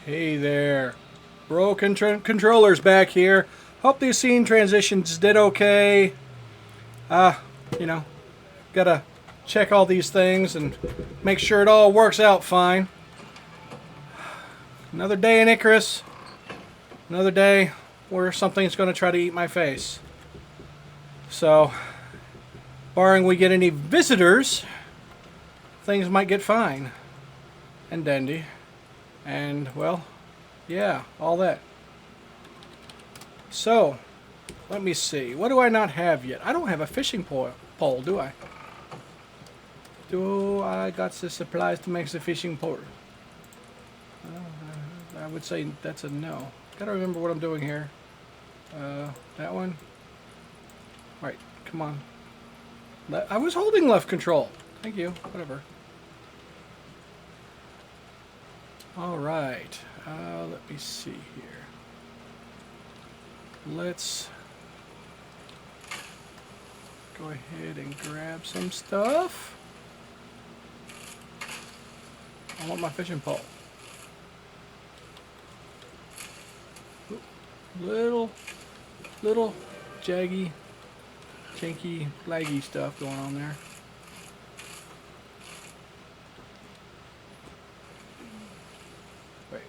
Hey there. Broken controllers back here. Hope these scene transitions did okay. You know, gotta check all these things and make sure it all works out fine. Another day in Icarus. Another day where something's gonna try to eat my face. So, barring we get any visitors, things might get fine and dandy. And, well, yeah, all that. So, let me see. What do I not have yet? I don't have a fishing pole, do I? Do I got the supplies to make the fishing pole? I would say that's a no. Gotta remember what I'm doing here. That one. Right, come on. I was holding left control. Thank you. Whatever. Alright. Let me see here. Let's go ahead and grab some stuff. I want my fishing pole. Little jaggy, kinky, laggy stuff going on there. Wait,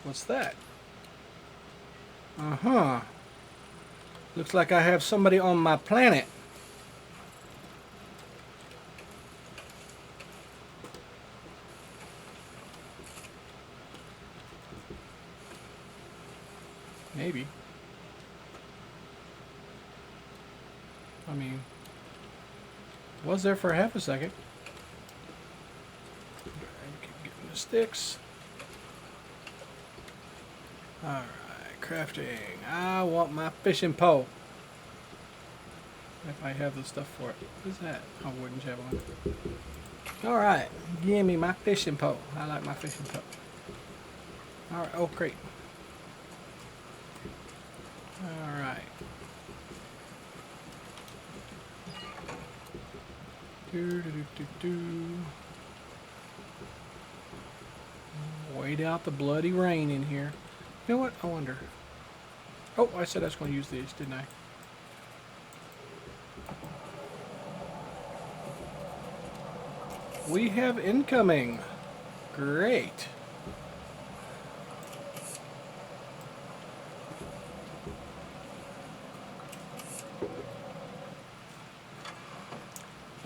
what's that? Uh-huh. Looks like I have somebody on my planet. Maybe. I mean, was there for half a second. Keep getting the sticks. Alright, crafting. I want my fishing pole. If I have the stuff for it. What is that? Oh, wooden javelin. Alright, give me my fishing pole. I like my fishing pole. Alright, oh, great. Alright. Wait out the bloody rain in here. You know what? I wonder. Oh, I said I was going to use these, didn't I? We have incoming. Great.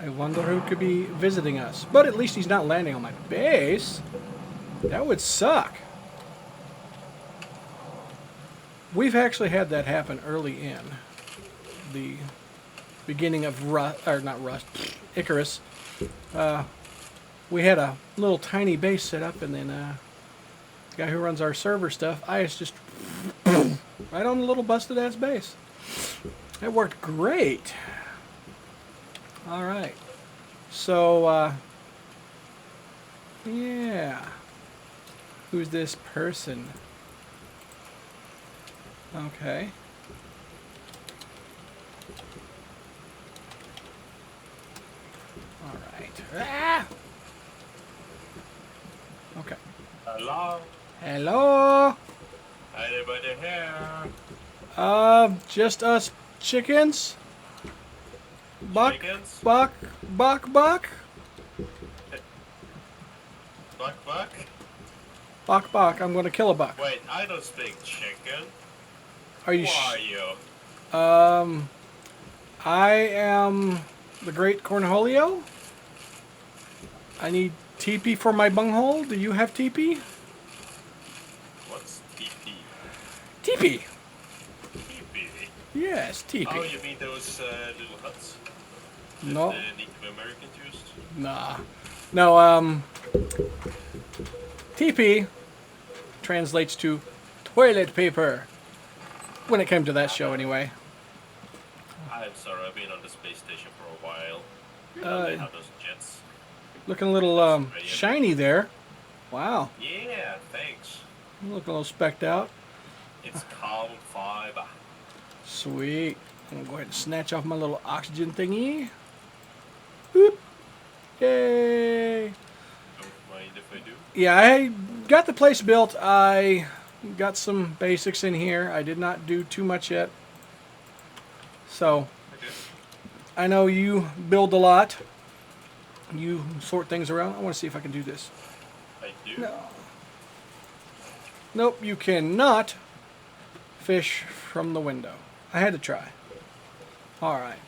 I wonder who could be visiting us. But at least he's not landing on my base. That would suck. We've actually had that happen early in the beginning of Icarus. We had a little tiny base set up, and then the guy who runs our server stuff, IS just right on the little busted ass base. It worked great. All right. So, yeah. Who's this person? Okay. All right. Ah! Okay. Hello? Hello? Anybody here? Just us chickens? Buck, Chickens? buck, buck, buck? Buck buck? Buck, buck. I'm going to kill a buck. Wait, I don't speak chicken. Are you Who are you? I am the Great Cornholio. I need TP for my bunghole. Do you have TP? What's TP? TP. TP? Yes, TP. Oh, you mean those little huts? No. The Native Americans used? Nah. No, TP translates to toilet paper. When it came to that show, anyway. I'm sorry, I've been on the space station for a while. They have those jets. Looking a little, shiny there. Wow. Yeah, thanks. Looking a little specked out. It's carbon fiber. Sweet. I'm gonna go ahead and snatch off my little oxygen thingy. Boop. Yay. Don't mind if I do. Yeah, I got the place built. I got some basics in here. I did not do too much yet. So, Okay. I know you build a lot. You sort things around. I want to see if I can do this. I do. No. Nope, you cannot fish from the window. I had to try. Alright.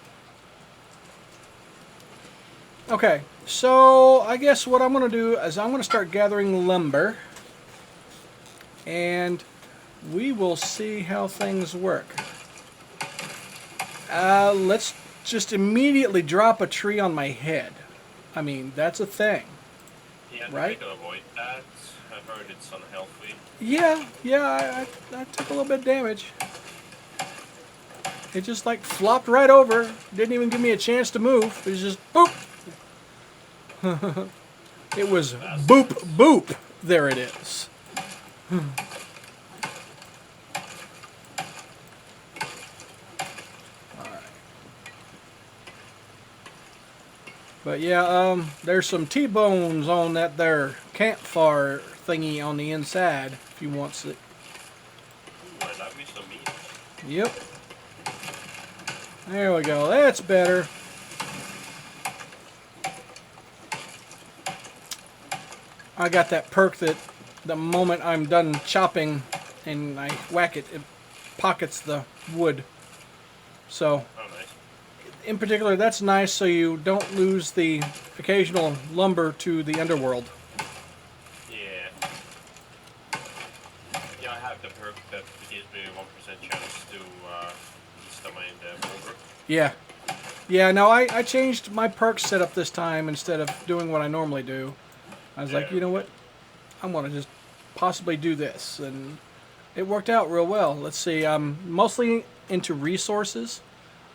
Okay, so I guess what I'm going to do is I'm going to start gathering lumber. And we will see how things work. Let's just immediately drop a tree on my head. I mean, that's a thing. Yeah, Right? I can avoid that. I heard it's unhealthy. Yeah, I took a little bit of damage. It just like flopped right over. Didn't even give me a chance to move. It was just boop. It was boop, boop. There it is. But yeah, there's some T-bones on that there campfire thingy on the inside if you want it. Ooh, I love me some meat. Yep. There we go. That's better. I got that perk that the moment I'm done chopping and I whack it, it pockets the wood. So, Oh, nice. in particular, that's nice so you don't lose the occasional lumber to the underworld. Yeah. Yeah, I have the perk that gives me a 1% chance to stomach the over. Yeah. Yeah, no, I changed my perk setup this time instead of doing what I normally do. I was like, you know what? I'm going to just possibly do this. And it worked out real well. Let's see. I'm mostly into resources,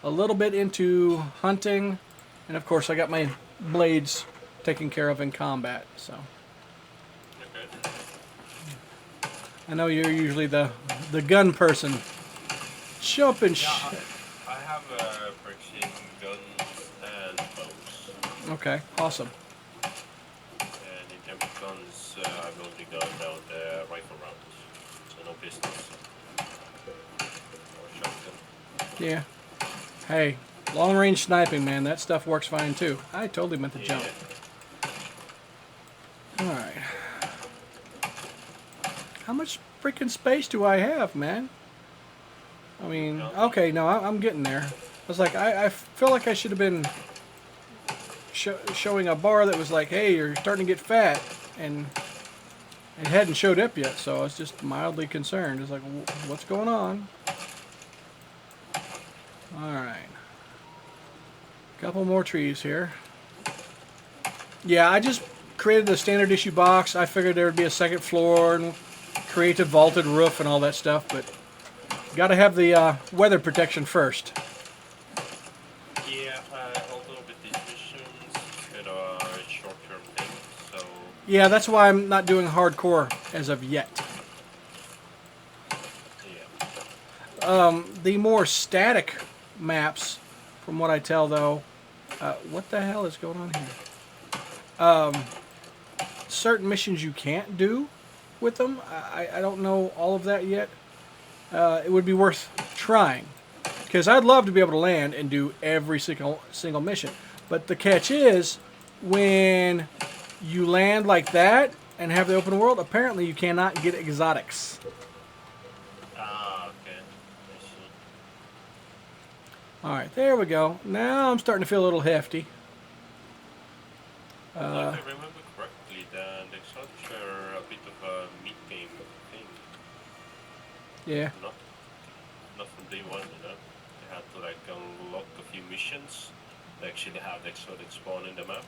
a little bit into hunting, and of course I got my blades taken care of in combat. So Okay. I know you're usually the gun person. Jumping Yeah, shit. I have perks in guns and bows. Okay, awesome. And in terms of guns, I've only gone down the rifle route. So no pistols. Or shotgun. Yeah. Hey, long range sniping, man, that stuff works fine too. I totally meant to jump. Alright. How much freaking space do I have, man? I mean, okay, no, I'm getting there. I was like, I feel like I should have been showing a bar that was like, hey, you're starting to get fat, and it hadn't showed up yet, so I was just mildly concerned. It's like, what's going on? Alright. Couple more trees here. Yeah, I just created a standard issue box. I figured there would be a second floor and create a vaulted roof and all that stuff, but gotta have the weather protection first. Yeah, although with these missions, it's kind of a short-term thing, so... Yeah, that's why I'm not doing hardcore as of yet. Yeah. The more static maps, from what I tell though, what the hell is going on here? Certain missions you can't do with them. I don't know all of that yet. It would be worth trying, because I'd love to be able to land and do every single mission. But the catch is, when you land like that and have the open world, apparently you cannot get exotics. Ah, okay. I see. Alright, there we go. Now I'm starting to feel a little hefty. If I remember correctly, the exotics are a bit of a meat game thing. Yeah. Not from day one, you know. You had to like unlock a few missions to actually have the exotic spawn in the map.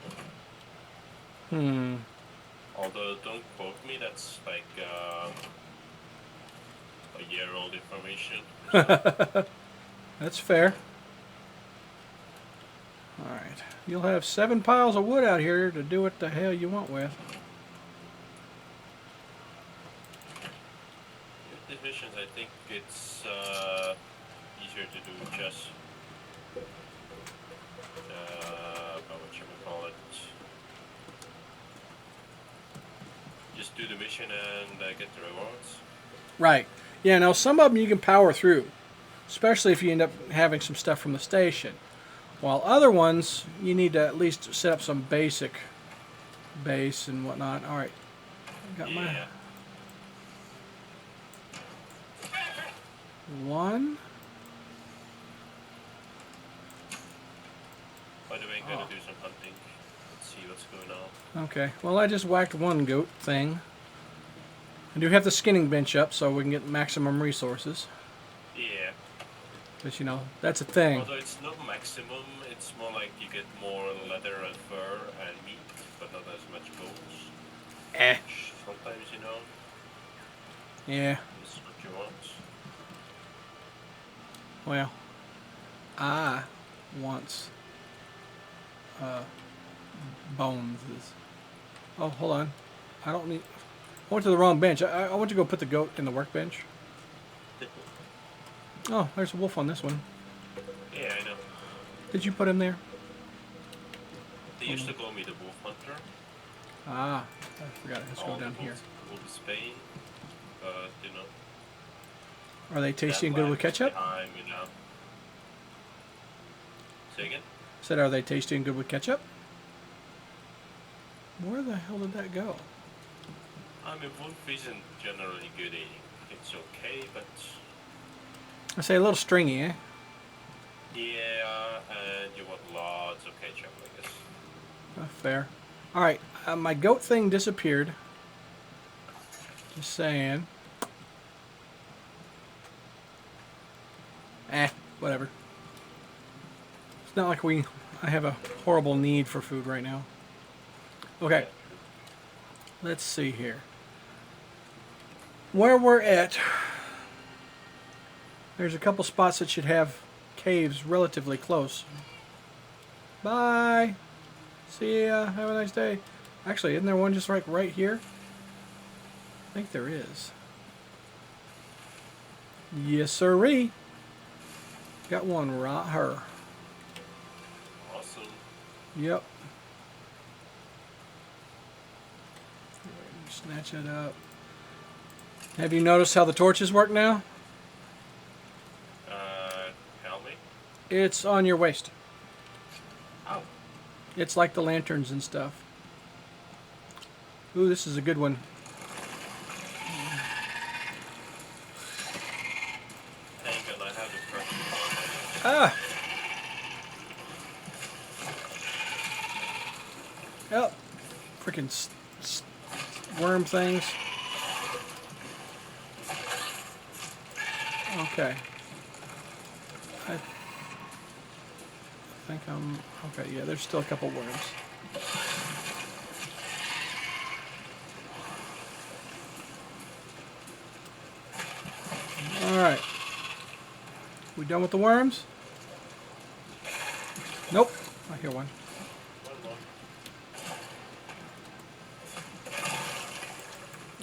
Although, don't quote me, that's like a year-old information. That's fair. Alright. You'll have 7 piles of wood out here to do what the hell you want with. With these missions, I think it's easier to do just what should we call it? Just do the mission and get the rewards. Right. Yeah, now some of them you can power through, especially if you end up having some stuff from the station. While other ones, you need to at least set up some basic base and whatnot. All right. Got my Yeah. one. By the way, I'm gonna do some hunting. Let's see what's going on. Okay. Well, I just whacked one goat thing. I do have the skinning bench up so we can get maximum resources. Yeah. But you know, that's a thing. Although it's not maximum, it's more like you get more leather and fur and meat, but not as much bones. Eh. Which sometimes, you know, Yeah. is what you want. Well, I want bones. Oh, hold on. I don't need. I went to the wrong bench. I went to go put the goat in the workbench. Oh, there's a wolf on this one. Yeah, I know. Did you put him there? They used to call me the wolf hunter. Ah, I forgot. Let's go down here. Wolf Spain, but you know. Are they tasty and good with ketchup? Behind me now. Say again? Said, are they tasty and good with ketchup? Where the hell did that go? I mean, wolf isn't generally good eating. It's okay, but I say a little stringy, eh? yeah, and you want lots of ketchup, I guess. Fair. All right, my goat thing disappeared. Just saying. Whatever. It's not like I have a horrible need for food right now. Okay. Let's see here. Where we're at, there's a couple spots that should have caves relatively close. Bye. See ya. Have a nice day. Actually, isn't there one just right here? I think there is. Yes, sirree. Got one right here. Awesome. Yep. Snatch it up. Have you noticed how the torches work now? Help me. It's on your waist. Oh. It's like the lanterns and stuff. Ooh, this is a good one. Hang on, I have the first one. Ah! Yep. Freaking worm things. Okay. I think I'm... Okay, yeah, there's still a couple worms. Alright. We done with the worms? Nope. I hear one.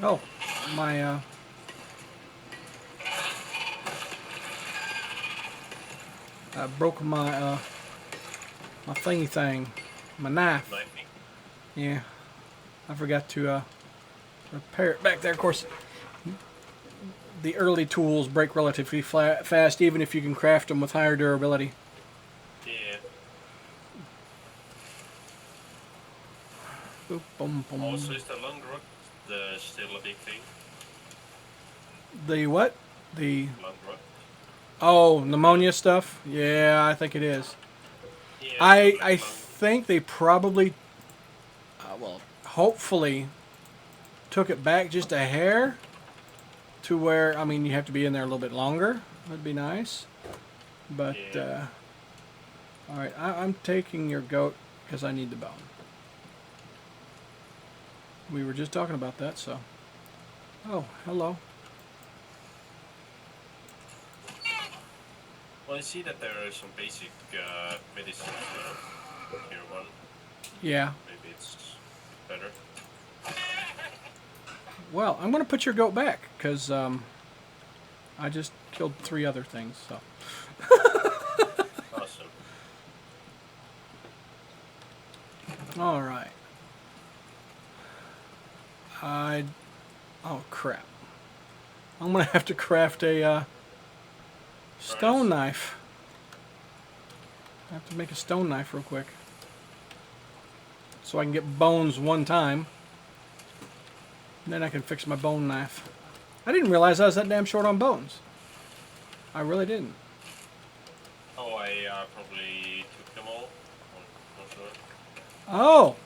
Oh, my, I broke my, my thingy thing. My knife. Knifing. Yeah. I forgot to, repair it back there. Of course, the early tools break relatively fast, even if you can craft them with higher durability. Yeah. Boop, boom, boom. Also, is the long rock still a big thing? The what? The... Long rock? Oh, pneumonia stuff? Yeah, I think it is. Yeah, I think they probably, well, hopefully took it back just a hair to where, I mean, you have to be in there a little bit longer. That'd be nice. But, Yeah. alright, I'm taking your goat because I need the bone. We were just talking about that, so. Oh, hello. Well, I see that there are some basic medicines here. One. Yeah. Maybe it's better. Well, I'm going to put your goat back because I just killed 3 other things, so. Awesome. All right. Oh crap! I'm gonna have to craft a stone knife. I have to make a stone knife real quick, so I can get bones one time. And then I can fix my bone knife. I didn't realize I was that damn short on bones. I really didn't. Oh, I probably took them all. Not sure. Oh!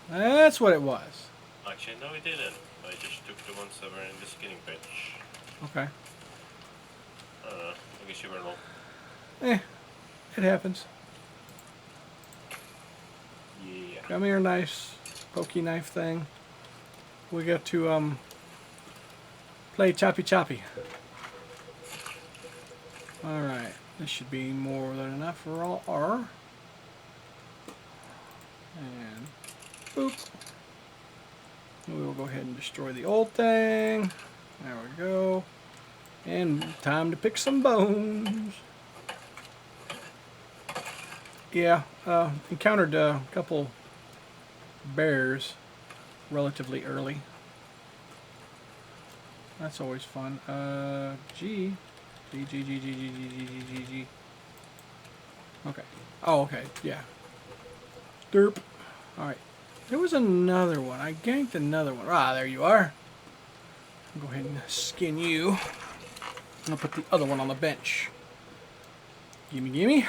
That's what it was. Actually, no, I didn't. I just took the ones that were in the skinning bench. Okay. I don't know. I guess you were wrong. Eh, it happens. Yeah. Come here, nice pokey knife thing. We got to play choppy choppy. Alright, this should be more than enough for all R. And boop. We will go ahead and destroy the old thing. There we go. And time to pick some bones. Yeah, encountered a couple bears relatively early. That's always fun. G. Okay. Oh, okay. Yeah. Derp. Alright. There was another one. I ganked another one. Ah, there you are. I'll go ahead and skin you. I'll put the other one on the bench. Gimme, gimme.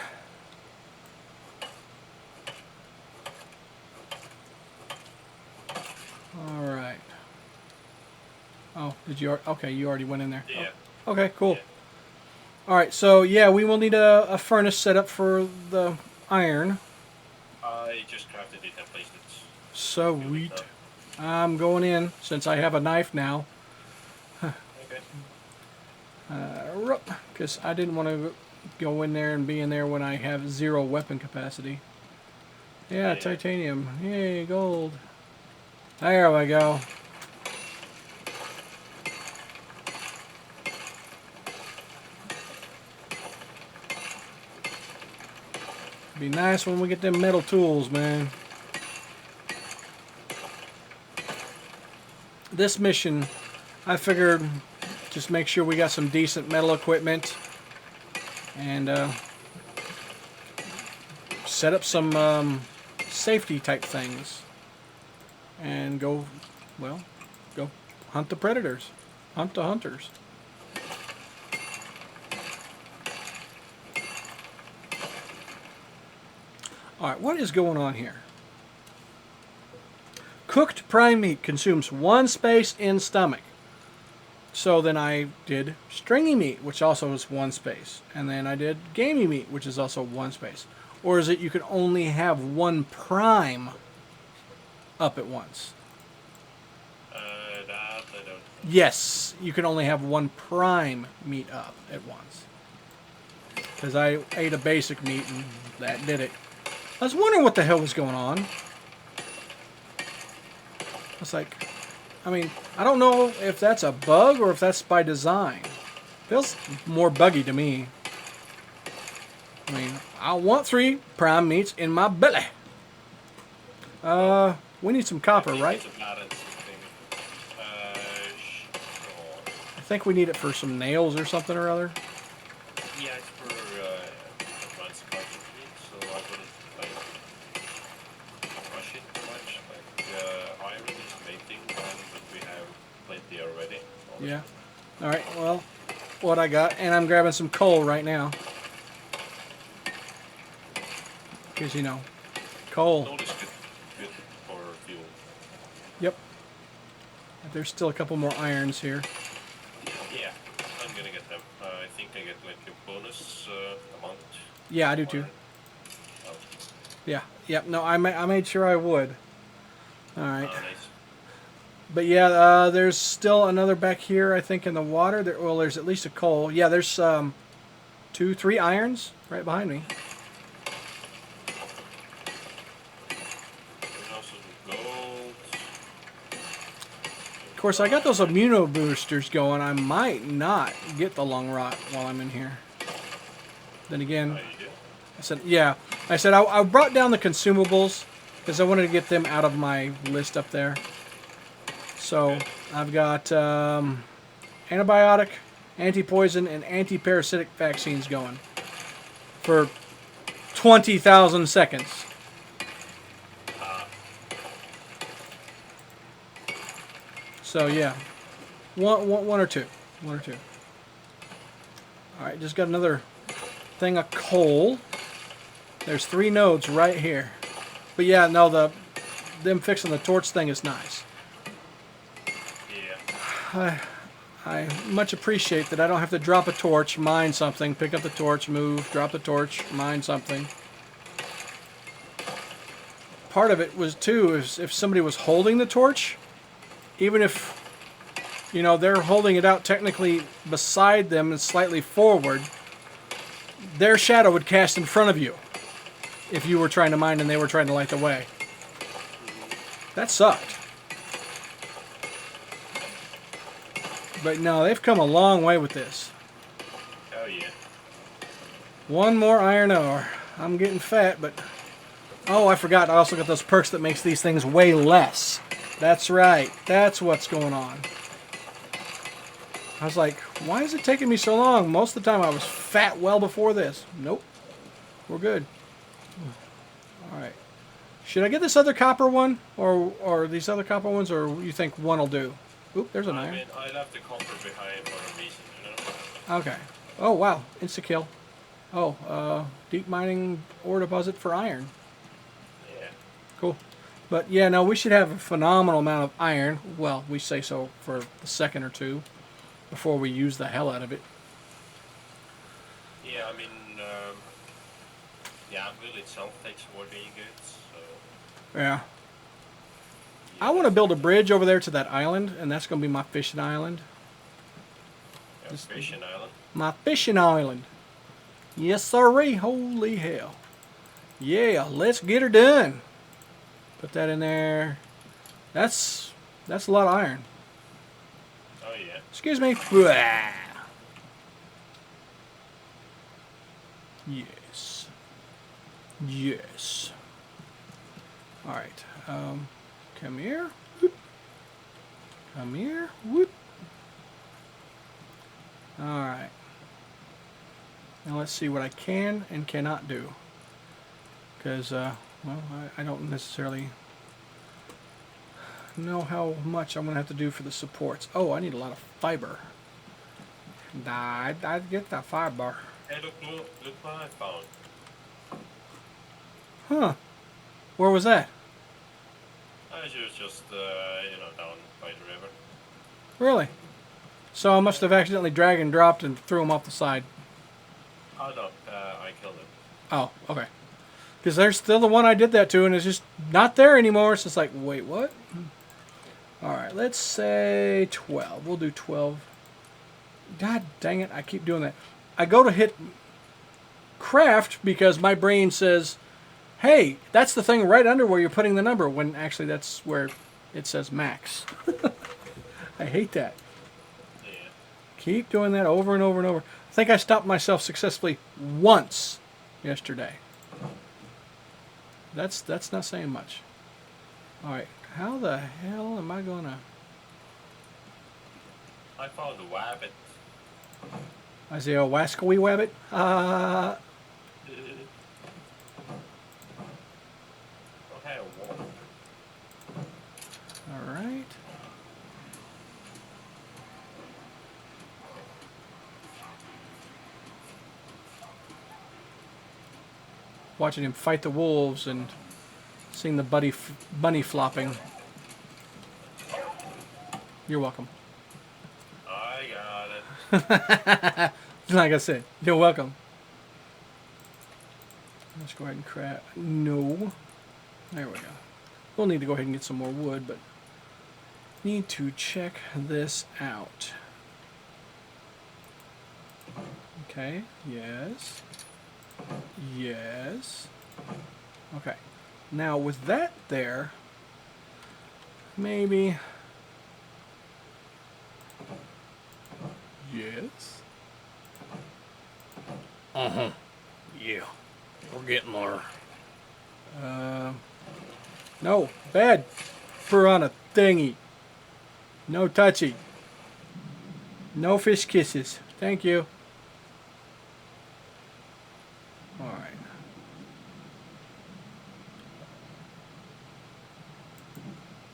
Alright. Oh, did you? Okay, you already went in there. Yeah. Oh, okay, cool. Yeah. Alright, so yeah, we will need a furnace set up for the iron. I just crafted it and placed it. Sweet. I'm going in since I have a knife now. Okay. Because I didn't want to go in there and be in there when I have 0 weapon capacity. Yeah, titanium. Yay, gold. There we go. Be nice when we get them metal tools, man. This mission, I figured just make sure we got some decent metal equipment and set up some safety type things and go hunt the predators, hunt the hunters. Alright, what is going on here? Cooked prime meat consumes 1 space in stomach. So then I did stringy meat, which also is 1 space. And then I did gamey meat, which is also 1 space. Or is it you can only have 1 prime up at once? That I don't. Yes, you can only have 1 prime meat up at once. Because I ate a basic meat and that did it. I was wondering what the hell was going on. It's like, I mean, I don't know if that's a bug or if that's by design. Feels more buggy to me. I mean, I want 3 prime meats in my belly. We need some copper, right? It's a balancing thing. Sure. I think we need it for some nails or something or other. Yeah, it's for advanced carpentry, so I wouldn't like rush it too much. Like iron is the main thing, but we have plenty already. Yeah. All right. Well, what I got, and I'm grabbing some coal right now. Because you know, coal. Coal is good for fuel. Yep. There's still a couple more irons here. Yeah, I'm gonna get them. I think I get like a bonus amount. Yeah, I do too. Oh, Yeah. Yep. No, I made sure I would. All right. nice. But yeah, there's still another back here, I think, in the water. Well, there's at least a coal. Yeah, there's 2, 3 irons right behind me. There's also the gold. Of course, I got those immuno boosters going. I might not get the lung rot while I'm in here. Then again, Oh, you do? I said, yeah. I said I brought down the consumables because I wanted to get them out of my list up there. So I've got antibiotic, anti-poison, and anti-parasitic vaccines going for 20,000 seconds. So yeah, one or two. All right, just got another thing of coal. There's 3 nodes right here. But yeah, no, them fixing the torch thing is nice. Yeah. I much appreciate that I don't have to drop a torch, mine something, pick up the torch, move, drop the torch, mine something. Part of it was too is if somebody was holding the torch, even if they're holding it out technically beside them and slightly forward, their shadow would cast in front of you if you were trying to mine and they were trying to light the way. That sucked. But no, they've come a long way with this. Oh yeah. One more iron ore. I'm getting fat, but... Oh, I forgot. I also got those perks that makes these things weigh less. That's right. That's what's going on. I was like, why is it taking me so long? Most of the time I was fat well before this. Nope. We're good. Alright. Should I get this other copper one? Or these other copper ones? Or you think one will do? Oop, there's an iron. I mean, I left the copper behind for a reason, Okay. Oh, wow. Insta-kill. Oh, deep mining ore deposit for iron. Yeah. Cool. But yeah, no, we should have a phenomenal amount of iron. Well, we say so for a second or two before we use the hell out of it. Yeah, I mean, yeah, will itself takes more being good, so... Yeah. I want to build a bridge over there to that island, and that's going to be my fishing island. Yeah, fishing island. My fishing island. Yes, sirree. Holy hell. Yeah, let's get her done. Put that in there. That's a lot of iron. Oh yeah. Excuse me. Blah. Yes. Yes. All right. Come here. Whoop. Come here. Whoop. All right. Now let's see what I can and cannot do. Because, well, I don't necessarily know how much I'm going to have to do for the supports. Oh, I need a lot of fiber. I'd get that fiber. Hey, look what I found. Huh. Where was that? I was just, down by the river. Really? So I must have accidentally dragged and dropped and threw them off the side. Oh no, I killed it. Oh, okay. Because there's still the one I did that to, and it's just not there anymore. So it's like, wait, what? Alright, let's say 12. We'll do 12. God dang it, I keep doing that. I go to hit craft because my brain says, hey, that's the thing right under where you're putting the number, when actually that's where it says max. I hate that. Yeah. Keep doing that over and over and over. I think I stopped myself successfully once yesterday. That's not saying much. Alright, how the hell am I gonna... I found a wabbit. Isaiah Wascoey Wabbit? Okay, a wall. Alright. Watching him fight the wolves and seeing the bunny flopping. You're welcome. I got it. Like I said, you're welcome. Let's go ahead and craft. No. There we go. We'll need to go ahead and get some more wood, but need to check this out. Okay. Yes. Yes. Okay. Now with that there, maybe... Yes. Uh-huh. Yeah. We're getting there. No. Bad piranha thingy. No touchy. No fish kisses. Thank you. Alright.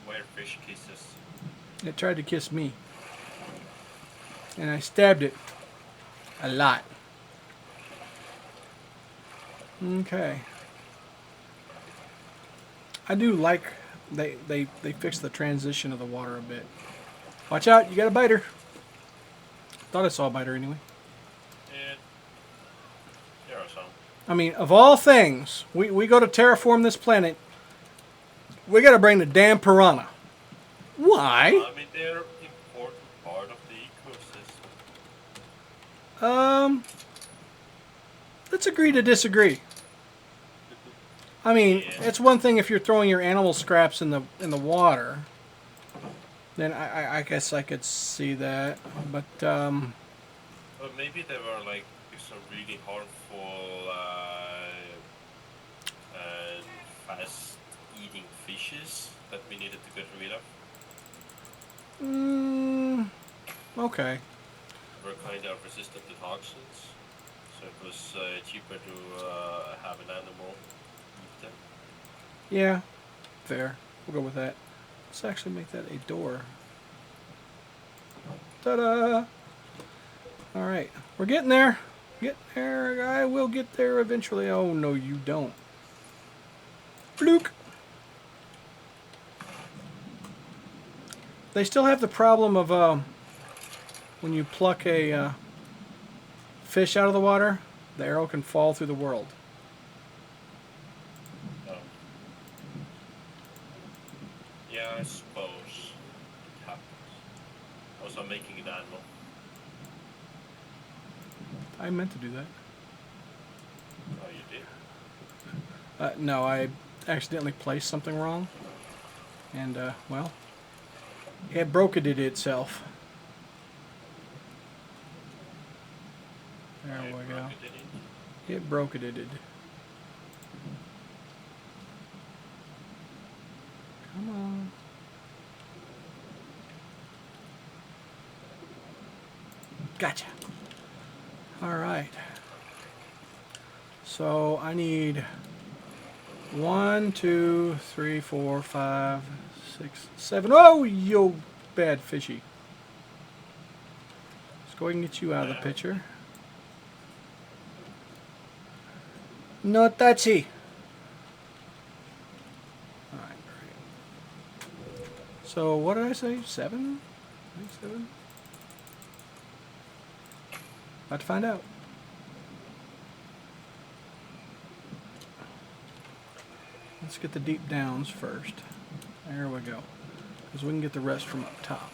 Where fish kisses. It tried to kiss me. And I stabbed it. A lot. Okay. I do like they fixed the transition of the water a bit. Watch out, you got a biter. Thought I saw a biter anyway. Yeah. There are some. I mean, of all things, we go to terraform this planet. We gotta bring the damn piranha. Why? I mean, they're an important part of the ecosystem. Let's agree to disagree. I mean, Yeah. it's one thing if you're throwing your animal scraps in the water. Then I guess I could see that, but But maybe there were like some really harmful and fast-eating fishes that we needed to get rid of. okay. Were kind of resistant to toxins, so it was cheaper to have an animal eat them. Yeah, fair. We'll go with that. Let's actually make that a door. Ta-da! Alright, we're getting there. Getting there. I will get there eventually. Oh, no, you don't. Fluke! They still have the problem of when you pluck a fish out of the water, the arrow can fall through the world. Oh. Yeah, I suppose it happens. Also making an animal. I meant to do that. Oh, you did? No, I accidentally placed something wrong. And, well, it broke it itself. There I we broke go. it, did it? It broke it. Come on. Gotcha. Alright. So I need 1, 2, 3, 4, 5, 6, 7. Oh, yo, bad fishy. Let's go ahead and get you out of the picture. No touchy. Alright, great. So what did I say? 7? 7? About to find out. Let's get the deep downs first. There we go. Because we can get the rest from up top.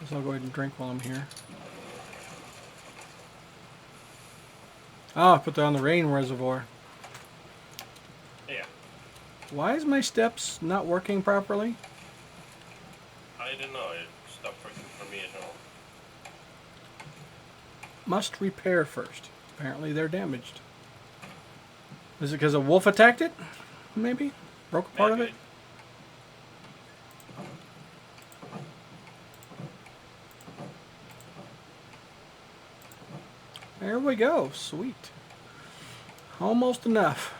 Guess I'll go ahead and drink while I'm here. I put that on the rain reservoir. Yeah. Why is my steps not working properly? I don't know, it stopped working for me at all. Must repair first. Apparently they're damaged. Is it because a wolf attacked it? Maybe? Broke a part of it? There we go. Sweet. Almost enough.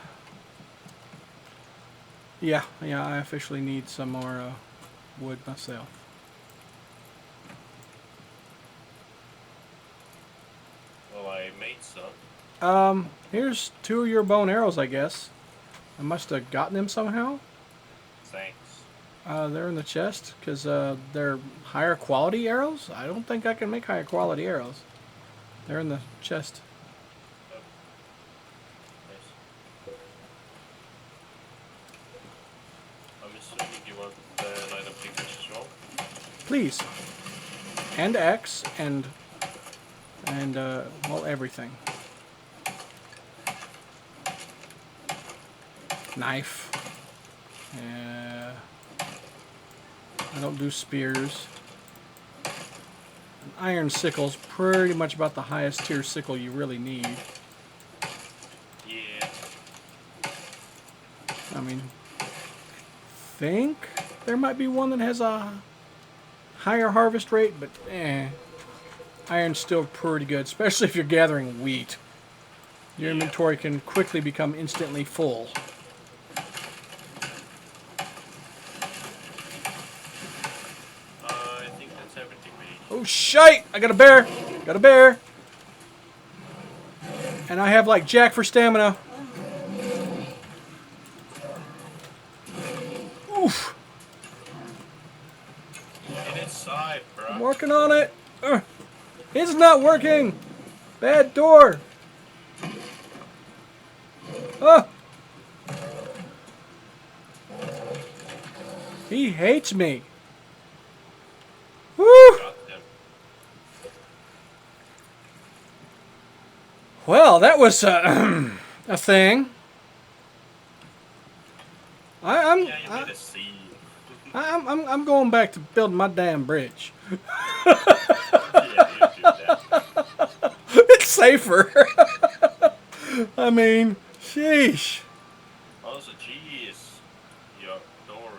Yeah, I officially need some more wood myself. Well, I made some. Here's 2 of your bone arrows, I guess. I must have gotten them somehow. Thanks. They're in the chest because they're higher quality arrows. I don't think I can make higher quality arrows. They're in the chest. Oh. Nice. I'm assuming you want light up pictures as well? Please. And X and well, everything. Knife. I don't do spears. An iron sickle's pretty much about the highest tier sickle you really need. Yeah. I mean, think there might be one that has a higher harvest rate, but iron's still pretty good, especially if you're gathering wheat. Your inventory can quickly become instantly full. I think that's everything we need. Oh shite! I got a bear! Got a bear! And I have like jack for stamina. Oof! Get inside, bro. I'm working on it! It's not working! Bad door! Oh! He hates me. Woo! Got them. Well, that was a thing. Yeah, you made a scene. I'm going back to building my damn bridge. Yeah, you do that. It's safer. I mean, sheesh. Also, geez, your door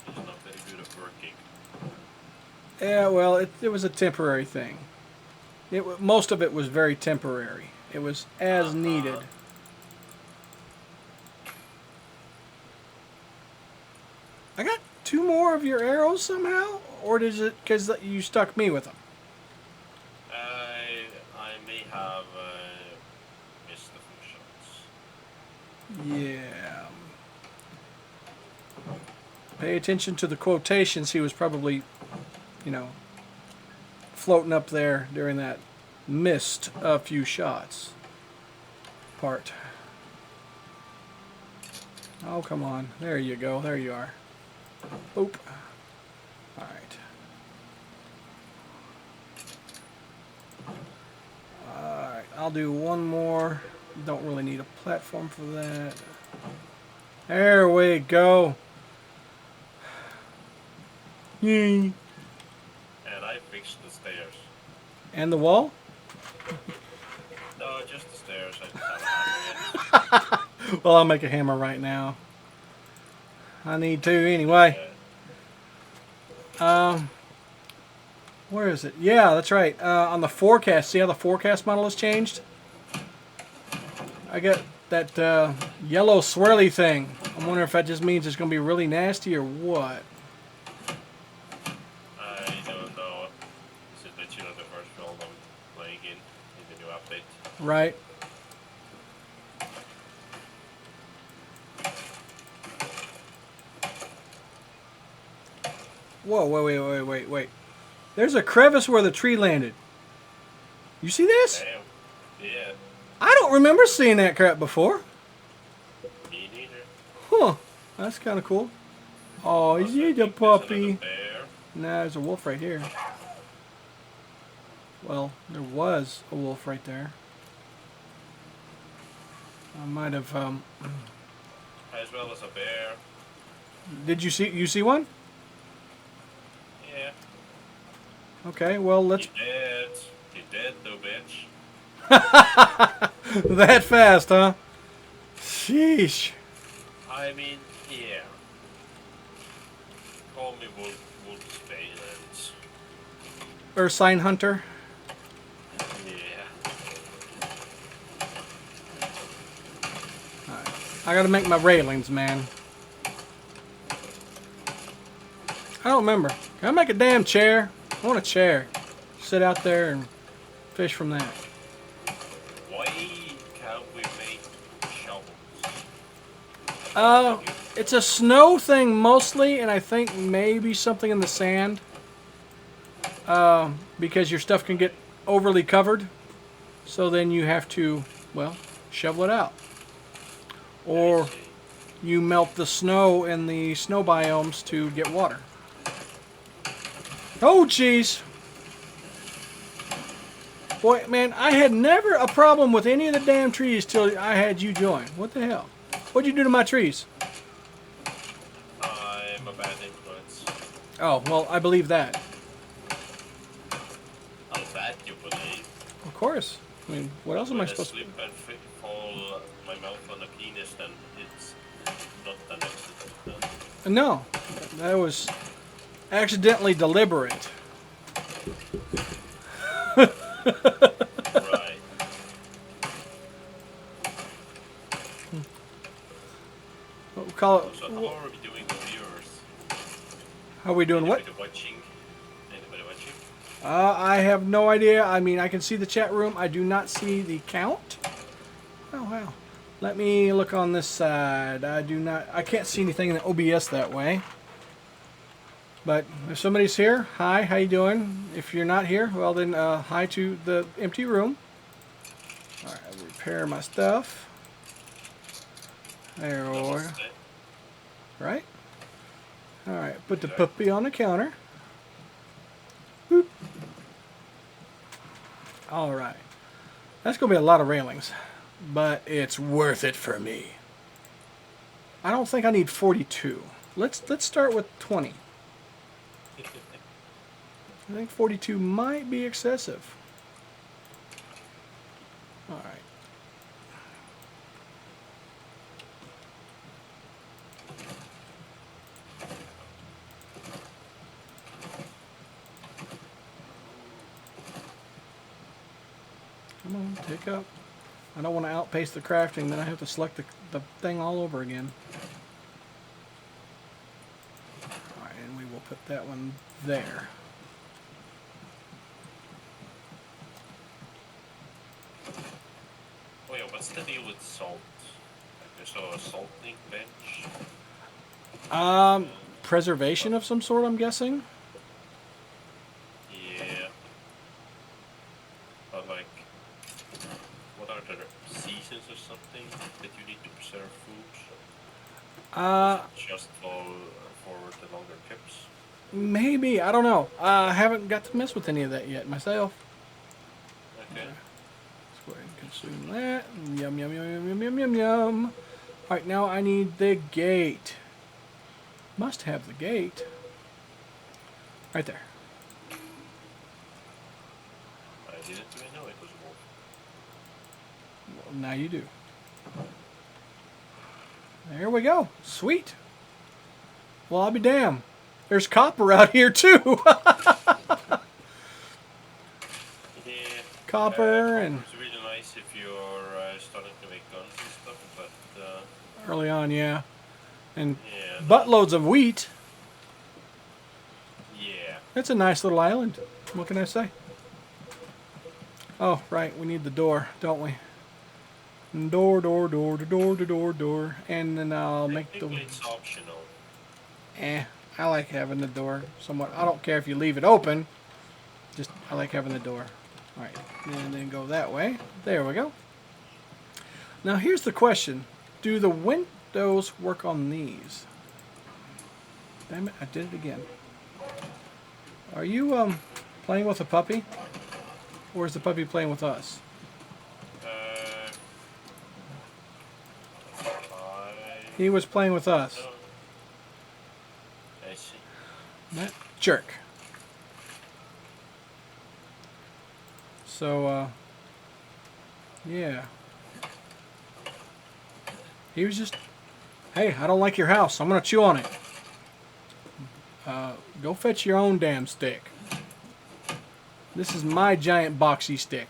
is not very good at working. Yeah, well, it was a temporary thing. Most of it was very temporary. It was as needed. I got 2 more of your arrows somehow, or is it because you stuck me with them? I may have missed a few shots. Yeah. Pay attention to the quotations. He was probably, floating up there during that missed a few shots part. Oh, come on. There you go. There you are. Oop. Alright. Alright, I'll do one more. Don't really need a platform for that. There we go. Yay. And I fixed the stairs. And the wall? No, just the stairs. I just haven't had it yet. Well, I'll make a hammer right now. I need to anyway. Where is it? Yeah, that's right. On the forecast, see how the forecast model has changed? I got that yellow swirly thing. I'm wondering if that just means it's going to be really nasty or what. I don't know. This is literally the first world I'm playing in the new update. Right. Whoa, wait. There's a crevice where the tree landed. You see this? Damn. Yeah. I don't remember seeing that crap before. Me neither. Huh. That's kind of cool. Oh, Also, he's I a think there's puppy. another bear. Nah, there's a wolf right here. Well, there was a wolf right there. I might have, As well as a bear. Did you see one? Yeah. Okay, well, let's... He dead. He dead though, bitch. That fast, huh? Sheesh. I mean, yeah. Call me Wolf's Valence. Ursine Hunter. Yeah. I gotta make my railings, man. I don't remember. Can I make a damn chair? I want a chair. Sit out there and fish from that. Why can't we make shovels? It's a snow thing mostly, and I think maybe something in the sand. Because your stuff can get overly covered. So then you have to, well, shovel it out. Or you melt the snow in the snow biomes to get water. Oh, jeez. Boy, man, I had never a problem with any of the damn trees till I had you join. What the hell? What'd you do to my trees? I'm a bad influence. Oh, well, I believe that. How's that you believe? Of course. I mean, what else am I When I supposed to do? slip and fall my mouth on a penis, then it's not an accident. No, that was accidentally deliberate. Right. What we call it? So how are we doing the viewers? How are we doing? What? Anybody watching? Anybody watching? I have no idea. I mean, I can see the chat room. I do not see the count. Oh wow. Let me look on this side. I can't see anything in the OBS that way. But if somebody's here, hi, how you doing? If you're not here, well then, hi to the empty room. All right, I'll repair my stuff. There we are. Right? All right, put the puppy on the counter. Boop. All right. That's going to be a lot of railings, but it's worth it for me. I don't think I need 42. Let's start with 20. I think 42 might be excessive. All right. Come on, take up. I don't want to outpace the crafting, then I have to select the thing all over again. Alright, and we will put that one there. Oh yeah, what's the deal with salt? I saw a salting bench. Preservation of some sort, I'm guessing? Yeah. But like, what are the seasons or something that you need to preserve foods? Just for the longer trips? Maybe, I don't know. I haven't got to mess with any of that yet myself. Okay. Let's go ahead and consume that. Yum, yum, yum, yum, yum, yum, yum, yum. Alright, now I need the gate. Must have the gate. Right there. I didn't even know it was a wolf. Well, now you do. There we go. Sweet. Well, I'll be damned. There's copper out here, too. Yeah. Copper and... It's really nice if you're starting to make guns and stuff, but... early on, yeah. And yeah, buttloads of wheat. yeah. It's a nice little island. What can I say? Oh, right. We need the door, don't we? Door, door, door, door, door, door, door. And then I'll make the... It's optional. I like having the door somewhat. I don't care if you leave it open. Just, I like having the door. Alright, and then go that way. There we go. Now here's the question. Do the windows work on these? Damn it, I did it again. Are you playing with a puppy? Or is the puppy playing with us? He was playing with us. I see. That jerk. So, yeah. He was just, hey, I don't like your house. I'm going to chew on it. Go fetch your own damn stick. This is my giant boxy stick.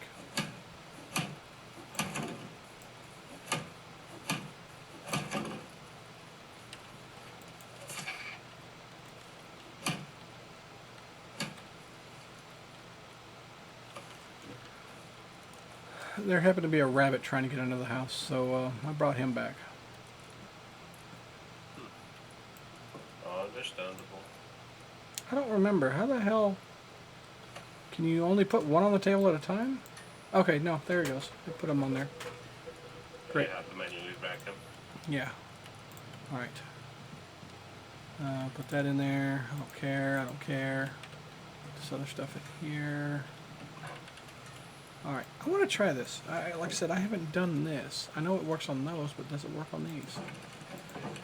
There happened to be a rabbit trying to get into the house, so I brought him back. Understandable. I don't remember. How the hell... Can you only put one on the table at a time? Okay, no, there he goes. I put him on there. Great. You have to manually back him. Yeah. Alright. Put that in there. I don't care. I don't care. This other stuff in here. Alright. I want to try this. Like I said, I haven't done this. I know it works on those, but does it work on these?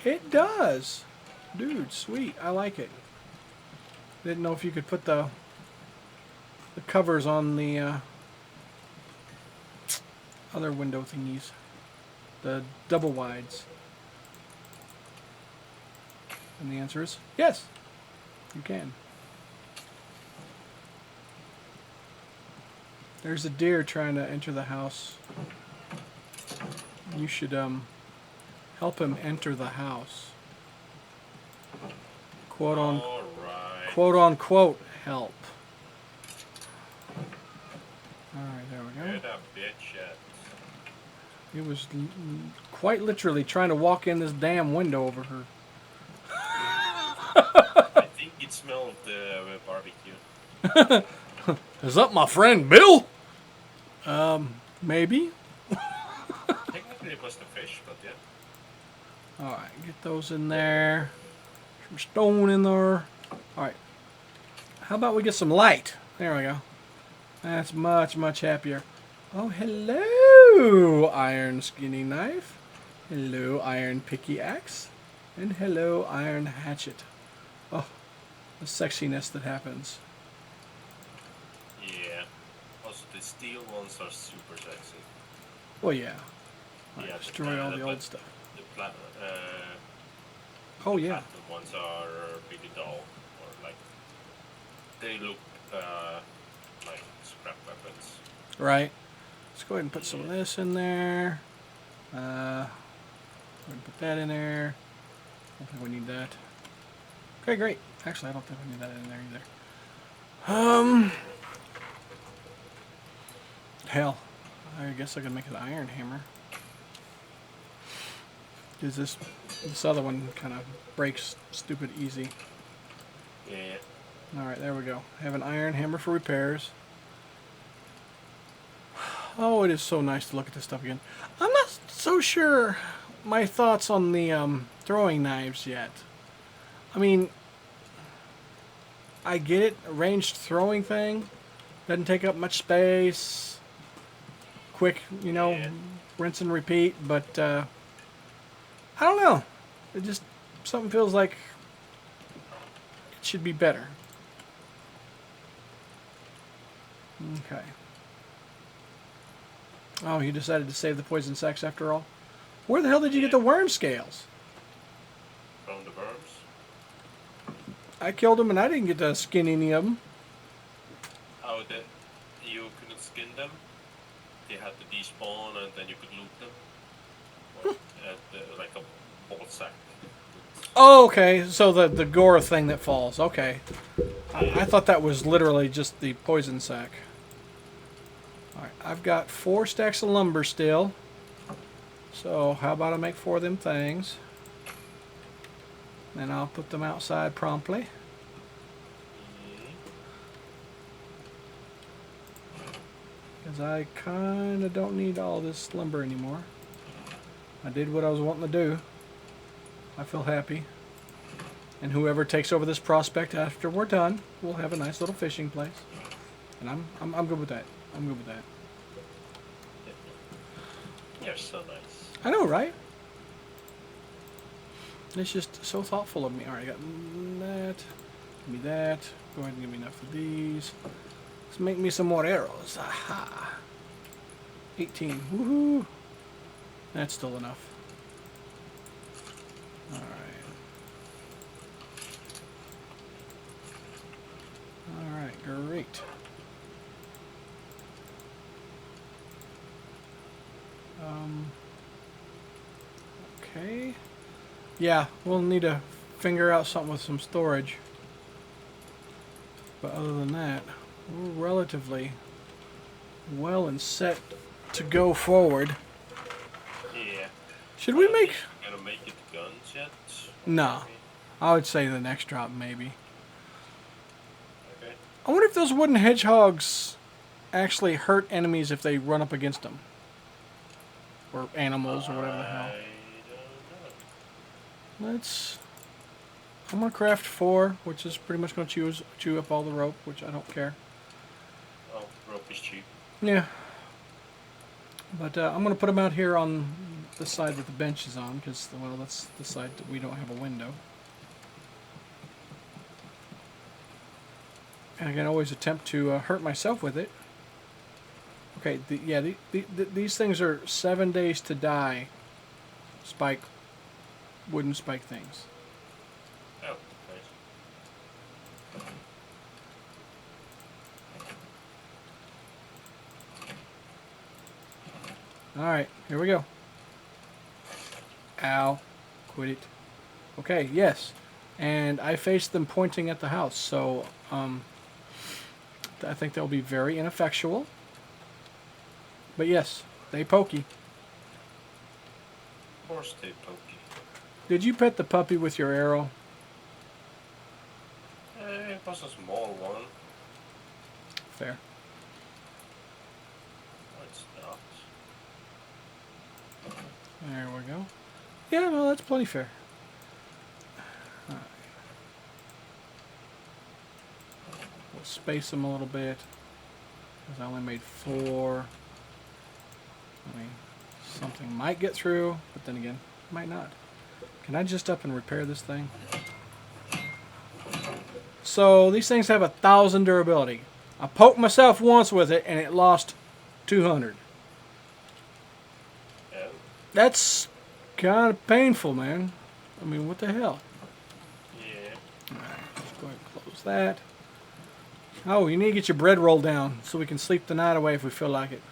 It does! Dude, sweet. I like it. Didn't know if you could put the covers on the other window thingies. The double wides. And the answer is yes, you can. There's a deer trying to enter the house. You should help him enter the house. Quote unquote help. Alright, there we go. Get a bitch yet. He was quite literally trying to walk in this damn window over her. I think it smelled the barbecue. Is that my friend Bill? Maybe. Technically it was the fish, but yeah. Alright, get those in there. Some stone in there. Alright. How about we get some light? There we go. That's much, much happier. Oh, hello, iron skinny knife. Hello, iron picky axe. And hello, iron hatchet. Oh, the sexiness that happens. Yeah. Also, the steel ones are super sexy. Well, yeah. Right, Yeah, destroy all the old stuff. The Oh, yeah. platinum ones are pretty dull, or like they look like scrap weapons. Right. Let's go ahead and put some of this in there. Go ahead and put that in there. I don't think we need that. Okay, great. Actually, I don't think we need that in there either. Hell, I guess I could make an iron hammer. Because this other one kind of breaks stupid easy. Yeah. Alright, there we go. I have an iron hammer for repairs. Oh, it is so nice to look at this stuff again. I'm not so sure my thoughts on the throwing knives yet. I mean, I get it. A ranged throwing thing doesn't take up much space. Quick, you know, Yeah. rinse and repeat. But I don't know. It just something feels like it should be better. Okay. Oh, you decided to save the poison sacks after all? Where the hell did you get the worm scales? From the worms. I killed them and I didn't get to skin any of them. Oh, you couldn't skin them. They had to despawn, and then you could loot them. Or, like a ball sack. Oh, okay. So the gore thing that falls. Okay. I thought that was literally just the poison sack. Alright, I've got 4 stacks of lumber still. So how about I make 4 of them things. Then I'll put them outside promptly. Because I kind of don't need all this lumber anymore. I did what I was wanting to do. I feel happy. And whoever takes over this prospect after we're done will have a nice little fishing place. And I'm good with that. I'm good with that. You're so nice. I know, right? It's just so thoughtful of me. Alright, I got that. Give me that. Go ahead and give me enough of these. Let's make me some more arrows. Aha! 18. Woohoo! That's still enough. Alright. Alright, great. Okay. Yeah, we'll need to figure out something with some storage. But other than that, we're relatively well and set to go forward. Yeah. Should we make... Gonna make it guns yet? No. I would say the next drop, maybe. Okay. I wonder if those wooden hedgehogs actually hurt enemies if they run up against them. Or animals, or whatever the hell. I don't know. Let's... I'm going to craft 4, which is pretty much going to chew up all the rope, which I don't care. Oh, rope is cheap. Yeah. But I'm going to put them out here on the side that the bench is on, because, well, that's the side that we don't have a window. And I can always attempt to hurt myself with it. Okay, these things are 7 days to die. Wooden spike things. Alright, here we go. Ow. Quit it. Okay, yes. And I faced them pointing at the house, so I think they'll be very ineffectual. But yes, they pokey. Of course they pokey. Did you pet the puppy with your arrow? It was a small one. Fair. No, it's not. There we go. Yeah, no, that's plenty fair. Alright. We'll space them a little bit. Because I only made 4. I mean, something might get through, but then again, might not. Can I just up and repair this thing? So, these things have 1,000 durability. I poked myself once with it, and it lost 200. Yeah. That's kind of painful, man. I mean, what the hell? Yeah. Alright, let's go ahead and close that. Oh, you need to get your bread roll down so we can sleep the night away if we feel like it.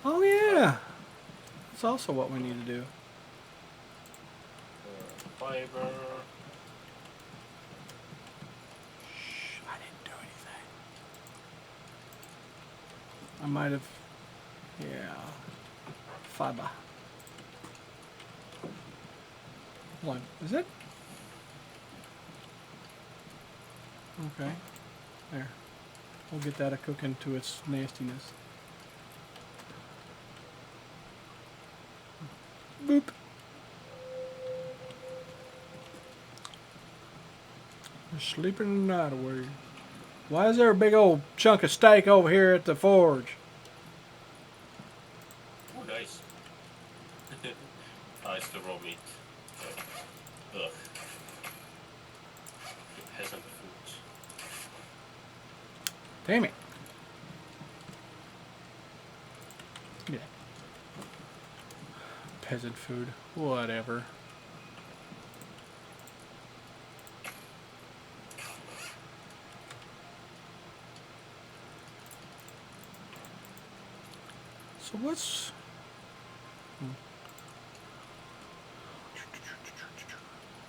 Oh, yeah. That's also what we need to do. Fiber. Shh, I didn't do anything. I might have... Yeah. Fiber. Hold on. Is it? Okay. There. We'll get that a cooking to its nastiness. Boop. We're sleeping the night away. Why is there a big old chunk of steak over here at the forge? Oh, nice. Nice, the raw meat. Ugh. The peasant food. Damn it. Yeah. Peasant food. Whatever. So what's...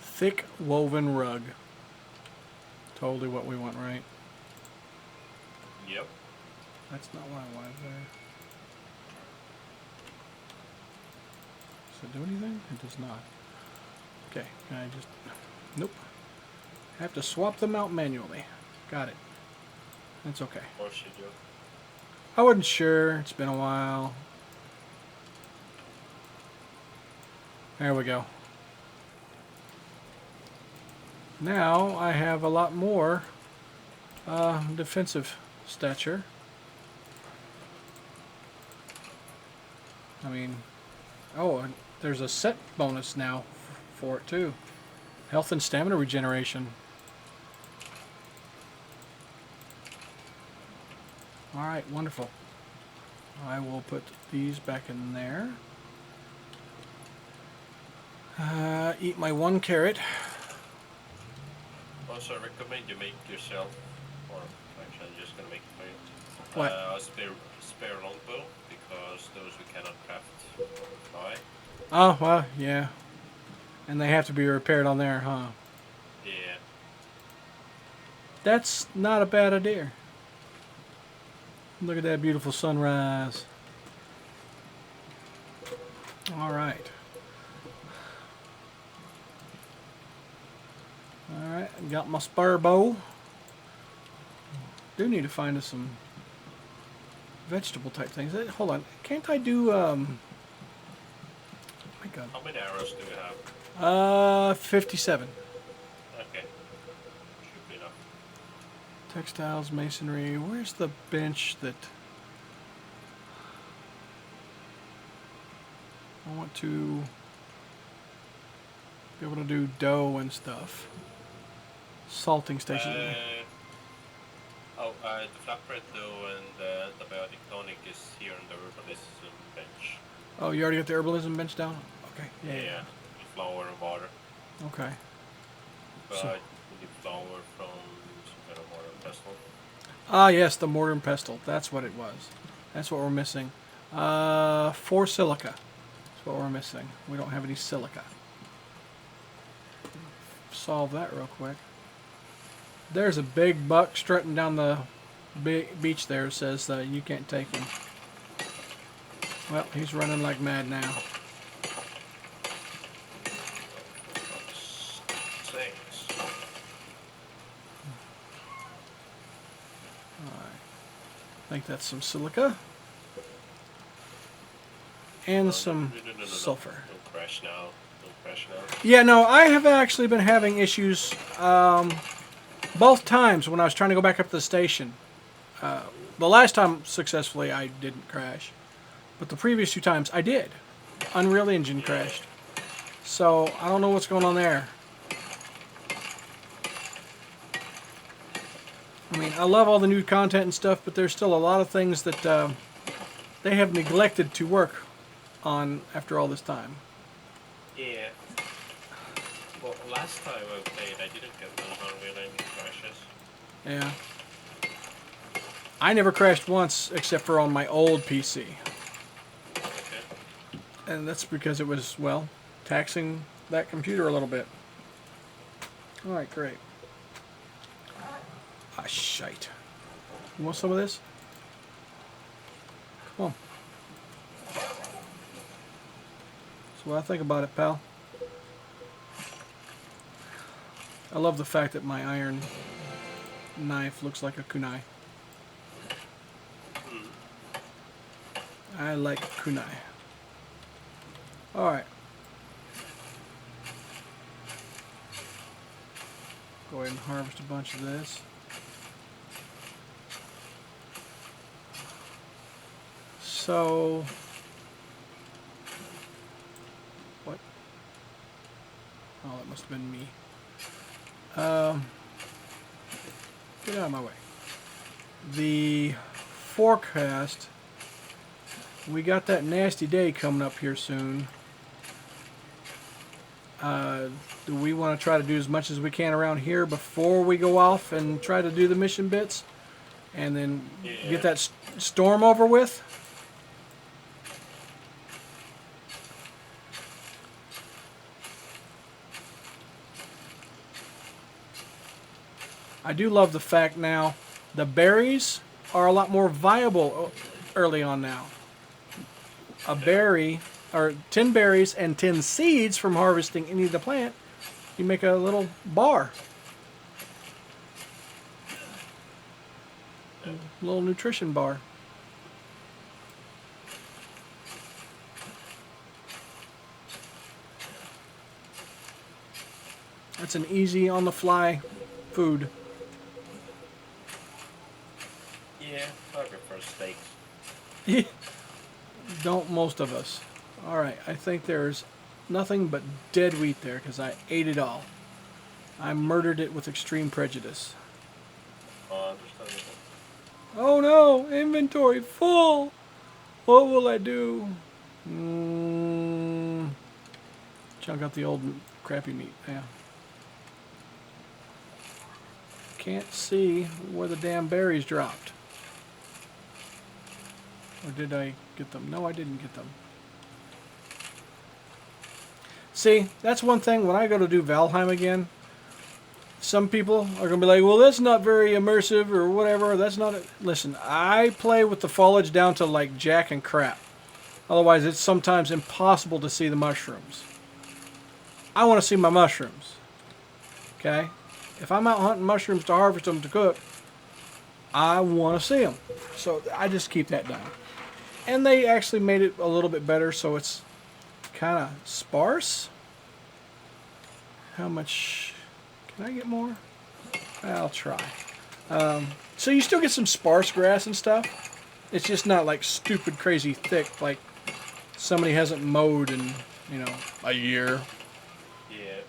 Thick woven rug. Totally what we want, right? Yep. That's not what I wanted there. Does it do anything? It does not. Okay, can I just... Nope. Have to swap them out manually. Got it. That's okay. Of course you do. I wasn't sure. It's been a while. There we go. Now I have a lot more defensive stature. I mean, oh, and there's a set bonus now for it too. Health and stamina regeneration. Alright, wonderful. I will put these back in there. Eat my 1 carrot. Also, I recommend you make yourself, or actually I'm just gonna make it for you. What? A spare longbow, because those we cannot craft by. Oh, well, yeah. And they have to be repaired on there, huh? Yeah. That's not a bad idea. Look at that beautiful sunrise. Alright. Alright, got my spur bow. Do need to find us some vegetable type things. Hold on, can't I do oh my god. How many arrows do you have? 57. Okay. Should be enough. Textiles, masonry. Where's the bench that I want to be able to do dough and stuff? Salting station. The flatbread dough and the biotic tonic is here on the herbalism bench. Oh, you already got the herbalism bench down? Okay. Yeah. With flour and water. Okay. But So- we need flour from some kind of mortar and pestle. Ah, yes, the mortar and pestle. That's what it was. That's what we're missing. 4 silica. That's what we're missing. We don't have any silica. Solve that real quick. There's a big buck strutting down the beach there. Says you can't take him. Well, he's running like mad now. Thanks. Alright. I think that's some silica. And some sulfur. Don't crash now. Don't crash now. Yeah, no, I have actually been having issues both times when I was trying to go back up to the station. The last time, successfully, I didn't crash. But the previous 2 times, I did. Unreal Engine crashed. So, I don't know what's going on there. I mean, I love all the new content and stuff, but there's still a lot of things that they have neglected to work on after all this time. Yeah. Well, last time I played, I didn't get those Unreal Engine crashes. Yeah. I never crashed once except for on my old PC. Okay. And that's because it was, well, taxing that computer a little bit. Alright, great. Ah, shite. You want some of this? Come on. That's what I think about it, pal. I love the fact that my iron knife looks like a kunai. I like kunai. Alright. Go ahead and harvest a bunch of this. So, what? Oh, that must have been me. Get out of my way. The forecast, we got that nasty day coming up here soon. Do we want to try to do as much as we can around here before we go off and try to do the mission bits? And then get that storm over with? I do love the fact now the berries are a lot more viable early on now. A berry, or 10 berries and 10 seeds from harvesting any of the plant, you make a little bar. A little nutrition bar. That's an easy on-the-fly food. Yeah, I prefer steaks. Don't most of us. Alright, I think there's nothing but dead wheat there because I ate it all. I murdered it with extreme prejudice. Understandable. Oh no! Inventory full! What will I do? Chunk out the old crappy meat. Yeah. Can't see where the damn berries dropped. Or did I get them? No, I didn't get them. See, that's one thing when I go to do Valheim again. Some people are going to be like, well, that's not very immersive or whatever. That's not it. Listen, I play with the foliage down to like jack and crap. Otherwise, it's sometimes impossible to see the mushrooms. I want to see my mushrooms. Okay? If I'm out hunting mushrooms to harvest them to cook, I want to see them. So I just keep that down. And they actually made it a little bit better so it's kind of sparse. How much... Can I get more? I'll try. So you still get some sparse grass and stuff. It's just not like stupid crazy thick like somebody hasn't mowed in, you know, a year. Yeah.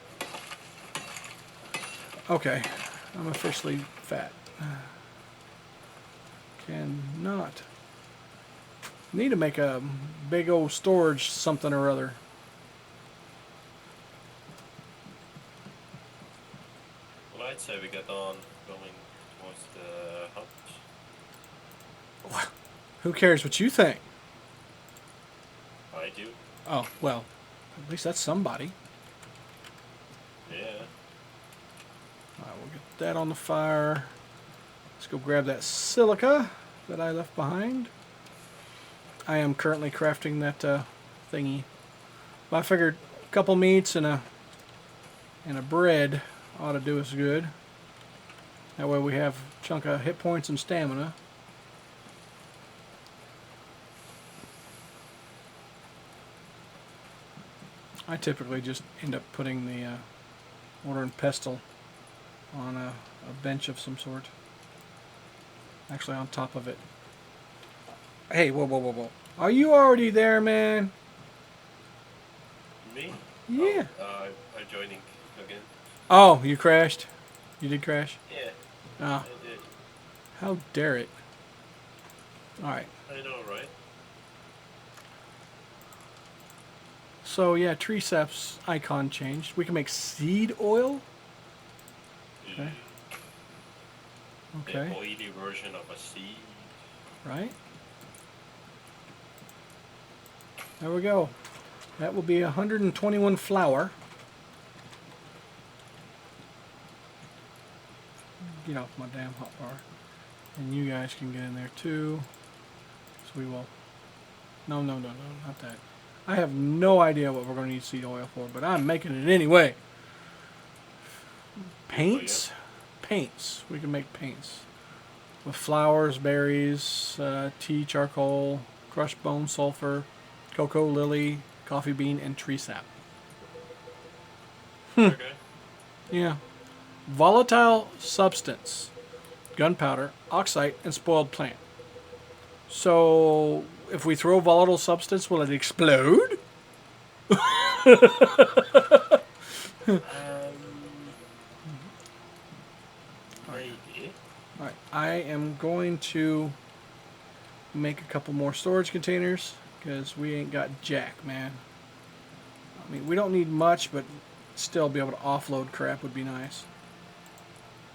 Okay. I'm officially fat. Cannot. Need to make a big old storage something or other. Well, I'd say we get on going towards the hunt. Who cares what you think? I do. Oh, well, at least that's somebody. Yeah. Alright, we'll get that on the fire. Let's go grab that silica that I left behind. I am currently crafting that thingy. But I figured a couple meats and a bread ought to do us good. That way we have a chunk of hit points and stamina. I typically just end up putting the mortar and pestle on a bench of some sort. Actually, on top of it. Hey, whoa, whoa, whoa, whoa. Are you already there, man? Me? Yeah. Oh, I'm joining again. Oh, you crashed? You did crash? Yeah, Oh, I did. how dare it. Alright. I know, right? So, yeah, tree sap's icon changed. We can make seed oil? Okay. The Okay. oily version of a seed. Right? There we go. That will be 121 flour. Get off my damn hot bar. And you guys can get in there too. So we will... No, no, no, no, not that. I have no idea what we're going to need seed oil for, but I'm making it anyway. Paints? Paints. We can make paints. With flowers, berries, tea, charcoal, crushed bone, sulfur, cocoa, lily, coffee bean, and tree sap. Okay. Yeah. Volatile substance. Gunpowder, oxide, and spoiled plant. So, if we throw volatile substance, will it explode? Maybe. Alright, I am going to make a couple more storage containers because we ain't got jack, man. I mean, we don't need much, but still be able to offload crap would be nice.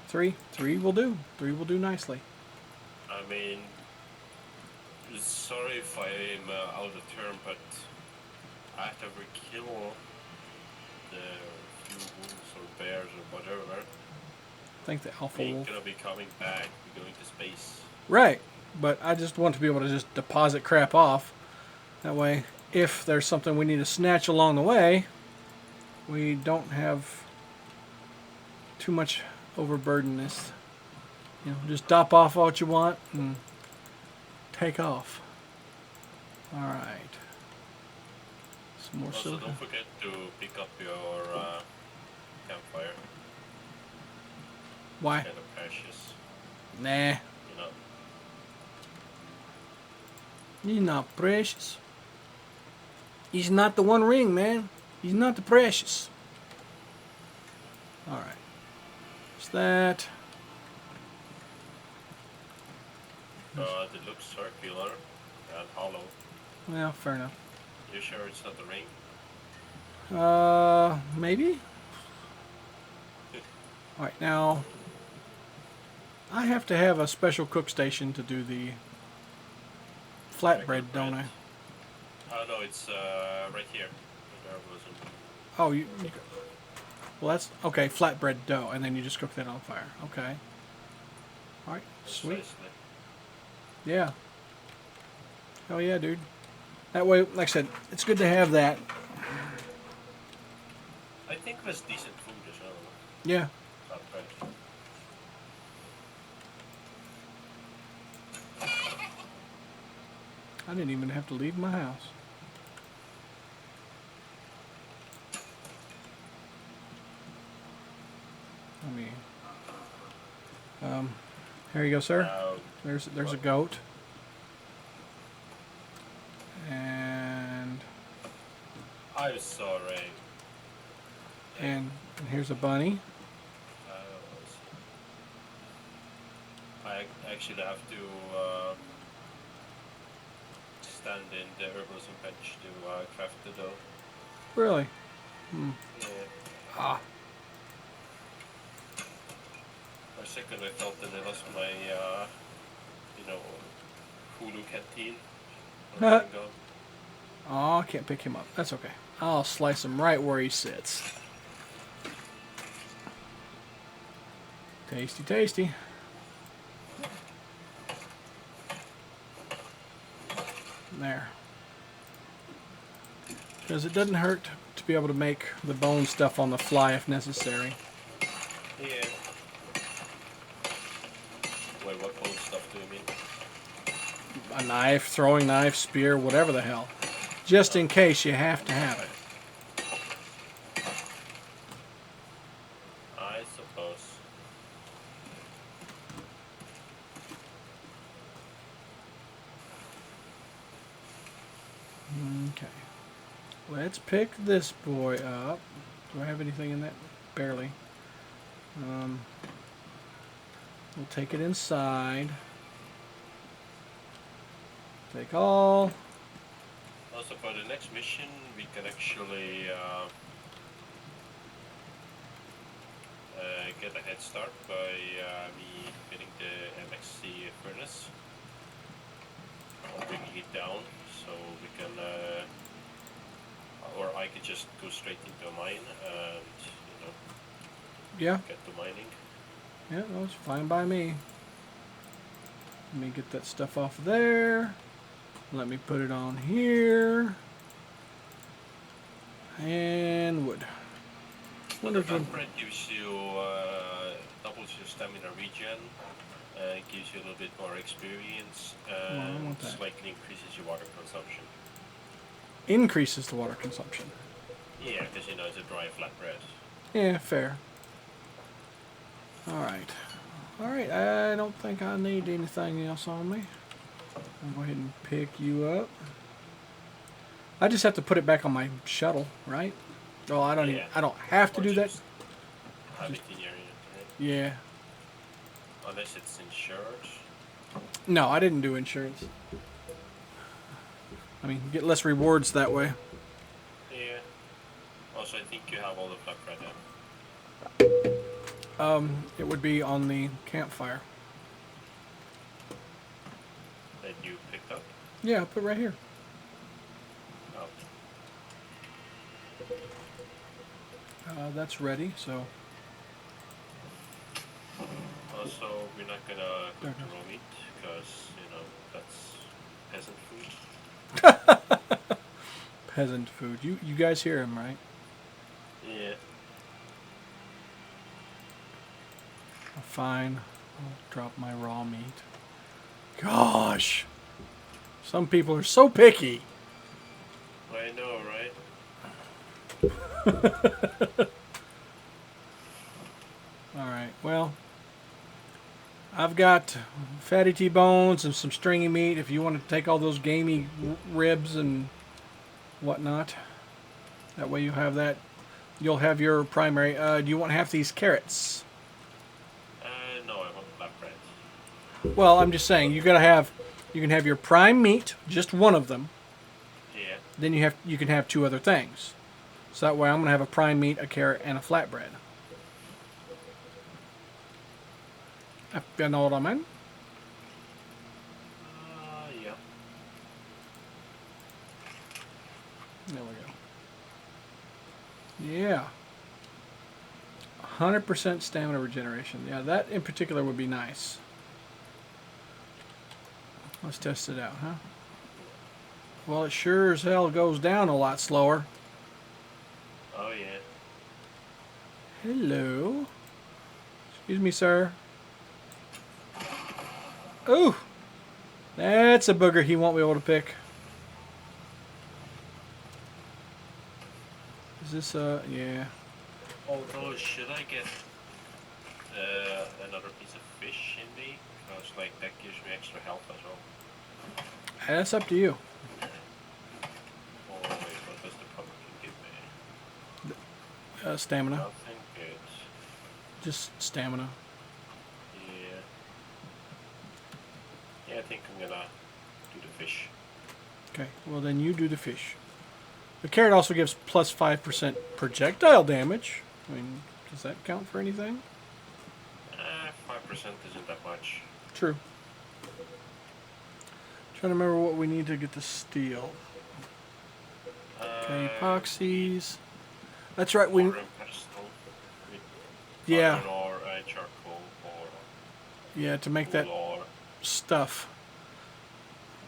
Three will do. 3 will do nicely. I mean, sorry if I'm out of turn, but after we kill the few wolves or bears or whatever, I think the alpha we ain't wolf. gonna be coming back. We're going to space. Right, but I just want to be able to just deposit crap off. That way, if there's something we need to snatch along the way, we don't have too much overburdenness. You know, just drop off what you want and take off. Alright. Some more Also, silica. don't forget to pick up your campfire. Why? Kind of precious, Nah. you know. He's not precious. He's not the one ring, man. He's not the precious. Alright. What's that? It looks circular and hollow. Well, fair enough. You sure it's not the ring? Maybe? Alright, now... I have to have a special cook station to do the flatbread, don't I? Oh no, it's right here. Oh, you well, that's... Okay, flatbread dough, and then you just cook that on fire. Okay. Alright, sweet. Precisely. Yeah. Oh yeah, dude. That way, like I said, it's good to have that. I think it was decent food as well. Yeah. Not bad. I didn't even have to leave my house. I mean, here you go, sir. There's a goat. And I'm sorry. and here's a bunny. I actually have to stand in the herbalism bench to craft the dough. Really? Yeah. Ah. For a second I thought that it was my, Hulu canteen. Uh. Oh, I can't pick him up. That's okay. I'll slice him right where he sits. Tasty, tasty. There. Because it doesn't hurt to be able to make the bone stuff on the fly if necessary. Yeah. Wait, what old stuff do you mean? A knife, throwing knife, spear, whatever the hell. Just in case you have to have it. I suppose. Okay. Let's pick this boy up. Do I have anything in that? Barely. We'll take it inside. Take all. Also, for the next mission, we can actually get a head start by me getting the MXC furnace. Bringing it down, so we can, or I could just go straight into a mine and, Yeah. get to mining. Yeah, that's fine by me. Let me get that stuff off there. Let me put it on here. And wood. Well, the flatbread gives you, doubles your stamina regen, gives you a little bit more experience, and slightly increases your water consumption. Increases the water consumption. Yeah, because it's a dry flatbread. Yeah, fair. Alright. Alright, I don't think I need anything else on me. I'll go ahead and pick you up. I just have to put it back on my shuttle, right? Oh, I don't even, I don't have to do that. Have it in your inventory. Yeah. Unless it's insured. No, I didn't do insurance. I mean, get less rewards that way. Yeah. Also, I think you have all the flatbread there. It would be on the campfire. That you picked up? Yeah, put it right here. Oh. That's ready, so. Also, we're not gonna cook the raw meat, because, that's peasant food. Peasant food. You guys hear him, right? Yeah. Fine. I'll drop my raw meat. Gosh! Some people are so picky. I know, right? Alright, well. I've got fatty T-bones and some stringy meat if you want to take all those gamey ribs and whatnot. That way you have that. You'll have your primary. Do you want half these carrots? No, I want flatbread. Well, I'm just saying you can have your prime meat, just one of them. Yeah. Then you can have two other things. So that way I'm gonna have a prime meat, a carrot, and a flatbread. You know what I mean? Yeah. There we go. Yeah. 100% stamina regeneration. Yeah, that in particular would be nice. Let's test it out, huh? Well, it sure as hell goes down a lot slower. Oh, yeah. Hello. Excuse me, sir. Ooh. That's a booger he won't be able to pick. Is this, yeah. Although, should I get another piece of fish in me? Because, that gives me extra health as well. That's up to you. Oh, wait, what does the pumpkin give me? Stamina. Nothing good. Just stamina. Yeah. Yeah, I think I'm gonna do the fish. Okay, well then you do the fish. The carrot also gives plus 5% projectile damage. I mean, does that count for anything? 5% isn't that much. True. Trying to remember what we need to get the steel. Okay, epoxies. That's right. We Or a pedestal with yeah, iron ore, charcoal, or yeah, to make that wool ore, stuff.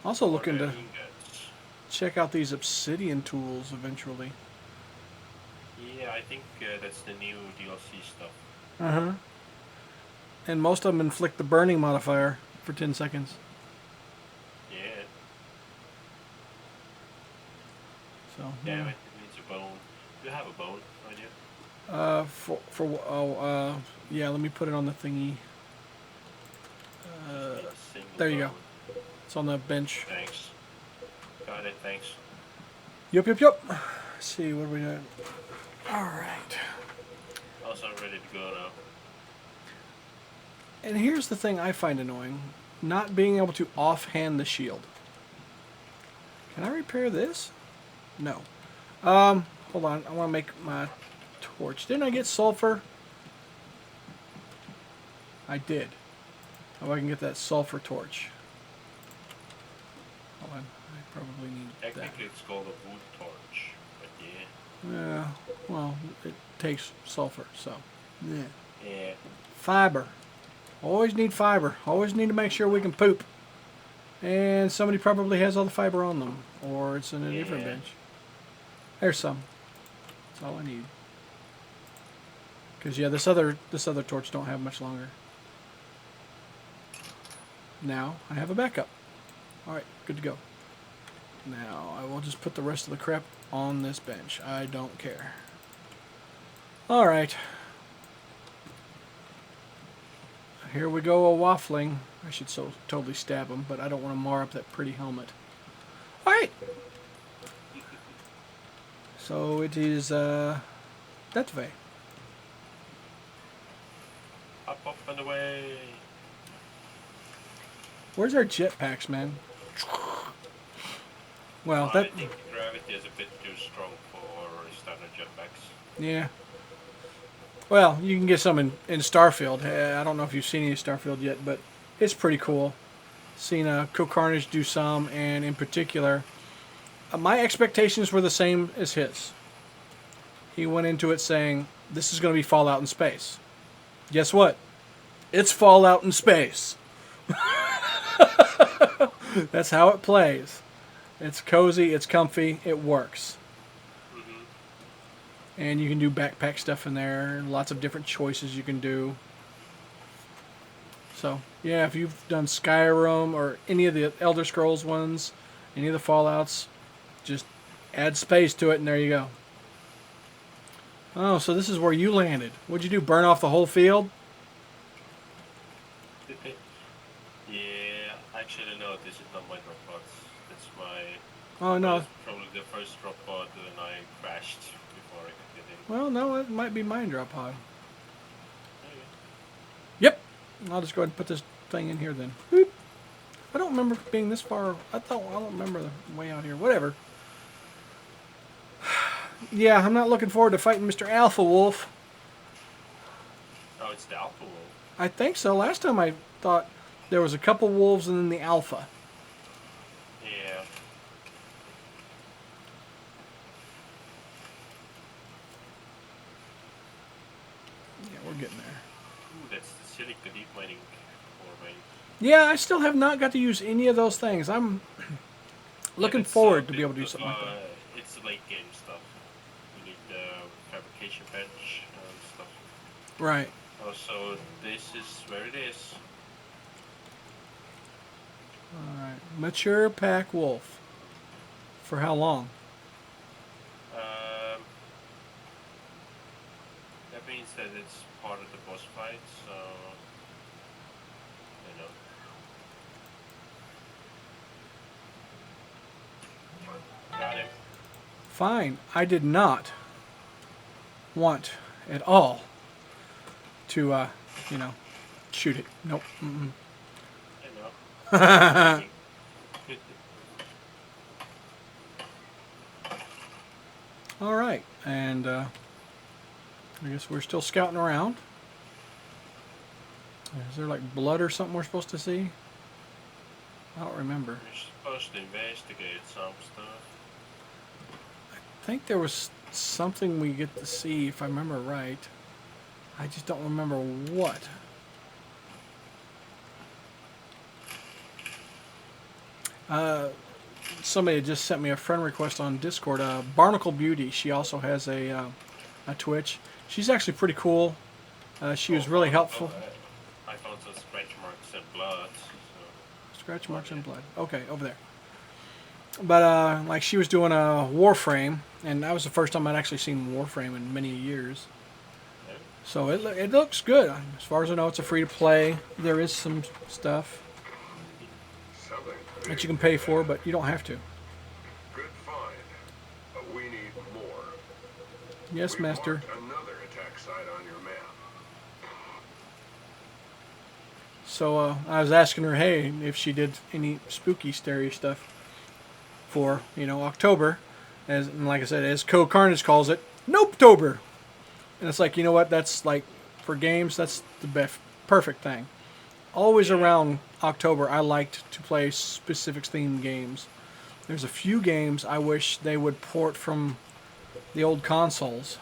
Also or looking to ingots. check out these obsidian tools eventually. Yeah, I think that's the new DLC stuff. Uh huh. And most of them inflict the burning modifier for 10 seconds. Yeah, So damn yeah. it, it needs a bone. You have a bone, don't you? Yeah. Let me put it on the thingy. Just need a single There you go. bone. It's on the bench. Thanks. Got it, thanks. Yup, yup, yup. Let's see what are we doing. All right. Also, I'm ready to go now. And here's the thing I find annoying: not being able to offhand the shield. Can I repair this? No. Hold on. I want to make my torch. Didn't I get sulfur? I did. How I can get that sulfur torch? Hold on. I probably need that. Technically, it's called a wood torch, but yeah. Yeah. Well, it takes sulfur, so. Yeah. Yeah. Fiber. Always need fiber. Always need to make sure we can poop. And somebody probably has all the fiber on them, or it's in a different bench. There's some. That's all I need. Because yeah, this other torch don't have much longer. Now I have a backup. All right, good to go. Now I will just put the rest of the crap on this bench. I don't care. All right. Here we go, a waffling. I should totally stab him, but I don't want to mar up that pretty helmet. All right. So it is that way. Up and away. Where's our jetpacks, man? Well, I that think the gravity is a bit too strong for standard jetpacks. yeah. Well, you can get some in Starfield. I don't know if you've seen any Starfield yet, but it's pretty cool. Seen Cool Carnage do some, and in particular, my expectations were the same as his. He went into it saying, this is going to be Fallout in space. Guess what? It's Fallout in space. That's how it plays. It's cozy, it's comfy, it works. And you can do backpack stuff in there. Lots of different choices you can do. So, yeah, if you've done Skyrim or any of the Elder Scrolls ones, any of the Fallouts, just add space to it and there you go. Oh, so this is where you landed. What'd you do, burn off the whole field? Yeah, actually no, this is not my drop pod. It's my... Oh, no. It's probably the first drop pod and I crashed before I could get in. Well, no, it might be mine drop pod. Okay. Yep. I'll just go ahead and put this thing in here then. Boop. I don't remember being this far. I don't remember the way out here. Whatever. Yeah, I'm not looking forward to fighting Mr. Alpha Wolf. Oh, it's the Alpha Wolf. I think so. Last time I thought there was a couple wolves and then the Alpha. Yeah. Yeah, we're getting there. Ooh, that's the silica deep mining ore mine. Yeah, I still have not got to use any of those things. I'm looking forward to be able to do something like that. It's the late game stuff. You need the fabrication bench and stuff. Right. So this is where it is. Alright. Mature pack wolf. For how long? That means that it's part of the boss fight, so you know. Got him. Fine. I did not want at all to, shoot it. Nope. Mm-mm. I know. All right, and I guess we're still scouting around. Is there like blood or something we're supposed to see? I don't remember. You're supposed to investigate some stuff. think there was something we get to see, if I remember right. I just don't remember what. Somebody just sent me a friend request on Discord. Barnacle Beauty. She also has a Twitch. She's actually pretty cool. She was really helpful. I found some scratch marks and blood. So. Scratch marks and blood. Okay, over there. But like she was doing a Warframe, and that was the first time I'd actually seen Warframe in many years. Yeah. So it looks good. As far as I know, it's a free to play. There is some stuff that you can pay for, but you don't have to. Good find, but we need more. Yes, Master. Another attack site on your map. So I was asking her, hey, if she did any spooky, scary stuff for, October. And like I said, as Co Carnage calls it, Nope-tober. And it's like, you know what? That's like, for games, that's the perfect thing. Always around October, I liked to play specific themed games. There's a few games I wish they would port from the old consoles.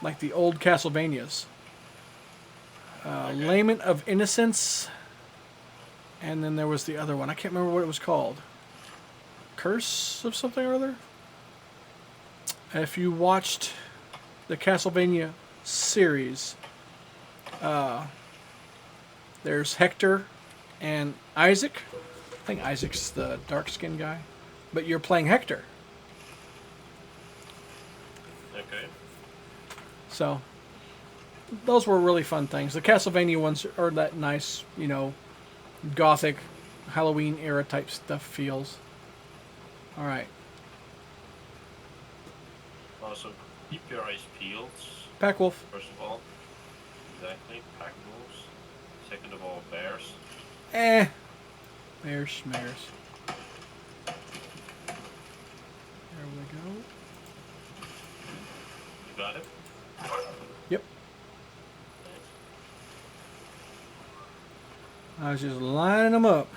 Like the old Castlevanias. Lament of Innocence. And then there was the other one. I can't remember what it was called. Curse of something or other? If you watched the Castlevania series, there's Hector and Isaac. I think Isaac's the dark-skinned guy. But you're playing Hector. Okay. So, those were really fun things. The Castlevania ones are that nice, gothic, Halloween era type stuff feels. Alright. Also, keep your eyes peeled. Pack Wolf. First of all. Exactly. Pack wolves. Second of all, bears. Bears schmares. There we go. You got it? Yep. I was just lining them up.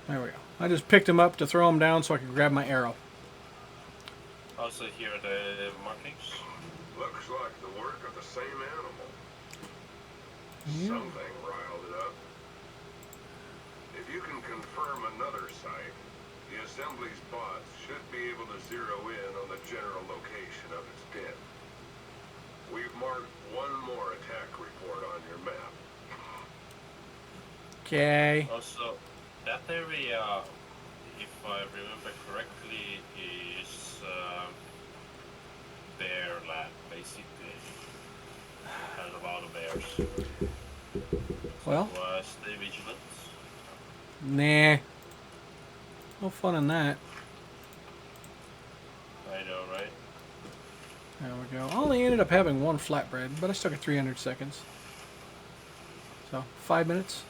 There we go. I just picked them up to throw them down so I could grab my arrow. Also, here are the markings. Looks like the work of the same animal. Yeah. Something riled it up. If you can confirm another site, the assembly's bots should be able to zero in on the general location of its den. We've marked one more attack report on your map. Okay. Also, that area, if I remember correctly, is bear land, basically. Has a lot of bears. Well. So, stay vigilant. Nah. No fun in that. I know, right? There we go. I only ended up having one flatbread, but I still got 300 seconds. So, 5 minutes.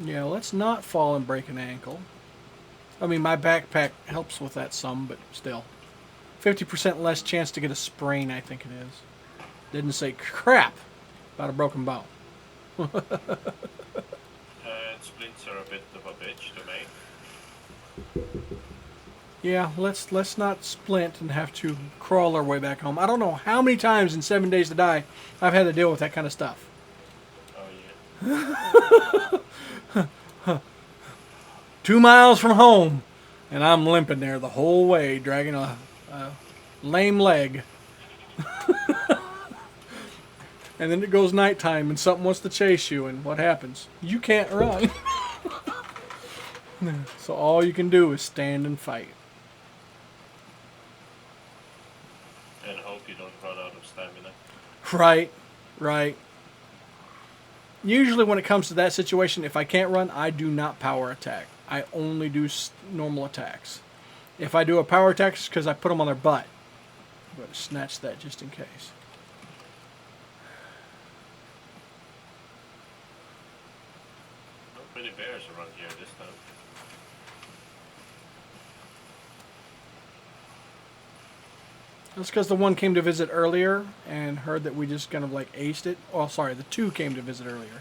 Yeah, let's not fall and break an ankle. I mean, my backpack helps with that some, but still. 50% less chance to get a sprain, I think it is. Didn't say crap about a broken bone. And splints are a bit of a bitch to make. Yeah, let's not splint and have to crawl our way back home. I don't know how many times in 7 Days to Die I've had to deal with that kind of stuff. Oh, yeah. 2 miles from home, and I'm limping there the whole way, dragging a lame leg. And then it goes nighttime, and something wants to chase you, and what happens? You can't run. So all you can do is stand and fight. And hope you don't run out of stamina. Right. Usually when it comes to that situation, if I can't run, I do not power attack. I only do normal attacks. If I do a power attack, it's because I put them on their butt. I'm going to snatch that just in case. Not many bears around here this time. That's because the one came to visit earlier and heard that we just kind of like aced it. Oh, sorry, the two came to visit earlier.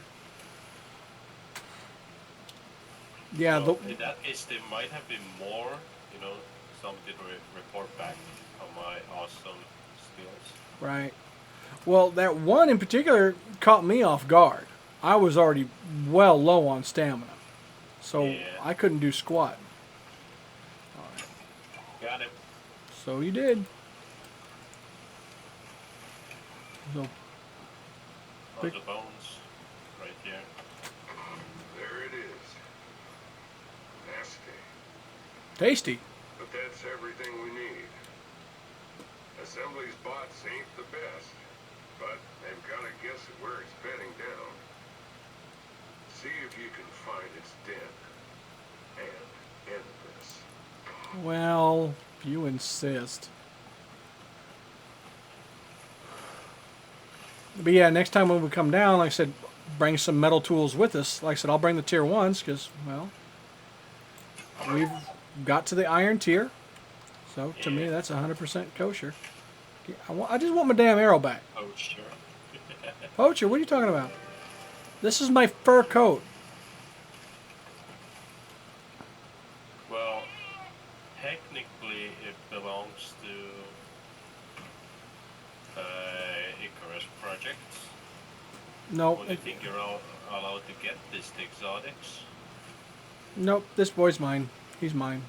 Yeah, So in that case, there might have been more, you know, something to report back on my awesome skills. right. Well, that one in particular caught me off guard. I was already well low on stamina, so Yeah, I couldn't do squat. got him. So you did. So On big, the bones, right here. There it is. Nasty. tasty. But that's everything we need. Assembly's bots ain't the best, but they've got to guess at where it's bedding down. See if you can find its den. And end this. Well, you insist. But yeah, next time when we come down, like I said, bring some metal tools with us. Like I said, I'll bring the tier 1s because, well, we've got to the iron tier. So to me, that's 100% kosher. I just want my damn arrow back. Oh, sure. Poacher, what are you talking about? This is my fur coat. Well, technically, it belongs to Icarus projects. No, What do you think you're allowed to get this exotics? nope, this boy's mine. He's mine.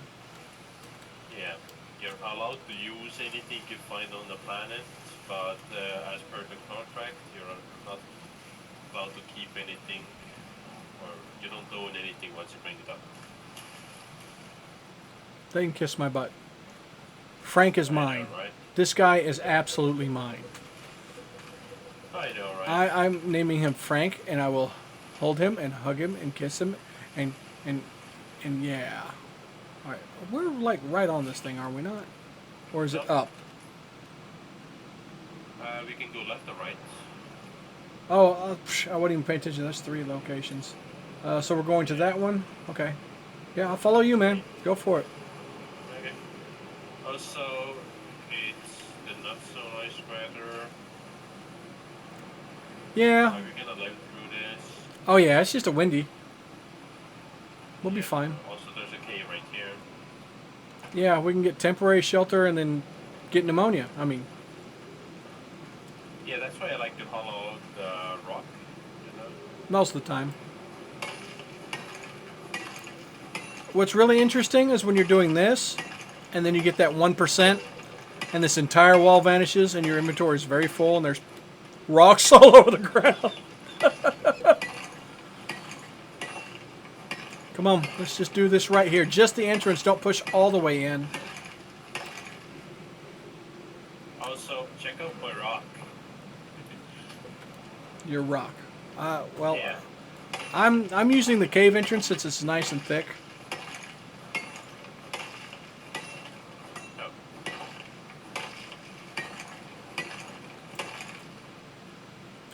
Yeah, you're allowed to use anything you find on the planet, but as per the contract, you're not allowed to keep anything, or you don't own anything once you bring it up. They can kiss my butt. Frank is I mine. know, right? This guy is absolutely mine. I know, right? I'm naming him Frank, and I will hold him and hug him and kiss him, and and and yeah. All right, we're like right on this thing, are we not? Or is it No. up? We can go left or right. Oh, I wouldn't even pay attention. That's 3 locations. So we're going to that one. Okay. Yeah, I'll follow you, man. Go for it. Okay. Also, it's the not so nice weather. Yeah. Are we gonna live through this? Oh yeah, it's just a windy. We'll be fine. Also, there's a cave right here. Yeah, we can get temporary shelter and then get pneumonia. I mean, Yeah, that's why I like to hollow out the rock. You know. most of the time. What's really interesting is when you're doing this, and then you get that 1%, and this entire wall vanishes, and your inventory is very full, and there's rocks all over the ground. Come on, let's just do this right here. Just the entrance, don't push all the way in. Also, check out my rock. Your rock. Well, Yeah. I'm using the cave entrance since it's nice and thick. Oh.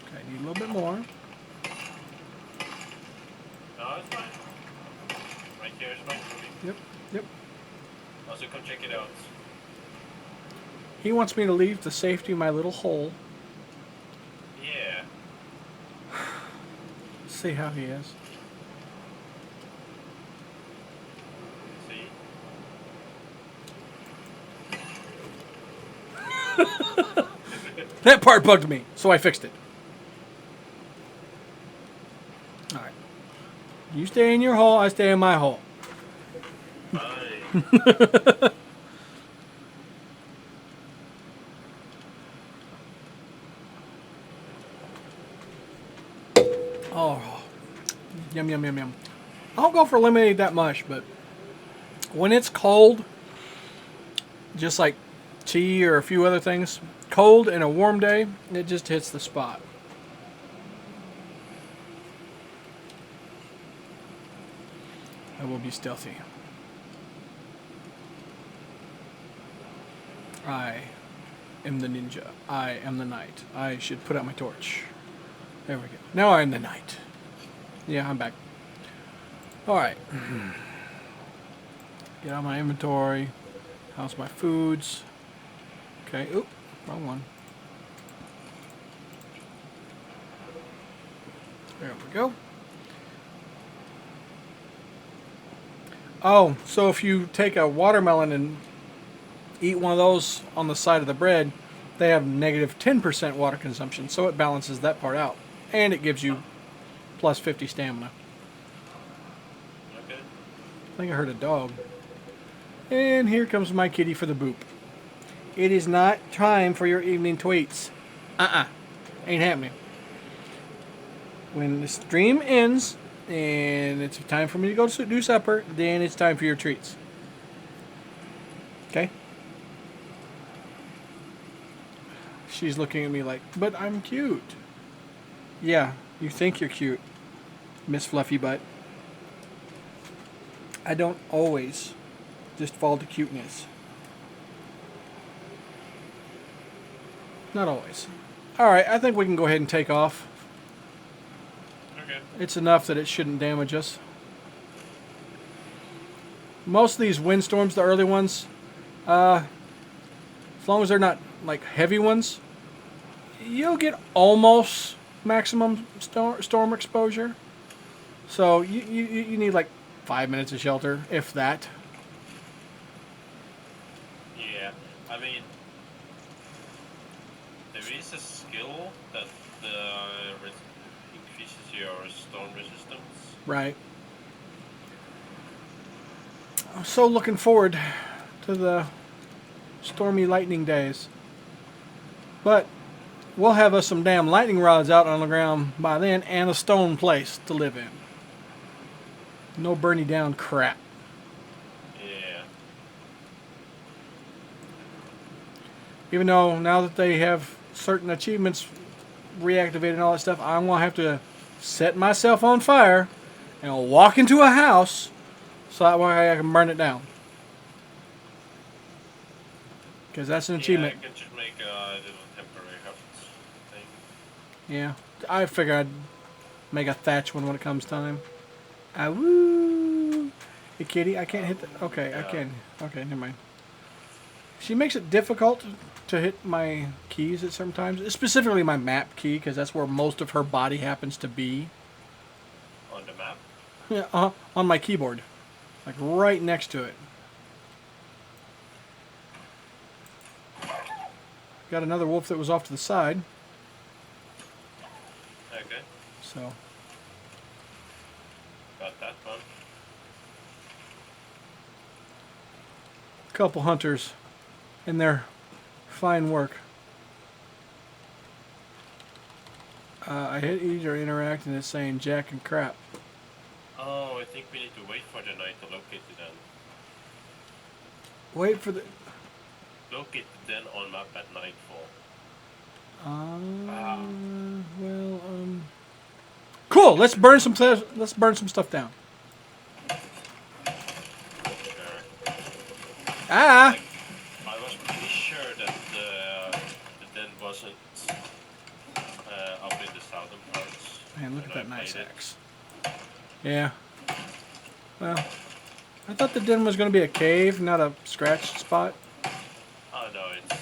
Okay, need a little bit more. No, it's fine. Right here is fine for me. Yep, yep. Also, come check it out. He wants me to leave the safety of my little hole. Yeah. See how he is. See? That part bugged me, so I fixed it. Alright. You stay in your hole, I stay in my hole. Fine. Oh. Yum, yum, yum, yum. I don't go for lemonade that much, but when it's cold, just like tea or a few other things, cold and a warm day, it just hits the spot. I will be stealthy. I am the ninja. I am the knight. I should put out my torch. There we go. Now I'm the knight. Yeah, I'm back. Alright. Get out my inventory. How's my foods? Okay. Oop. Wrong one. There we go. Oh, so if you take a watermelon and eat one of those on the side of the bread, they have negative 10% water consumption, so it balances that part out. And it gives you plus 50 stamina. Okay. I think I heard a dog. And here comes my kitty for the boop. It is not time for your evening tweets. Ain't happening. When the stream ends and it's time for me to go to do supper, then it's time for your treats. Okay? She's looking at me like, but I'm cute. Yeah, you think you're cute, Miss Fluffy Butt. I don't always just fall to cuteness. Not always. Alright, I think we can go ahead and take off. Okay. It's enough that it shouldn't damage us. Most of these windstorms, the early ones, as long as they're not like heavy ones, you'll get almost maximum storm exposure. So you need like 5 minutes of shelter, if that. Yeah. I mean, there is a skill that increases your storm resistance. Right. I'm so looking forward to the stormy lightning days. But we'll have us some damn lightning rods out on the ground by then and a stone place to live in. No burning down crap. Yeah. Even though now that they have certain achievements reactivated and all that stuff, I'm going to have to set myself on fire and walk into a house so that way I can burn it down. Because that's an achievement. Yeah, I can just make a little temporary hut thing. Yeah, I figure I'd make a thatch one when it comes time. Ah, woo! Hey, kitty, I can't hit the... Okay, I can. Okay, never mind. She makes it difficult to hit my keys at certain times, specifically my map key, because that's where most of her body happens to be. On the map? Yeah, on my keyboard. Like right next to it. Got another wolf that was off to the side. Okay. So, Got that one. couple hunters in their fine work. I hit eat or interact and it's saying jack and crap. Oh, I think we need to wait for the night to locate it then. Wait for the... Locate the den on map at nightfall. Well, cool. Let's burn some stuff down. Sure. Ah! I was pretty sure that the den wasn't up in the southern parts. Man, look at when that I nice played it. axe. Yeah. Well, I thought the den was going to be a cave, not a scratched spot. Oh no, it's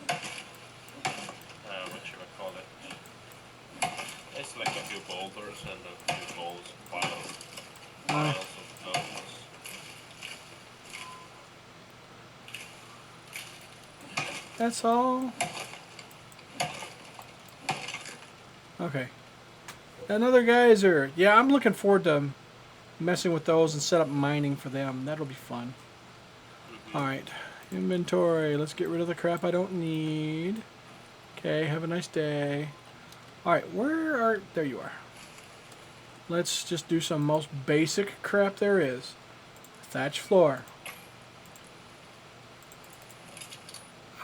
what should I call it? It's like a few boulders and a few piles of stones. That's all. Okay. Another geyser. Yeah, I'm looking forward to messing with those and set up mining for them. That'll be fun. Alright. Inventory. Let's get rid of the crap I don't need. Okay, have a nice day. Alright, where are... There you are. Let's just do some most basic crap there is. Thatch floor.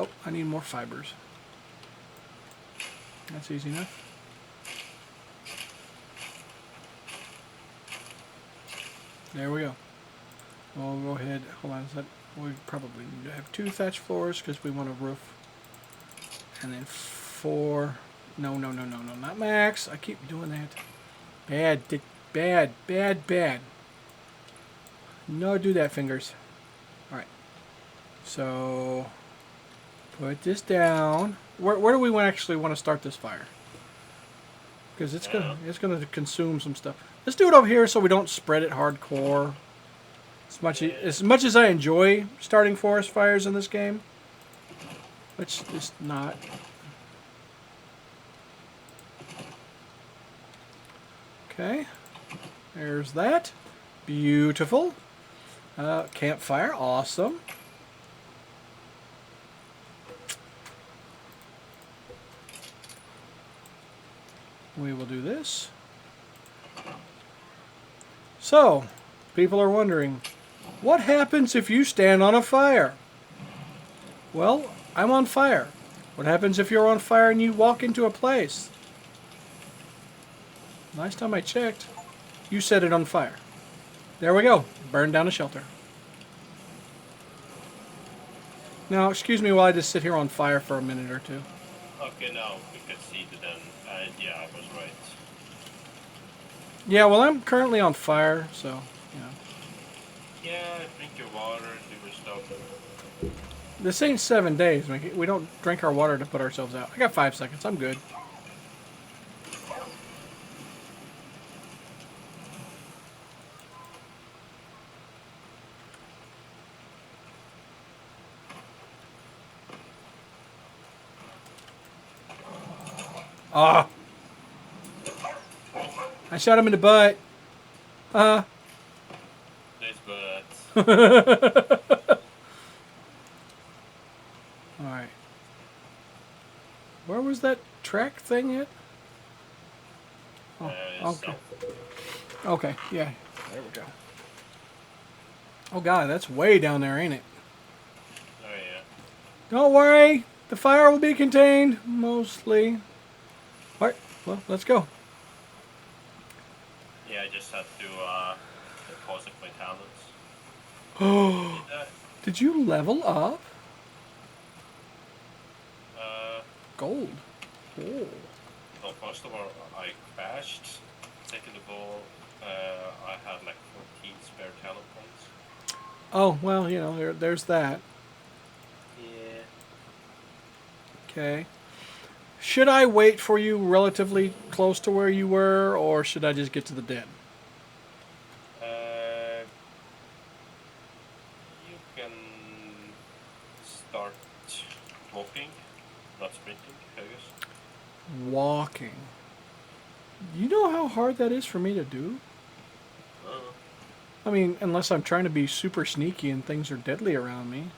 Oh, I need more fibers. That's easy enough. There we go. We'll go ahead. Hold on. Is that, we probably need to have 2 thatch floors because we want a roof. And then 4. No, not max. I keep doing that. Bad. No, do that, fingers. Alright. So, put this down. Where do we actually want to start this fire? because it's Yeah. gonna consume some stuff. Let's do it over here so we don't spread it hardcore. As much as I enjoy starting forest fires in this game, let's just not. Okay, there's that. Beautiful. Campfire, awesome. We will do this. So, people are wondering, what happens if you stand on a fire? Well, I'm on fire. What happens if you're on fire and you walk into a place? Last time I checked, you set it on fire. There we go. Burn down a shelter. Now, excuse me while I just sit here on fire for a minute or two. Okay, now we can see the then. Yeah, I was right. Yeah, well, I'm currently on fire, so, you know. Yeah, drink your water, do your stuff. This ain't 7 days. We don't drink our water to put ourselves out. I got 5 seconds. I'm good. Ah! I shot him in the butt. Nice, but Alright. Where was that track thing at? Oh, okay. Okay, yeah. There we go. Oh god, that's way down there, ain't it? oh yeah. Don't worry. The fire will be contained, mostly. Alright, well, let's go. Yeah, I just had to deposit my talents. Oh, Did that. did you level up? Gold. Oh. Well, first of all, I crashed. Second of all, I had like 14 spare talent points. Oh, well, you know, there's that. Yeah. Okay. Should I wait for you relatively close to where you were, or should I just get to the den? You can start walking, not sprinting, I guess. Walking. You know how hard that is for me to do? I mean, unless I'm trying to be super sneaky and things are deadly around me.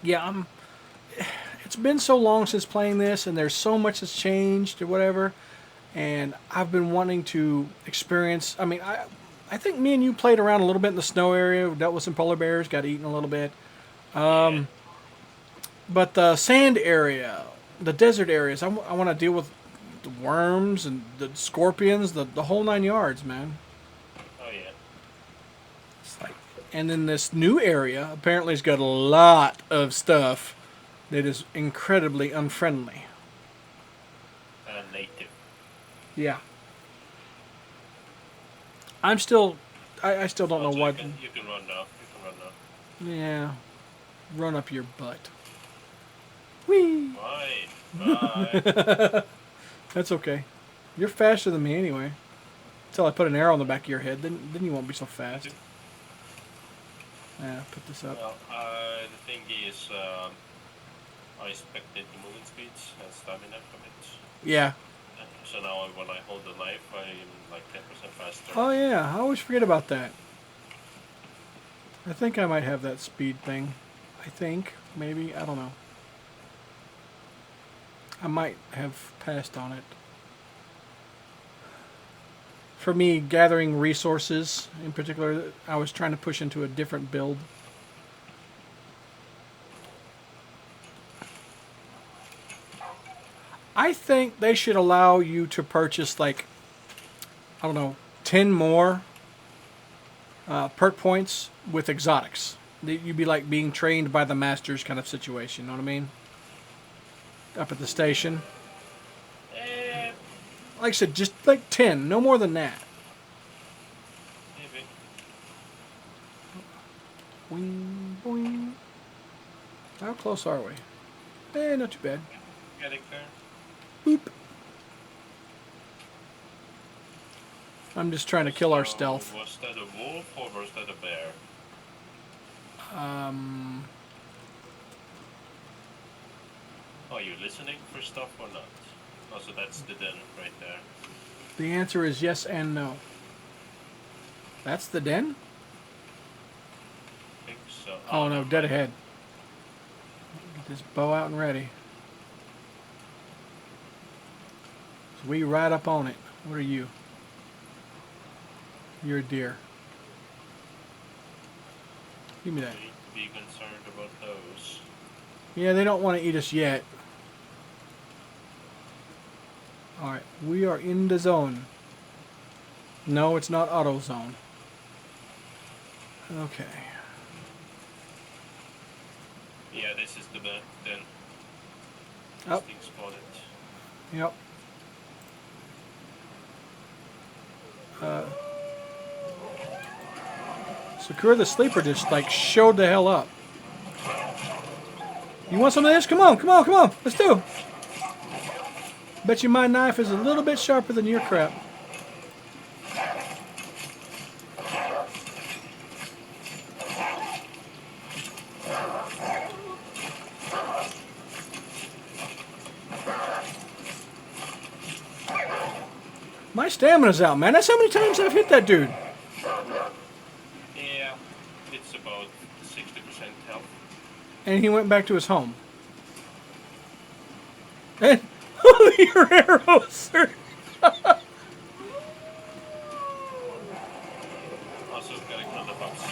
Yeah, it's been so long since playing this, and there's so much that's changed or whatever, and I've been wanting to experience. I mean, I think me and you played around a little bit in the snow area, dealt with some polar bears, got eaten a little bit. But the sand area, the desert areas, I want to deal with the worms and the scorpions, the whole 9 yards, man. Oh yeah. It's like, and then this new area apparently has got a lot of stuff that is incredibly unfriendly. Native. Yeah. I'm still, I still don't know Also, what. you can run now. You can run now. Yeah. Run up your butt. Whee! Right. Bye. That's okay. You're faster than me anyway. Until I put an arrow on the back of your head, then you won't be so fast. Yeah, put this up. Well, the thing is, I expected the moving speeds and stamina from it. Yeah. So now when I hold the knife, I'm like 10% faster. Oh yeah, I always forget about that. I think I might have that speed thing. I think, maybe, I don't know. I might have passed on it. For me, gathering resources, in particular, I was trying to push into a different build. I think they should allow you to purchase, like, I don't know, 10 more perk points with exotics. You'd be like being trained by the masters kind of situation, you know what I mean? Up at the station. Like I said, just like 10, no more than that. Maybe. Boing, boing. How close are we? Not too bad. Getting there. I'm just trying to kill our So, stealth. Was that a wolf or was that a bear? Are you listening for stuff or not? Also, that's the den right there. The answer is yes and no. That's the den? I think so. Oh no, dead ahead. Get this bow out and ready. So we ride up on it. What are you? You're a deer. Give me that. Need to be concerned about those. Yeah, they don't want to eat us yet. Alright, we are in the zone. No, it's not auto zone. Okay. Yeah, this is the den. Oh. Thing spotted. Yep. Sakura the Sleeper just like showed the hell up. You want some of this? Come on, come on, come on. Let's do. Bet you my knife is a little bit sharper than your crap. My stamina's out, man. That's how many times I've hit that dude. Yeah, it's about 60% health. And he went back to his home. And your arrows, sir. Also, getting another box.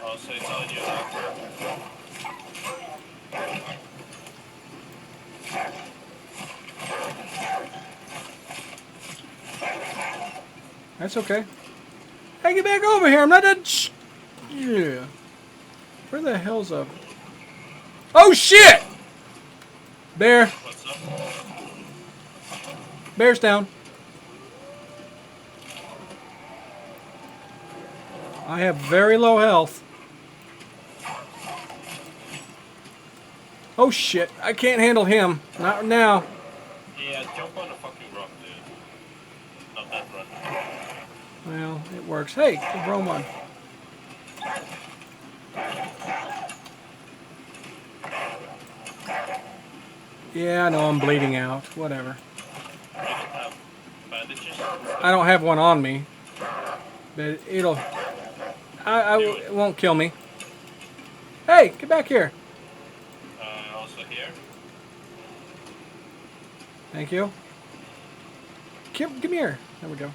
Also, it's on you now. That's okay. Hey, get back over here. I'm not done. Yeah. Where the hell's up? Oh, shit! Bear. What's up? Bear's down. I have very low health. Oh, shit. I can't handle him. Not now. Yeah, jump on a fucking rock, dude. Not that run. Well, it works. Hey, the Bromon. Yeah, I know I'm bleeding out. Whatever. I don't have bandages. I don't have one on me. But it'll... it won't kill me. Hey, get back here. Also here. Thank you. Give me here. There we go.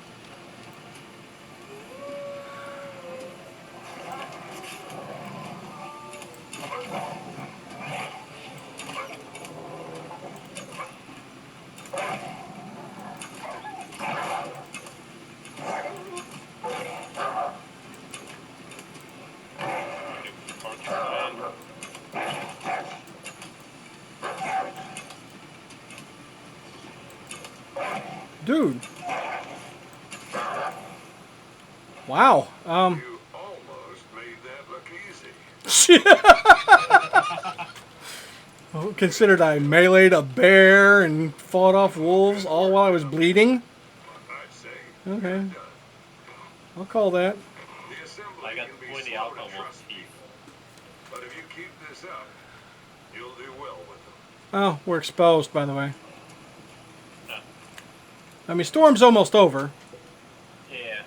Dude. Wow. You almost made that look easy. Well, considered I meleeed a bear and fought off wolves all while I was bleeding. I'd say. Okay. I'll call that. The assembly I got can be pointy slow out to on trust wolf's teeth. But if you keep this up, you'll do well with them. Oh, we're exposed, by the way. No. I mean, storm's almost over. Yeah.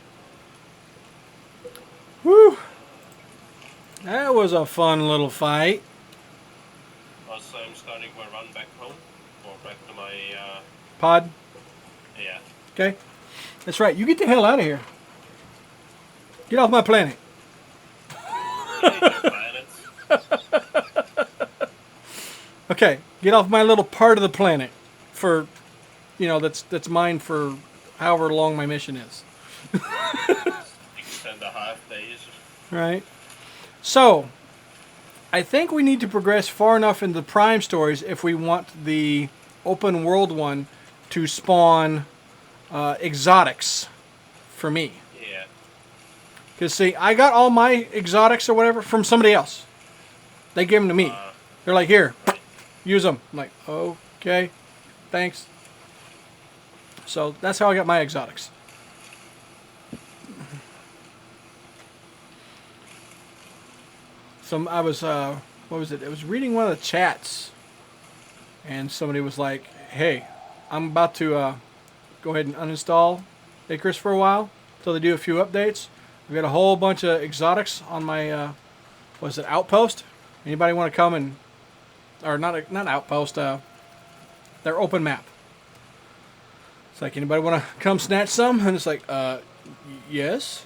Whew. That was a fun little fight. Also, I'm starting my run back home. Or back to my, Pod. yeah. Okay. That's right. You get the hell out of here. Get off my planet. Planets. Okay. Get off my little part of the planet. For, you know, that's mine for however long my mission is. Extend a half days. Right. So, I think we need to progress far enough into the Prime stories if we want the open world one to spawn exotics for me. Yeah. Because, see, I got all my exotics or whatever from somebody else. They gave them to me. They're like, here, use them. I'm like, okay, thanks. So that's how I got my exotics. So I was, what was it? I was reading one of the chats, and somebody was like, "Hey, I'm about to go ahead and uninstall Icarus for a while until they do a few updates. I've got a whole bunch of exotics on my, what is it, Outpost? Anybody want to come and, or not Outpost, their open map. It's like, anybody want to come snatch some?" And it's like, yes.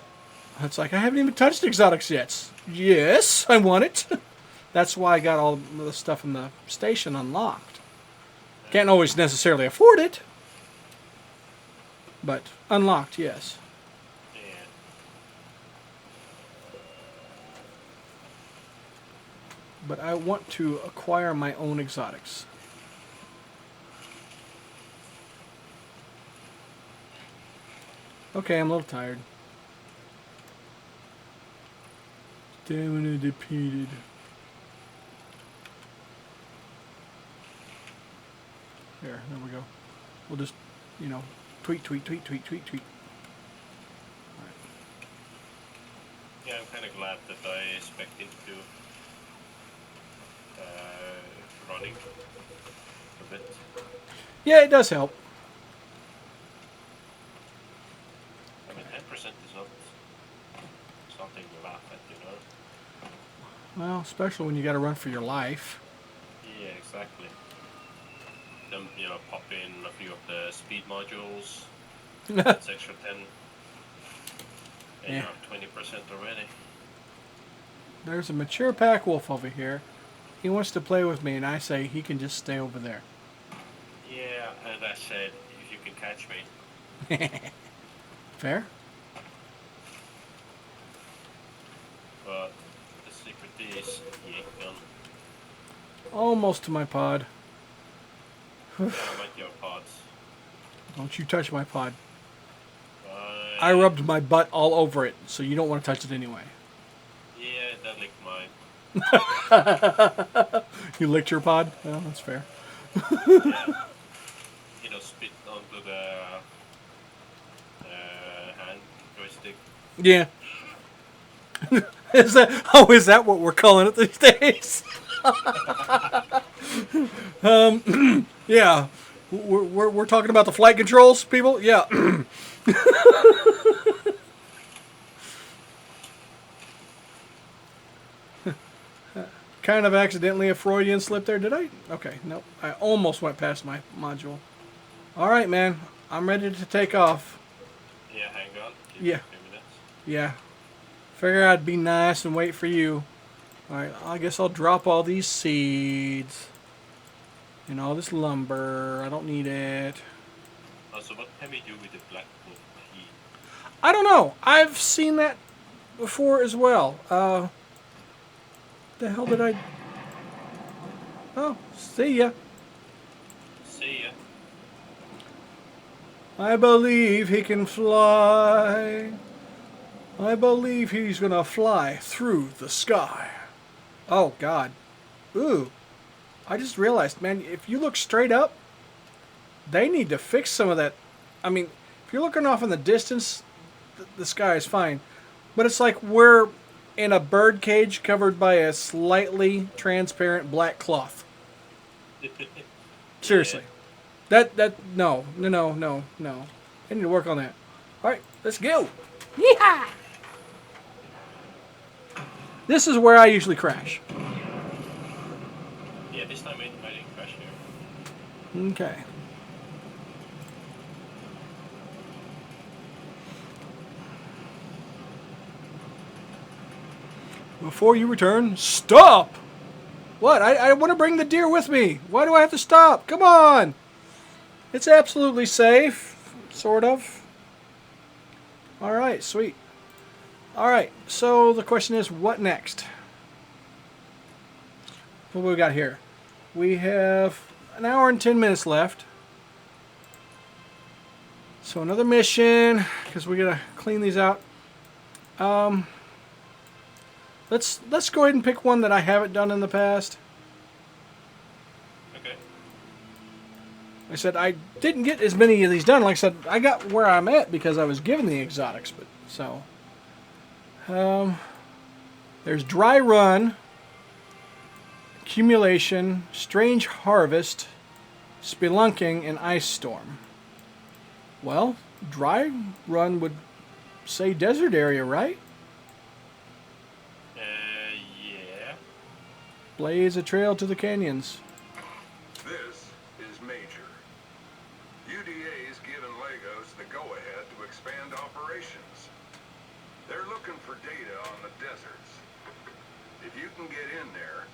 It's like, I haven't even touched exotics yet. Yes, I want it. That's why I got all the stuff in the station unlocked. Can't always necessarily afford it, but unlocked, yes. Yeah. But I want to acquire my own exotics. Okay, I'm a little tired. Stamina depleted. There we go. We'll just, tweet. Yeah, I'm kind of glad that I expected to running a bit. Yeah, it does help. I mean, 10% is not something to laugh at, you know? Well, especially when you got to run for your life. Yeah, exactly. Then, pop in a few of the speed modules. That's extra 10. And you have 20% already. There's a mature pack wolf over here. He wants to play with me, and I say he can just stay over there. Yeah, and I said, if you can catch me. Fair? But the secret is yank gun. Almost to my pod. Yeah, I like your pods. Don't you touch my pod. I rubbed my butt all over it, so you don't want to touch it anyway. Yeah, that licked mine. You licked your pod? Well, that's fair. Yeah. Spit onto the hand joystick. Yeah. Is that what we're calling it these days? Yeah. We're talking about the flight controls, people? Yeah. Kind of accidentally a Freudian slip there, did I? Okay, nope. I almost went past my module. All right, man. I'm ready to take off. Yeah, hang on. Give Yeah. me a few minutes. Yeah. Figure I'd be nice and wait for you. All right, I guess I'll drop all these seeds. And all this lumber. I don't need it. So what can we do with the black wood heat? I don't know. I've seen that before as well. The hell did I... Oh, see ya. See ya. I believe he can fly. I believe he's gonna fly through the sky. Oh, God. Ooh. I just realized, man, if you look straight up, they need to fix some of that. I mean, if you're looking off in the distance, the sky is fine. But it's like we're in a bird cage covered by a slightly transparent black cloth. Seriously. No. I need to work on that. Alright, let's go. Yeehaw! This is where I usually crash. Yeah, this time I didn't crash here. Okay. Before you return, stop! What? I want to bring the deer with me. Why do I have to stop? Come on! It's absolutely safe. Sort of. Alright, sweet. Alright, so the question is, what next? What we got here? We have an hour and 10 minutes left. So another mission, because we gotta clean these out. Let's go ahead and pick one that I haven't done in the past. Okay. I said I didn't get as many of these done. Like I said, I got where I'm at because I was given the exotics. But so, there's dry run, accumulation, strange harvest, spelunking, and ice storm. Well, dry run would say desert area, right? Yeah. Blaze a trail to the canyons. This is major. UDA's given Legos the go-ahead to expand operations. They're looking for data on the deserts. If you can get in there,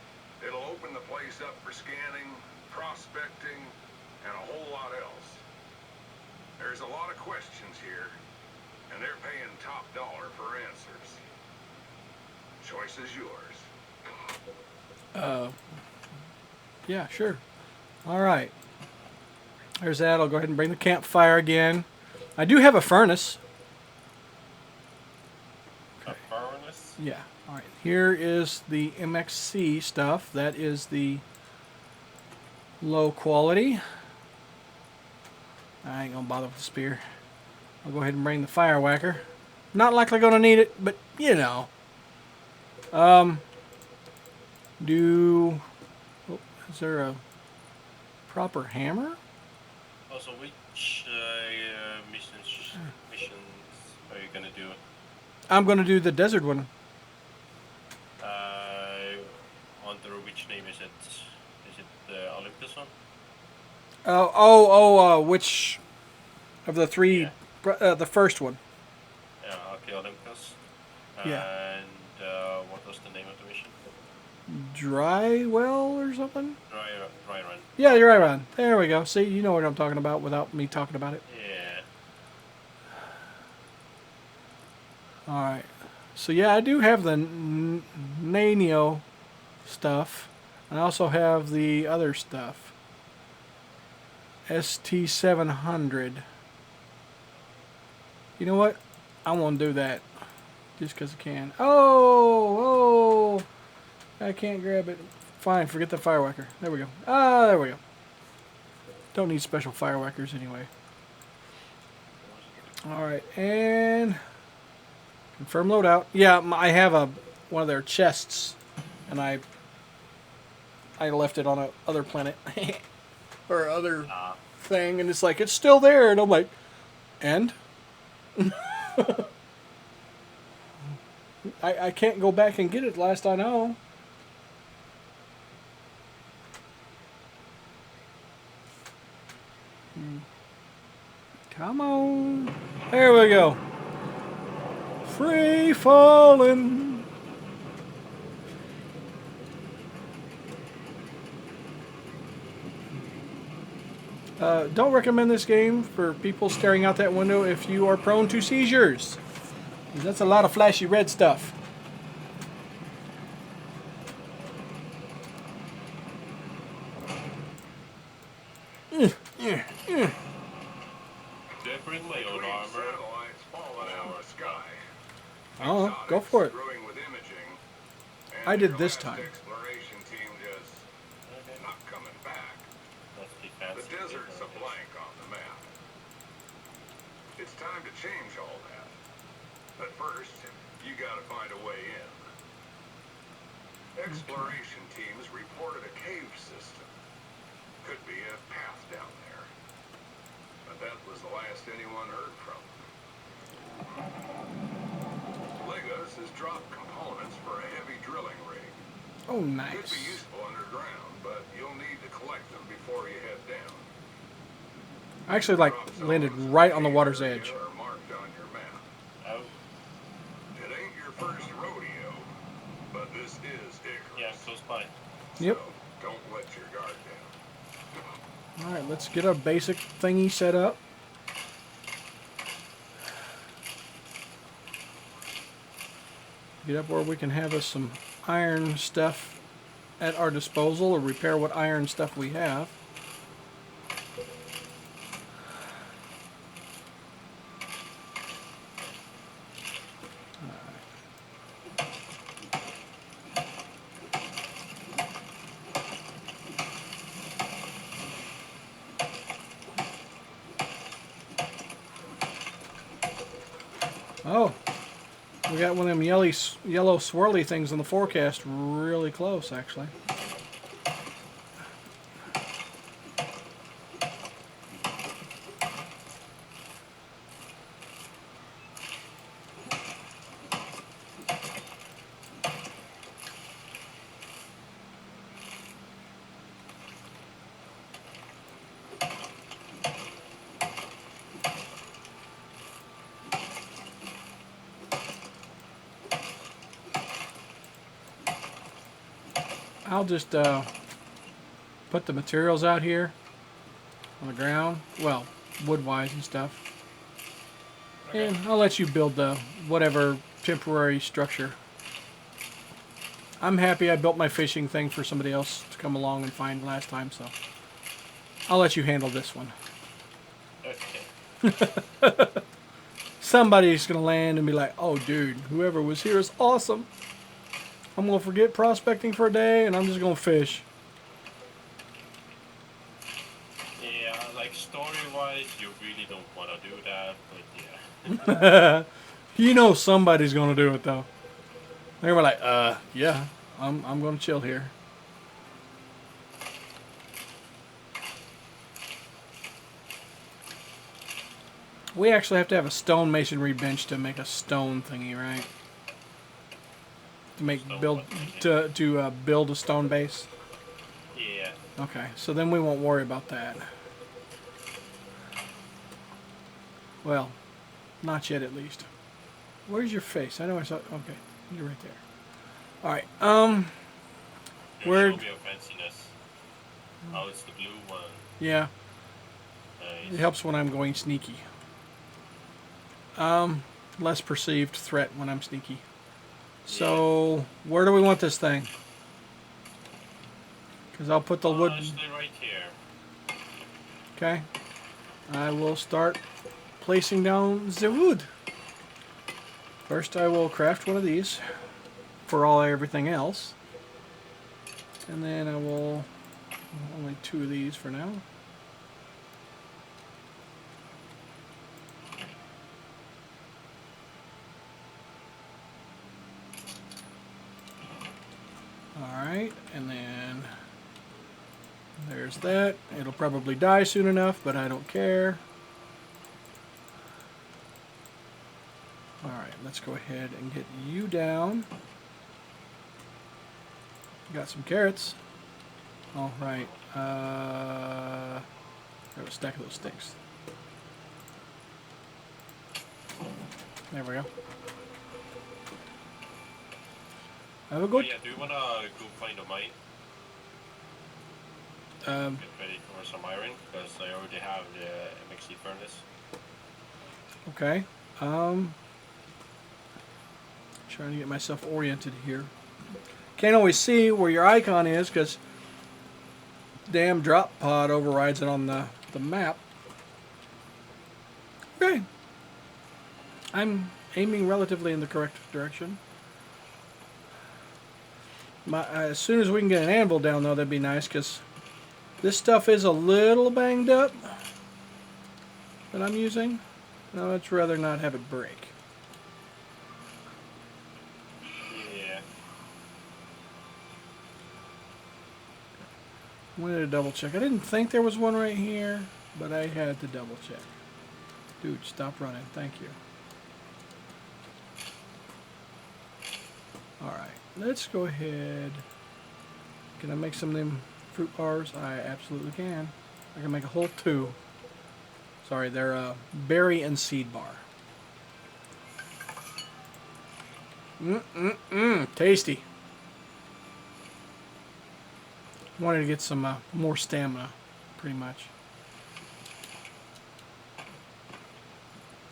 it'll open the place up for scanning, prospecting, and a whole lot else. There's a lot of questions here, and they're paying top dollar for answers. Choice is yours. Yeah, sure. All right. There's that. I'll go ahead and bring the campfire again. I do have a furnace. A furnace? Yeah. All right. Here is the MXC stuff. That is the low quality. I ain't gonna bother with the spear. I'll go ahead and bring the fire whacker. Not likely gonna need it, but you know. Is there a proper hammer? Also, which missions are you gonna do? I'm gonna do the desert one. Under which name is it? Is it the Olympus one? Which of the three? Yeah. The first one. Yeah, okay, Olympus. Yeah. And what was the name of the mission? Dry well or something? Dry run. Yeah, you're right, Ron. There we go. See, you know what I'm talking about without me talking about it. Yeah. All right. So yeah, I do have the Nanio stuff. I also have the other stuff. ST700. You know what? I want to do that just because I can. Oh! I can't grab it. Fine, forget the fire whacker. There we go. There we go. Don't need special fire whackers anyway. Alright, and confirm loadout. Yeah, I have one of their chests, and I left it on a other planet. Or other thing, and it's like, it's still there, and I'm like, and? I can't go back and get it last I know. Come on. There we go. Free falling. Don't recommend this game for people staring out that window if you are prone to seizures. 'Cause that's a lot of flashy red stuff. Different Green layout armor. satellites falling out of the sky. Oh, go for it. Screwing with imaging, and I did your this last time. Exploration team just not coming back. Let's be fancy. The desert's a blank on the map. It's time to change all that. But first, you gotta find a way in. Exploration teams reported a cave system. Could be a path down there. But that was the last anyone heard from. Legos has dropped components for a heavy drilling rig. Oh, Could nice. be useful underground, but you'll need to collect them before you head down. I actually landed right on the water's edge. Are marked on your map. Oh, It ain't your first rodeo, but this is Icarus. yeah, close by. Yep. So don't let your guard down. Alright, let's get a basic thingy set up. Get up where we can have us some iron stuff at our disposal, or repair what iron stuff we have. Oh, we got one of them yellow swirly things in the forecast really close, actually. I'll just put the materials out here on the ground, well, wood-wise and stuff. Okay. And I'll let you build the whatever temporary structure. I'm happy I built my fishing thing for somebody else to come along and find last time, so I'll let you handle this one. Okay. Somebody's going to land and be like, oh, dude, whoever was here is awesome. I'm going to forget prospecting for a day, and I'm just going to fish. Yeah, like story-wise, you really don't want to do that, but yeah. You know somebody's going to do it, though. They're gonna be like, yeah, I'm going to chill here. We actually have to have a stone masonry bench to make a stone thingy, right? To make Stone build what thingy? to build a stone base. Yeah. Okay, so then we won't worry about that. Well, not yet at least. Where's your face? I know I saw. Okay, you're right there. All right. You Where? show me your fanciness. Oh, it's the blue one. Yeah, Nice. it helps when I'm going sneaky. Less perceived threat when I'm sneaky. So, where do we want this thing? Because I'll put the wood. Honestly, right here. Okay. I will start placing down the wood. First, I will craft one of these for everything else. And then I will. Only 2 of these for now. Alright, and then there's that. It'll probably die soon enough, but I don't care. Alright, let's go ahead and get you down. Got some carrots. Alright, got a stack of those sticks. There we go. Have a Oh good. yeah, do you wanna go find a mine? Get ready for some iron, because I already have the MXC furnace. Okay. Trying to get myself oriented here. Can't always see where your icon is because damn drop pod overrides it on the map. Okay. I'm aiming relatively in the correct direction. As soon as we can get an anvil down, though, that'd be nice because this stuff is a little banged up that I'm using. No, I'd rather not have it break. Yeah. Wanted to double check. I didn't think there was one right here, but I had to double check. Dude, stop running. Thank you. Alright, let's go ahead. Can I make some of them fruit bars? I absolutely can. I can make a whole 2. Sorry, they're a berry and seed bar. Tasty. Wanted to get some more stamina, pretty much.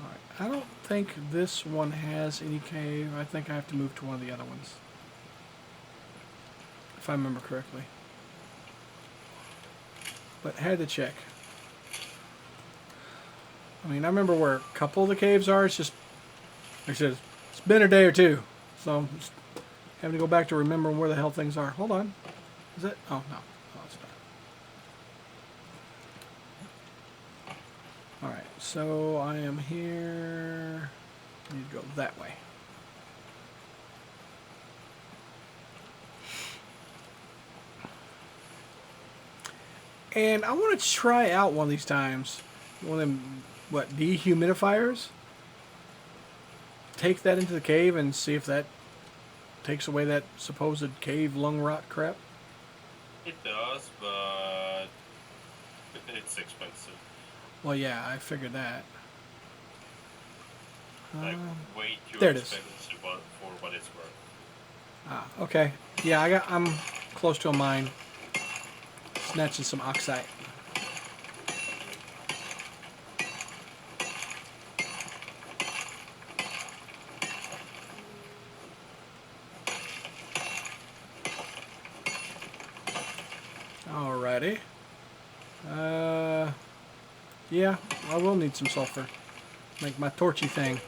Alright, I don't think this one has any cave. I think I have to move to one of the other ones. If I remember correctly. But had to check. I mean, I remember where a couple of the caves are. It's just, like I said, it's been a day or two. So, I'm just having to go back to remember where the hell things are. Hold on. Is it? Oh, no. Oh, it's not. Alright, so I am here. You need to go that way. And I want to try out one of these times. One of them, what, dehumidifiers? Take that into the cave and see if that takes away that supposed cave lung rot crap. It does, but it's expensive. Well, yeah, I figured that. Like, way too there it is. expensive for what it's worth. Ah, okay. Yeah, I'm close to a mine. Snatching some oxide. Alrighty. Yeah, I will need some sulfur. Make my torchy thing.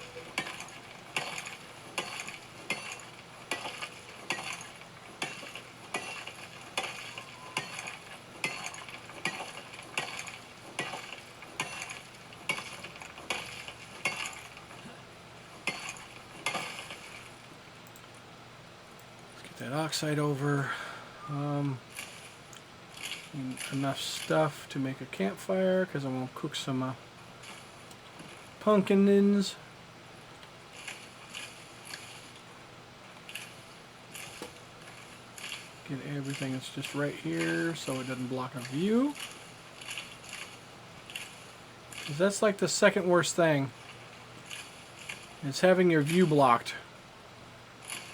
Let's get that oxide over. Enough stuff to make a campfire because I'm going to cook some pumpkins. Get everything that's just right here so it doesn't block a view. 'Cause that's like the second worst thing. It's having your view blocked.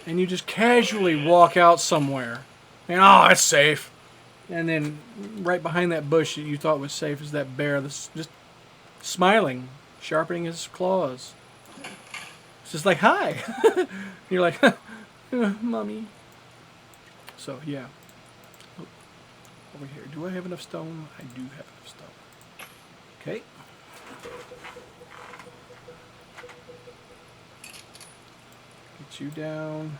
And you just casually walk out somewhere. And oh, it's safe. And then right behind that bush that you thought was safe is that bear that's just smiling, sharpening his claws. It's just like, hi. You're like, mommy. So, yeah. Oh, over here. Do I have enough stone? I do have enough stone. Okay. Get you down.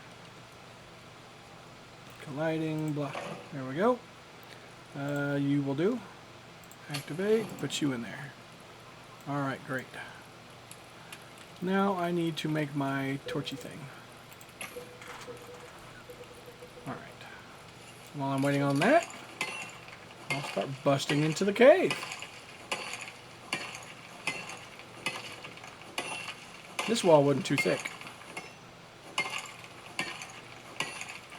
Colliding, blah. There we go. You will do. Activate. Put you in there. Alright, great. Now I need to make my torchy thing. Alright. While I'm waiting on that, I'll start busting into the cave. This wall wasn't too thick.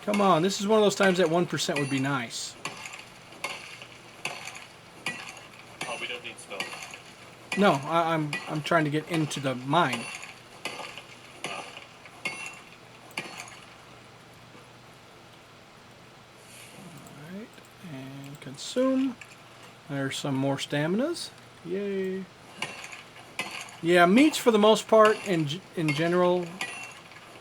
Come on, this is one of those times that 1% would be nice. Oh, we don't need stone. No, I'm trying to get into the mine. Alright, and consume. There's some more staminas. Yay. Yeah, meats for the most part, in general,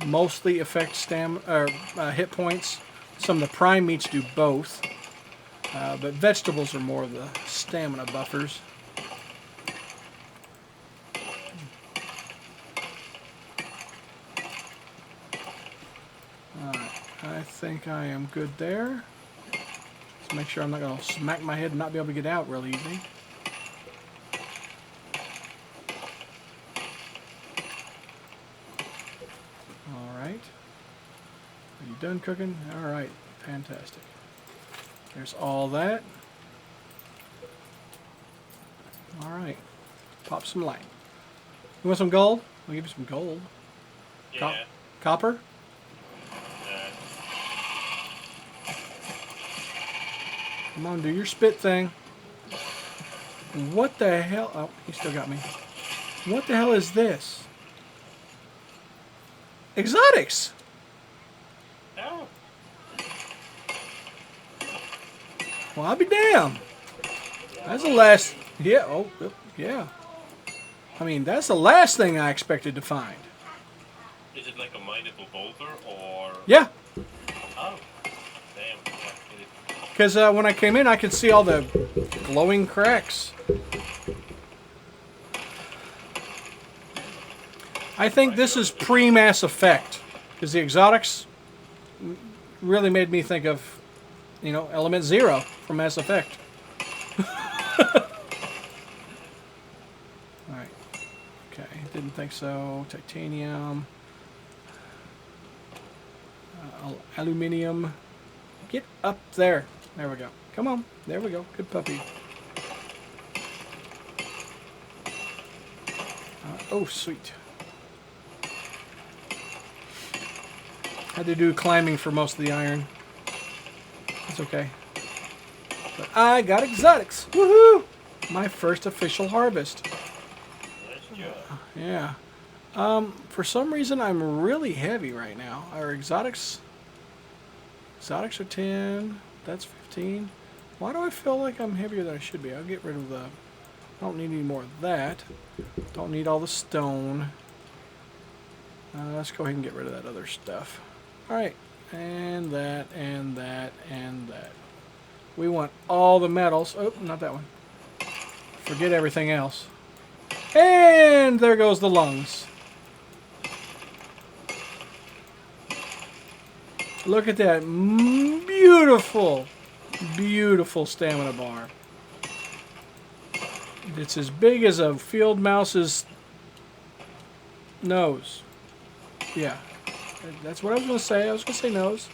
mostly affect hit points. Some of the prime meats do both. But vegetables are more of the stamina buffers. Alright, I think I am good there. Let's make sure I'm not going to smack my head and not be able to get out real easy. Alright. Are you done cooking? Alright, fantastic. There's all that. Alright. Pop some light. You want some gold? I'll give you some gold. Yeah. Copper? Come on, do your spit thing. What the hell? Oh, he still got me. What the hell is this? Exotics! Oh. Well, I'll be damned. That's the last... Yeah, oh, yeah. I mean, that's the last thing I expected to find. Is it like a mineable boulder or? Yeah. Oh. Damn. Because when I came in, I could see all the glowing cracks. I think this is pre-Mass Effect. Because the exotics really made me think of, you know, Element Zero from Mass Effect. Alright. Okay, Didn't think so. Titanium. Aluminium. Get up there. There we go. Come on. There we go. Good puppy. Oh, sweet. Had to do climbing for most of the iron. It's okay. But I got exotics. Woohoo! My first official harvest. Nice job. Yeah. For some reason, I'm really heavy right now. Our exotics are 10. That's 15. Why do I feel like I'm heavier than I should be? I'll get rid of the... I don't need any more of that. Don't need all the stone. Let's go ahead and get rid of that other stuff. Alright. And that, and that, and that. We want all the metals. Oh, not that one. Forget everything else. And there goes the lungs. Look at that. Beautiful, beautiful stamina bar. It's as big as a field mouse's nose. Yeah. That's what I was going to say. I was going to say nose.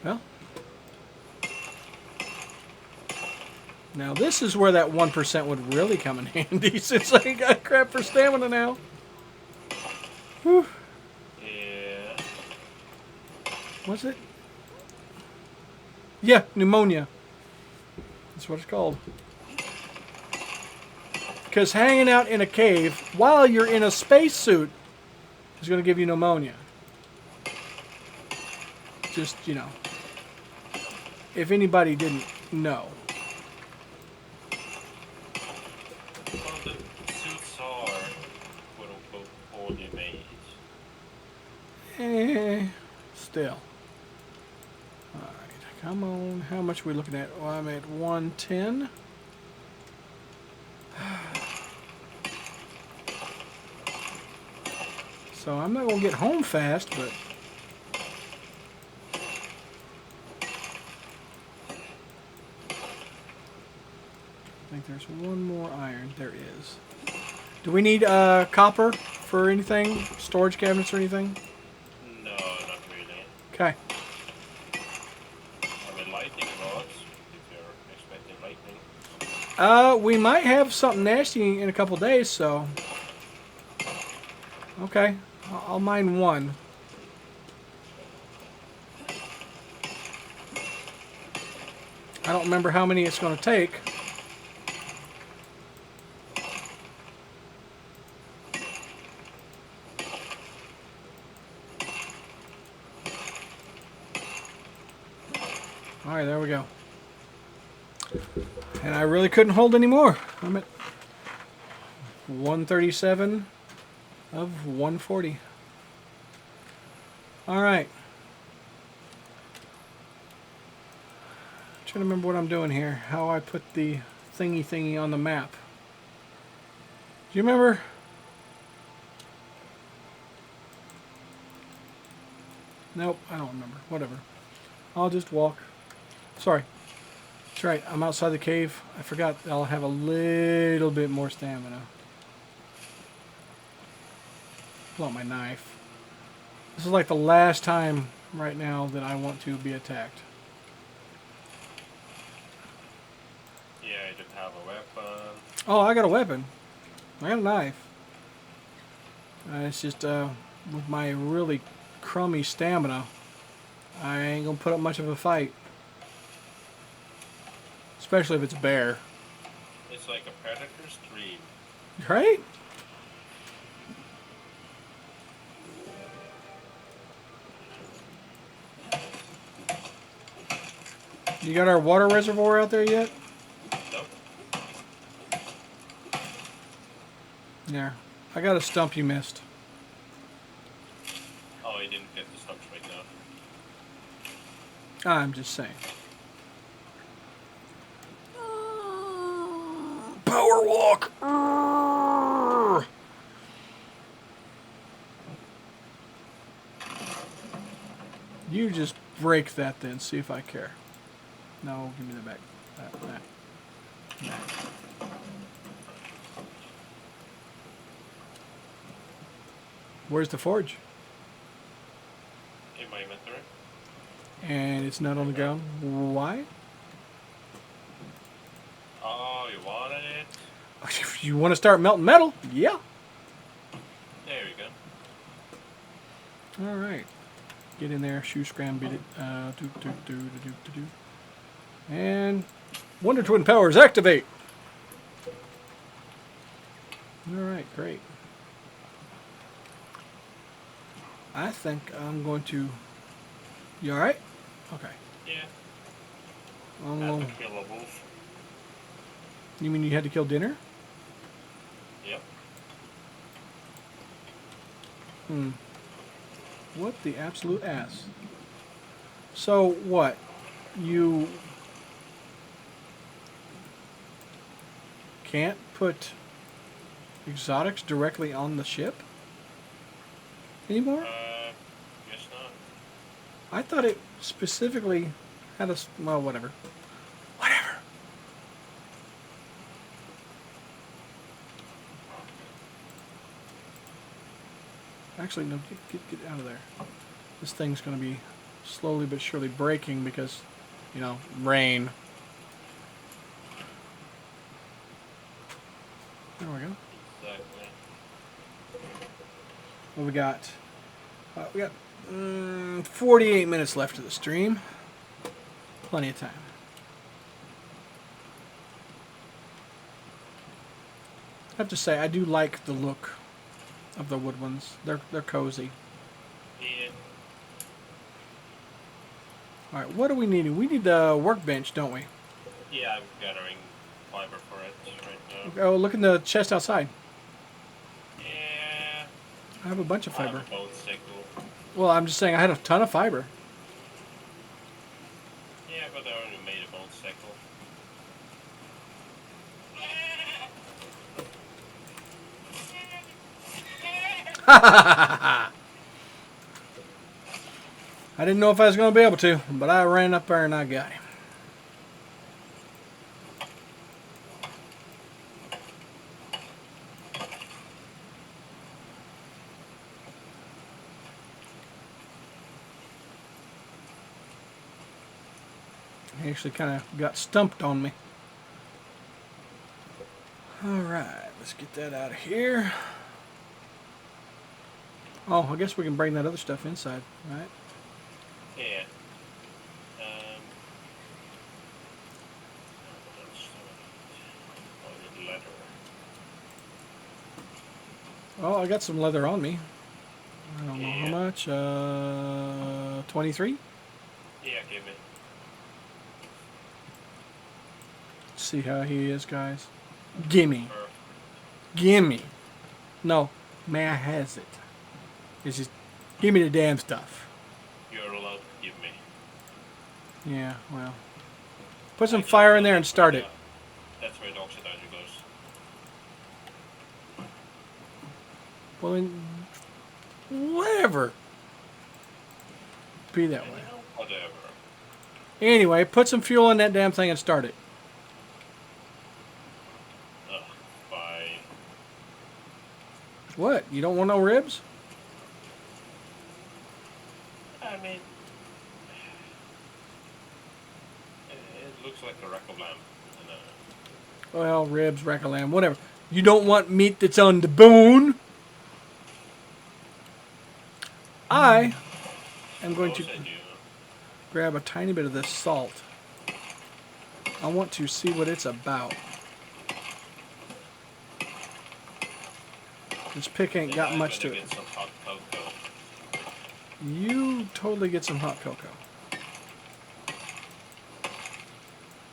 Well. Now this is where that 1% would really come in handy since I got crap for stamina now. Whew. Yeah. What's it? Yeah, pneumonia. That's what it's called. Because hanging out in a cave while you're in a spacesuit is going to give you pneumonia. Just, you know. If anybody didn't know. Well, the suits are quote unquote poorly made. Still. Alright, come on. How much are we looking at? Well, I'm at 110. So I'm not going to get home fast, but... I think there's one more iron. There is. Do we need copper for anything? Storage cabinets or anything? No, not really. Okay. I mean, lightning rods, if you're expecting lightning. We might have something nasty in a couple days, so... Okay. I'll mine one. I don't remember how many it's going to take. Alright, there we go. And I really couldn't hold any more. I'm at 137 of 140. Alright. Trying to remember what I'm doing here. How I put the thingy on the map. Do you remember? Nope, I don't remember. Whatever. I'll just walk. Sorry. That's right, I'm outside the cave. I forgot I'll have a little bit more stamina. Pull out my knife. This is like the last time right now that I want to be attacked. Yeah, I don't have a weapon. Oh, I got a weapon. I got a knife. It's just with my really crummy stamina, I ain't gonna put up much of a fight. Especially if it's a bear. It's like a predator's dream. Right? You got our water reservoir out there yet? Nope. Yeah. I got a stump you missed. Oh, I didn't get the stumps right now. I'm just saying. Power walk! You just break that then, see if I care. No, give me the back. That. Where's the forge? In my inventory. And it's not on the ground. Why? Oh, you wanted it? If you want to start melting metal, yeah. There we go. All right. Get in there, shoe scram, beat it. Do. And Wonder Twin powers activate. All right, great. I think I'm going to. You all right? Okay. Yeah. I'm Had gonna- to kill a wolf. You mean you had to kill dinner? Yep. What the absolute ass? So what? You can't put exotics directly on the ship anymore? Guess not. I thought it specifically had a well, whatever. Whatever. Actually, no. Get out of there. This thing's going to be slowly but surely breaking because, you know, rain. There we go. Exactly. What we got? We got 48 minutes left of the stream. Plenty of time. I have to say, I do like the look of the wood ones. They're cozy. Yeah. All right, what do we need? We need the workbench, don't we? Yeah, I'm gathering fiber for it right now. Oh, look in the chest outside. Yeah. I have a bunch of I have fiber. a bone sickle. Well, I'm just saying I had a ton of fiber. Yeah, but I only made a bone sickle. I didn't know if I was going to be able to, but I ran up there and I got him. He actually kind of got stumped on me. Alright, let's get that out of here. Oh, I guess we can bring that other stuff inside, right? Yeah. Leather. Oh, I got some leather on me. I don't know how Yeah. much. 23? Yeah, give me. See how he is, guys. Gimme. Perfect. Gimme. No, may I has it. It's just, give me the damn stuff. You're allowed to give me. Yeah, well. Put some fire in there and start it. That's where the oxidizer goes. Well, then, whatever. Be that way. Whatever. Anyway, put some fuel in that damn thing and start it. Ugh, fine. What? You don't want no ribs? I mean, it looks like a rack of lamb. And, Well, ribs, rack of lamb, whatever. You don't want meat that's on the bone. I am going to grab a tiny bit of this salt. I want to see what it's about. This pick ain't got much to it. Get some hot cocoa. You totally get some hot cocoa.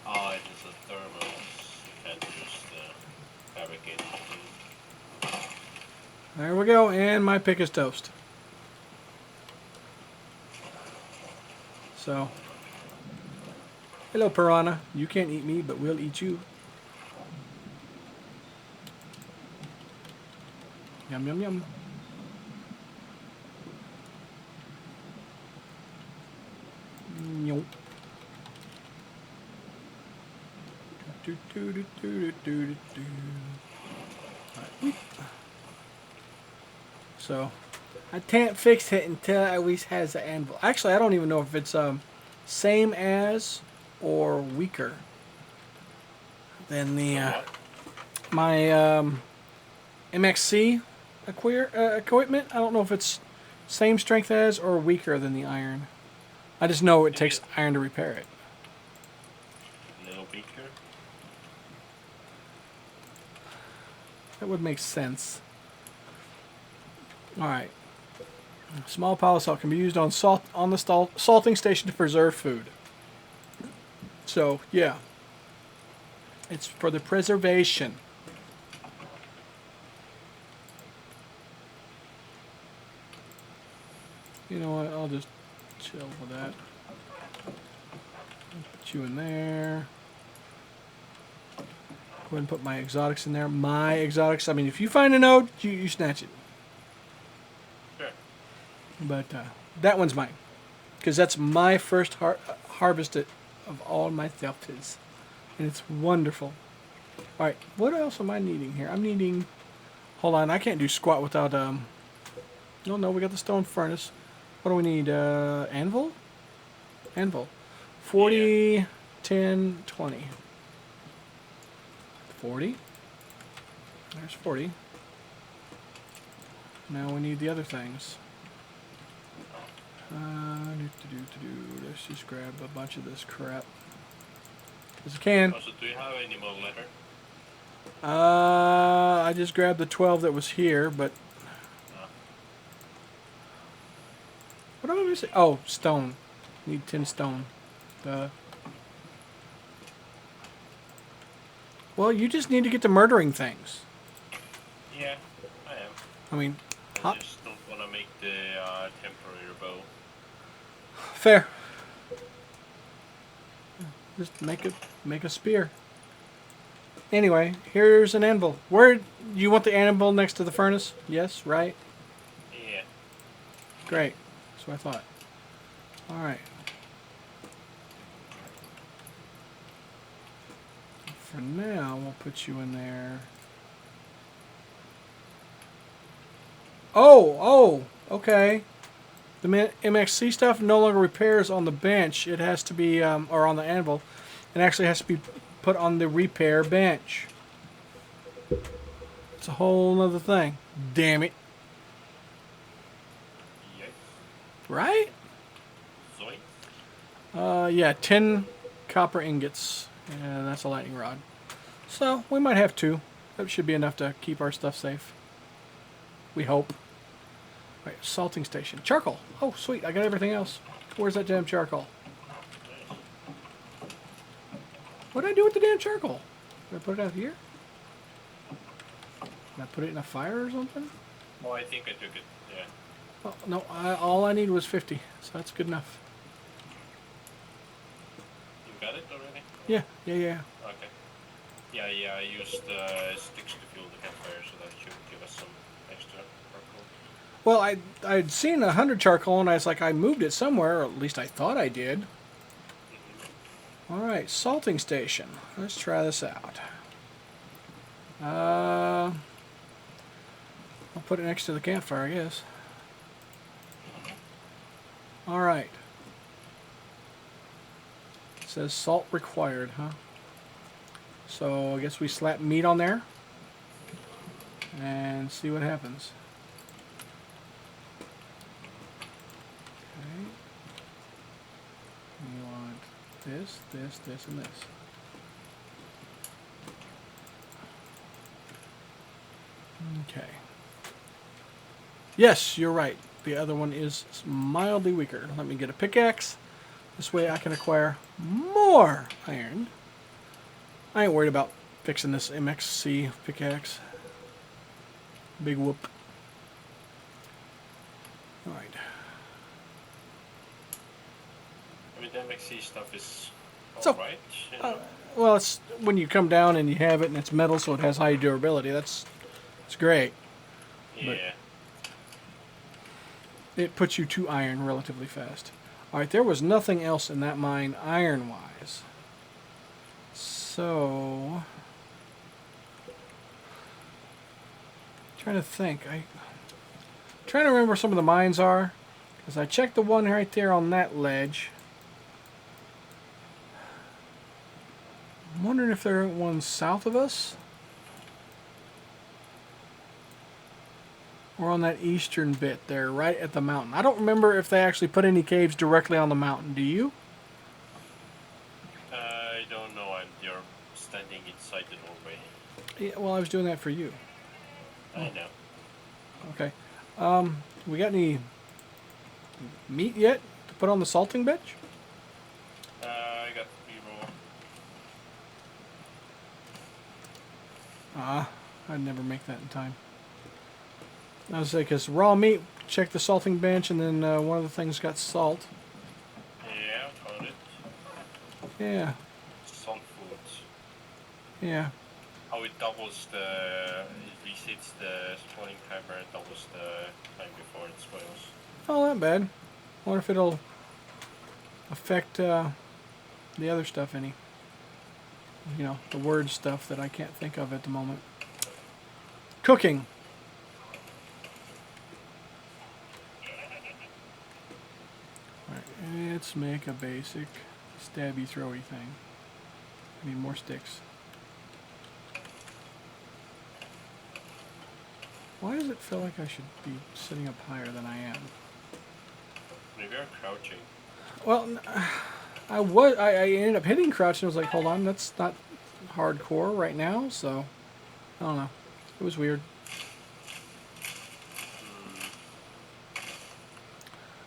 Oh, it is a thermos. You can't use the fabricated food. There we go, and my pick is toast. So, hello piranha. You can't eat me, but we'll eat you. Yum, yum, yum. Nope. Alright. So, I can't fix it until it at least has the anvil. Actually, I don't even know if it's same as or weaker than the What? my MXC equipment. I don't know if it's same strength as or weaker than the iron. I just know it takes iron to repair it. Little beaker. That would make sense. Alright. Small pile of salt can be used on the salting station to preserve food. So, yeah. It's for the preservation. You know what? I'll just chill with that. Put you in there. Go ahead and put my exotics in there. My exotics. I mean, if you find a node, you snatch it. Sure. But that one's mine. Because that's my first harvested of all my Thelpes. And it's wonderful. Alright, what else am I needing here? I'm needing... Hold on, I can't do squat without... No, we got the stone furnace. What do we need? Anvil? Anvil. 40, yeah. 10, 20. 40. There's 40. Now we need the other things. Let's just grab a bunch of this crap. As I can. Also, do you have any more leather? I just grabbed the 12 that was here, but... What am I missing? Oh, stone. Need 10 stone. Well, you just need to get to murdering things. Yeah, I am. I mean... I just don't want to make the temporary bow. Fair. Just make a spear. Anyway, here's an anvil. Where you want the anvil next to the furnace? Yes, right? Yeah. Great. That's what I thought. Alright. For now, we'll put you in there. Oh, okay. The MXC stuff no longer repairs on the bench. It has to be, or on the anvil. It actually has to be put on the repair bench. It's a whole other thing. Damn it. Yes. Right? Zoinks. Yeah, 10 copper ingots. And that's a lightning rod. So, we might have 2. That should be enough to keep our stuff safe. We hope. Right, salting station. Charcoal. Oh, sweet. I got everything else. Where's that damn charcoal? What did I do with the damn charcoal? Did I put it out here? Did I put it in a fire or something? Oh, I think I took it. Yeah. Oh, no, all I need was 50, so that's good enough. You got it already? Yeah. Okay. Yeah, I used sticks to fuel the campfire, so that should give us some extra charcoal. Well, I'd seen 100 charcoal, and I was like, I moved it somewhere, or at least I thought I did. Alright, salting station. Let's try this out. I'll put it next to the campfire, I guess. Alright. It says salt required, huh? So I guess we slap meat on there and see what happens. Okay. You want this, and this. Okay. Yes, you're right. The other one is mildly weaker. Let me get a pickaxe. This way I can acquire more iron. I ain't worried about fixing this MXC pickaxe. Big whoop. Alright. I mean, the MXC stuff is So, alright. You know? Well, it's when you come down and you have it and it's metal, so it has high durability. It's great. Yeah. It puts you to iron relatively fast. Alright, there was nothing else in that mine iron-wise. So, trying to think. Trying to remember where some of the mines are, because I checked the one right there on that ledge. I'm wondering if there are ones south of us, or on that eastern bit there, right at the mountain. I don't remember if they actually put any caves directly on the mountain. Do you? I don't know. You're standing inside the doorway. Yeah, well, I was doing that for you. I know. Okay. We got any meat yet to put on the salting bench? I got 3 raw. I'd never make that in time. I was like, because raw meat, check the salting bench, and then one of the things got salt. Yeah, found it. Yeah, Salt foods. yeah. How it doubles it resets the spawning timer and doubles the time before it spoils. Oh, not bad. Wonder if it'll affect the other stuff any. You know, the word stuff that I can't think of at the moment. Cooking. Alright, let's make a basic stabby throwy thing. I need more sticks. Why does it feel like I should be sitting up higher than I am? Maybe I'm crouching. Well, I ended up hitting crouch and I was like, hold on, that's not hardcore right now, so I don't know. It was weird.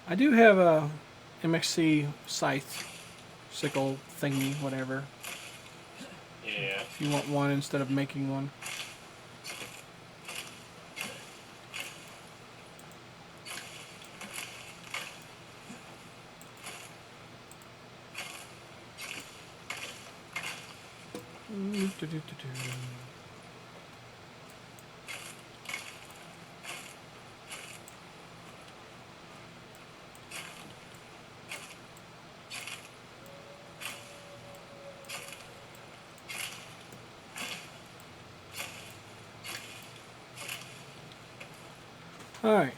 I do have a MXC scythe, sickle thingy, whatever. Yeah. If you want one instead of making one. Alright,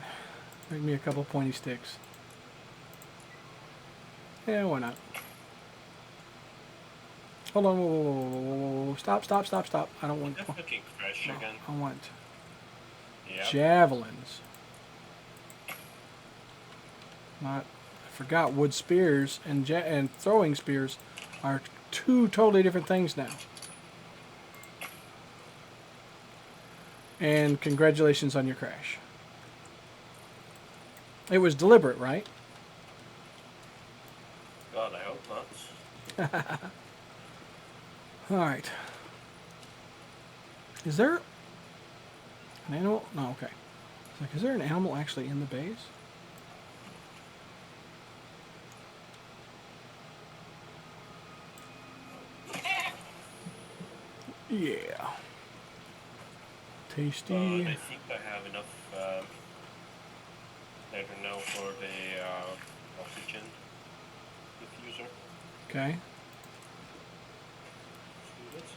make me a couple pointy sticks. Yeah, why not? Hold on, whoa. Stop. I don't want... That fucking crash no, again. I want Yeah. javelins. I forgot wood spears and throwing spears are two totally different things now. And congratulations on your crash. It was deliberate, right? God, I hope not. Alright. Is there an animal? No, okay. It's like, is there an animal actually in the base? Yeah. Tasty. I think I have enough I don't know for the oxygen diffuser. Okay. So that's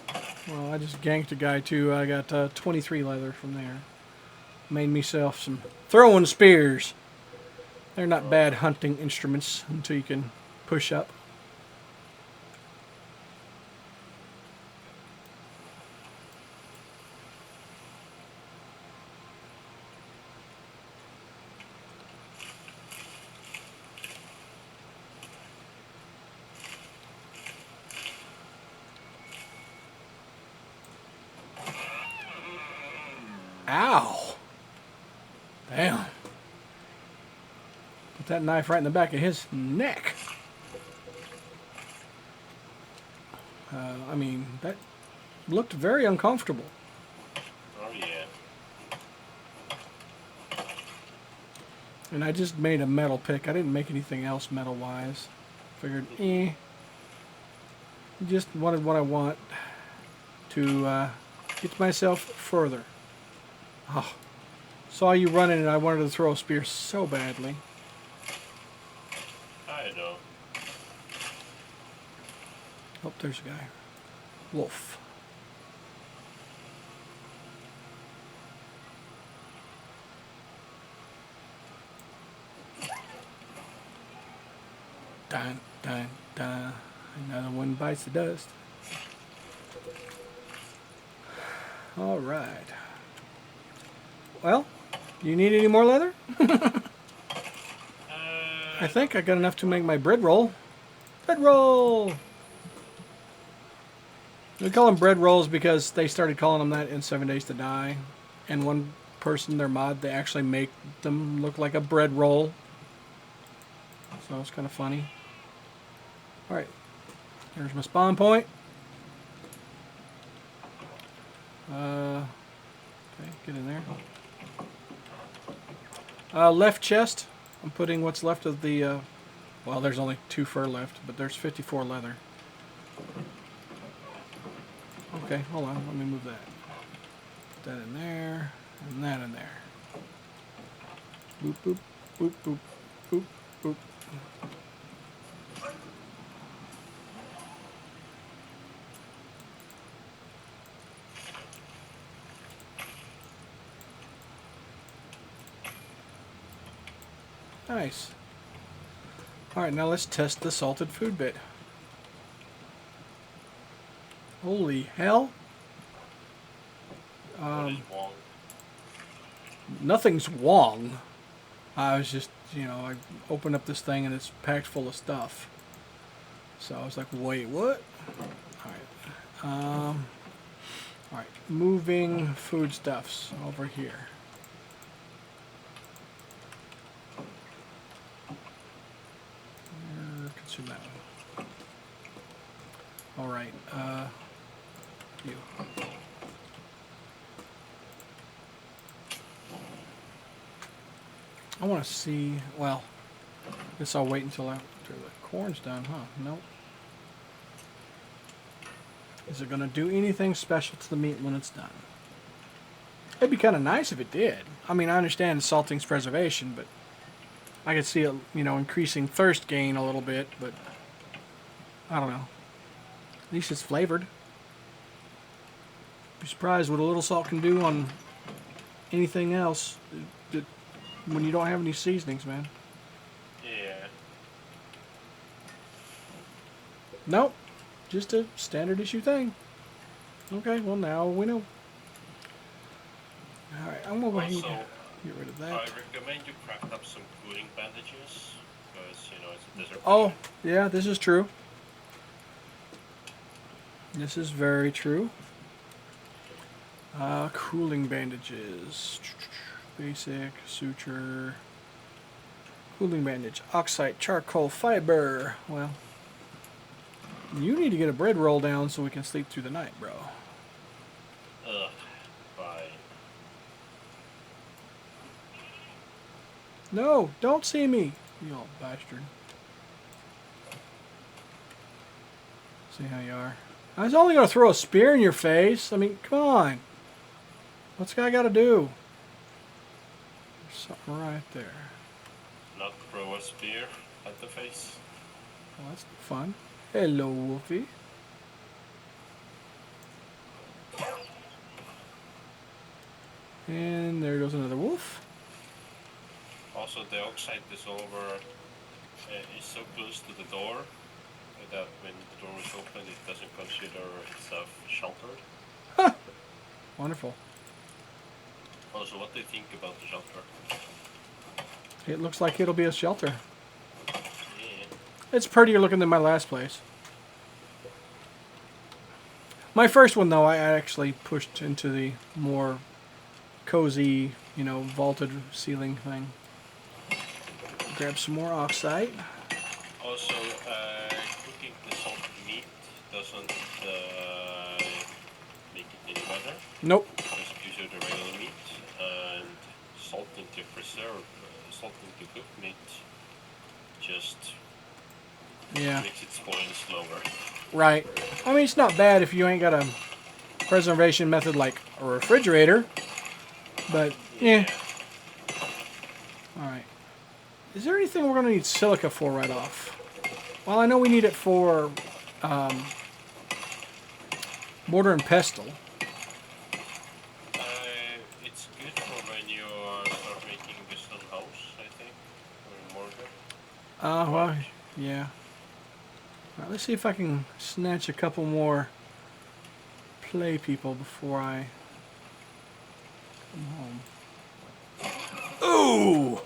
nice. Well, I just ganked a guy too. I got 23 leather from there. Made myself some throwing spears. They're not bad hunting instruments until you can push up. Ow! Damn. Put that knife right in the back of his neck. I mean, that looked very uncomfortable. Oh yeah. And I just made a metal pick. I didn't make anything else metal-wise. Figured, just wanted what I want to get myself further. Oh, saw you running and I wanted to throw a spear so badly. I know. Oh, there's a guy. Wolf. Dun, dun, dun. Another one bites the dust. All right. Well, do you need any more leather? I think I got enough to make my bread roll. Bread roll! We call them bread rolls because they started calling them that in 7 Days to Die. And one person, their mod, they actually make them look like a bread roll. So it's kind of funny. Alright. Here's my spawn point. Okay, get in there. Left chest. I'm putting what's left of the... well, there's only 2 fur left, but there's 54 leather. Okay, hold on. Let me move that. Put that in there, and that in there. Boop, boop, boop, boop, boop, boop. Nice. Alright, now let's test the salted food bit. Holy hell. What is wrong? Nothing's wrong. I was just, you know, I opened up this thing and it's packed full of stuff. So I was like, wait, what? Alright. Alright, moving foodstuffs over here. Consume that one. Alright, you. I want to see, well, I guess I'll wait until after the corn's done, huh? Nope. Is it going to do anything special to the meat when it's done? It'd be kind of nice if it did. I mean, I understand salting's preservation, but I could see it, you know, increasing thirst gain a little bit, but I don't know. At least it's flavored. Be surprised what a little salt can do on anything else when you don't have any seasonings, man. Yeah. Nope. Just a standard issue thing. Okay, well now we know. Alright, I'm gonna go ahead and get rid of that. I recommend you craft up some cooling bandages, because, you know, it's a desert. Oh, yeah, this is true. This is very true. Cooling bandages. Basic, suture. Cooling bandage. Oxide, charcoal, fiber. Well, you need to get a bread roll down so we can sleep through the night, bro. Ugh. Bye. No, don't see me, you old bastard. See how you are. I was only going to throw a spear in your face. I mean, come on. What's the guy got to do? There's something right there. Not throw a spear at the face. Well, that's fun. Hello, Wolfie. And there goes another wolf. Also, the oxide is over. Is so close to the door that when the door is open, it doesn't consider itself sheltered. Wonderful. Also, what do you think about the shelter? It looks like it'll be a shelter. Yeah. It's prettier looking than my last place. My first one, though, I actually pushed into the more cozy, you know, vaulted ceiling thing. Grab some more oxide. Also, cooking the salted meat doesn't make it any better. Nope. Just use the regular meat and salting to preserve, salting to cook meat just makes it spoil slower. Right. I mean, it's not bad if you ain't got a preservation method like a refrigerator. But, yeah. Alright. Is there anything we're going to need silica for right off? Well, I know we need it for Mortar and pestle. It's good for when you start making the stone house, I think, or mortar. Well, yeah. Alright, let's see if I can snatch a couple more play people before I come home. Ooh!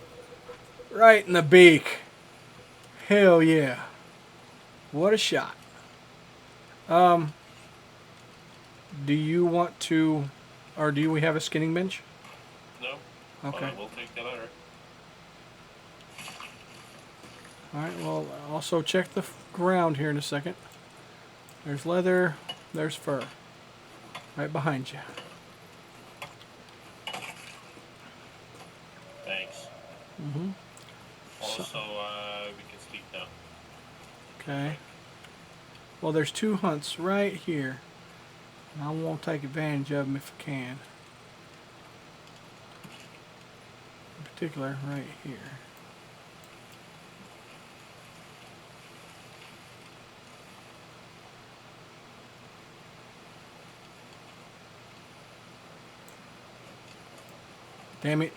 Right in the beak. Hell yeah. What a shot. Do you want to, or do we have a skinning bench? No. Okay. We'll take the letter. Alright, well, also check the ground here in a second. There's leather, there's fur. Right behind you. Thanks. Mm-hmm. Also, we can sleep now. Okay. Well, there's 2 hunts right here. And I won't take advantage of them if I can. In particular, right here. Damn it.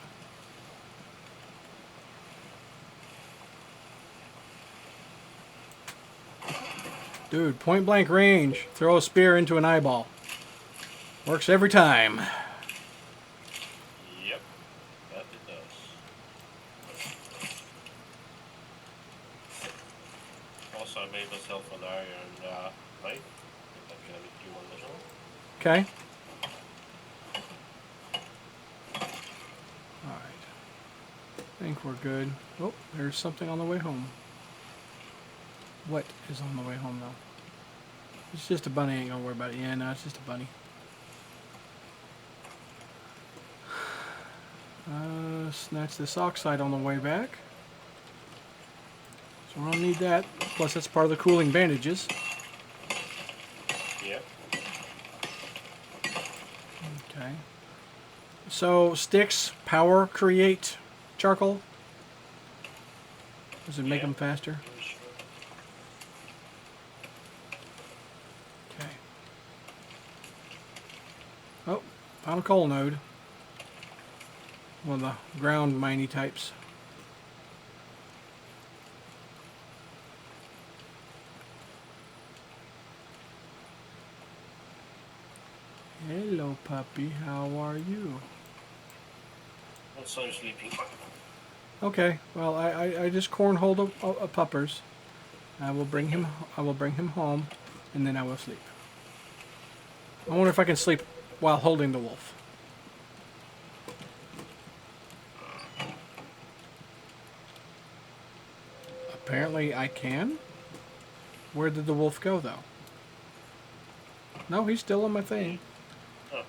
Dude, point blank range. Throw a spear into an eyeball. Works every time. Yep, that it does. Also, I made myself an iron knife. I'm gonna make you one as well. Okay. Alright. I think we're good. Oh, there's something on the way home. What is on the way home, though? It's just a bunny. Ain't gonna worry about it. Yeah, no, it's just a bunny. Snatch this oxide on the way back. So we don't need that. Plus, that's part of the cooling bandages. Yep. Okay. So, sticks, power, create charcoal? Does it make them faster? Sure. Okay. Oh, found a coal node. One of the ground miney types. Hello, puppy. How are you? Also, I'm sleeping. Okay. Well, I just cornholed a puppers. I will bring him home, and then I will sleep. I wonder if I can sleep while holding the wolf. Apparently, I can. Where did the wolf go, though? No, he's still on my thing. Oh,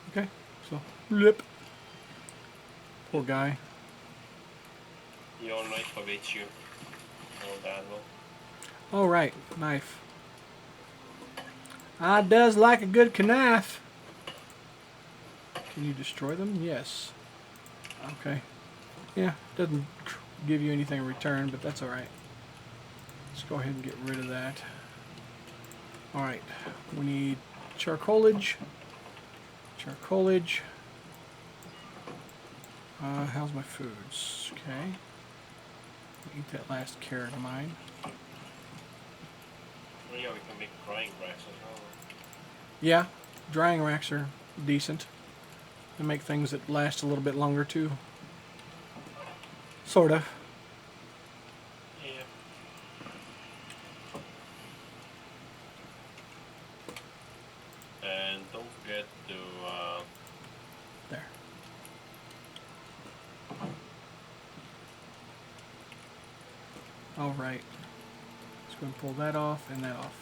Okay, so blip. Poor guy. your knife awaits you. Oh, bad one. All right, knife. I does like a good knife. Can you destroy them? Yes. Okay. Yeah, doesn't give you anything in return, but that's all right. Let's go ahead and get rid of that. All right, we need charcoalage. Charcoalage. How's my foods? Okay. Eat that last carrot of mine. Well, yeah, we can make drying racks as well. Yeah, drying racks are decent. They make things that last a little bit longer too. Sort of. Yeah. And don't forget to There. All right. Let's go and pull that off and that off.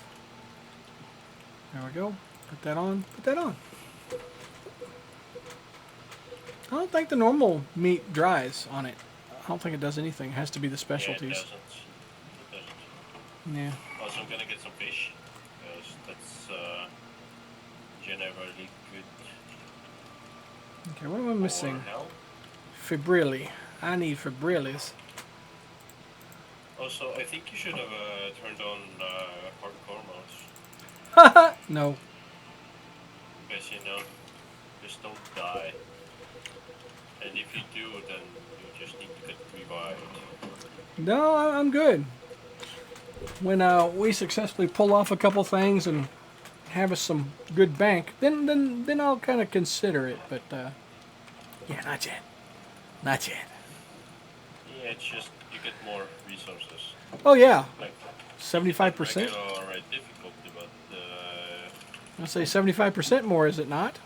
There we go. Put that on. Put that on. I don't think the normal meat dries on it. I don't think it does anything. It has to be the yeah, it specialties. doesn't. It doesn't. Yeah. Also, I'm gonna get some fish because that's generally good. Okay, what am I missing? For health. Fibrilli. I need fibrillis. Also, I think you should have turned on hardcore modes. No. Because just don't die. And if you do, then you just need to get revived. No, I'm good. When we successfully pull off a couple things and have us some good bank, then I'll kind of consider it. But yeah, not yet. Not yet. Yeah, it's just you get more resources. Oh yeah, Like 75%. regular difficulty, but I'll say 75% more, is it not?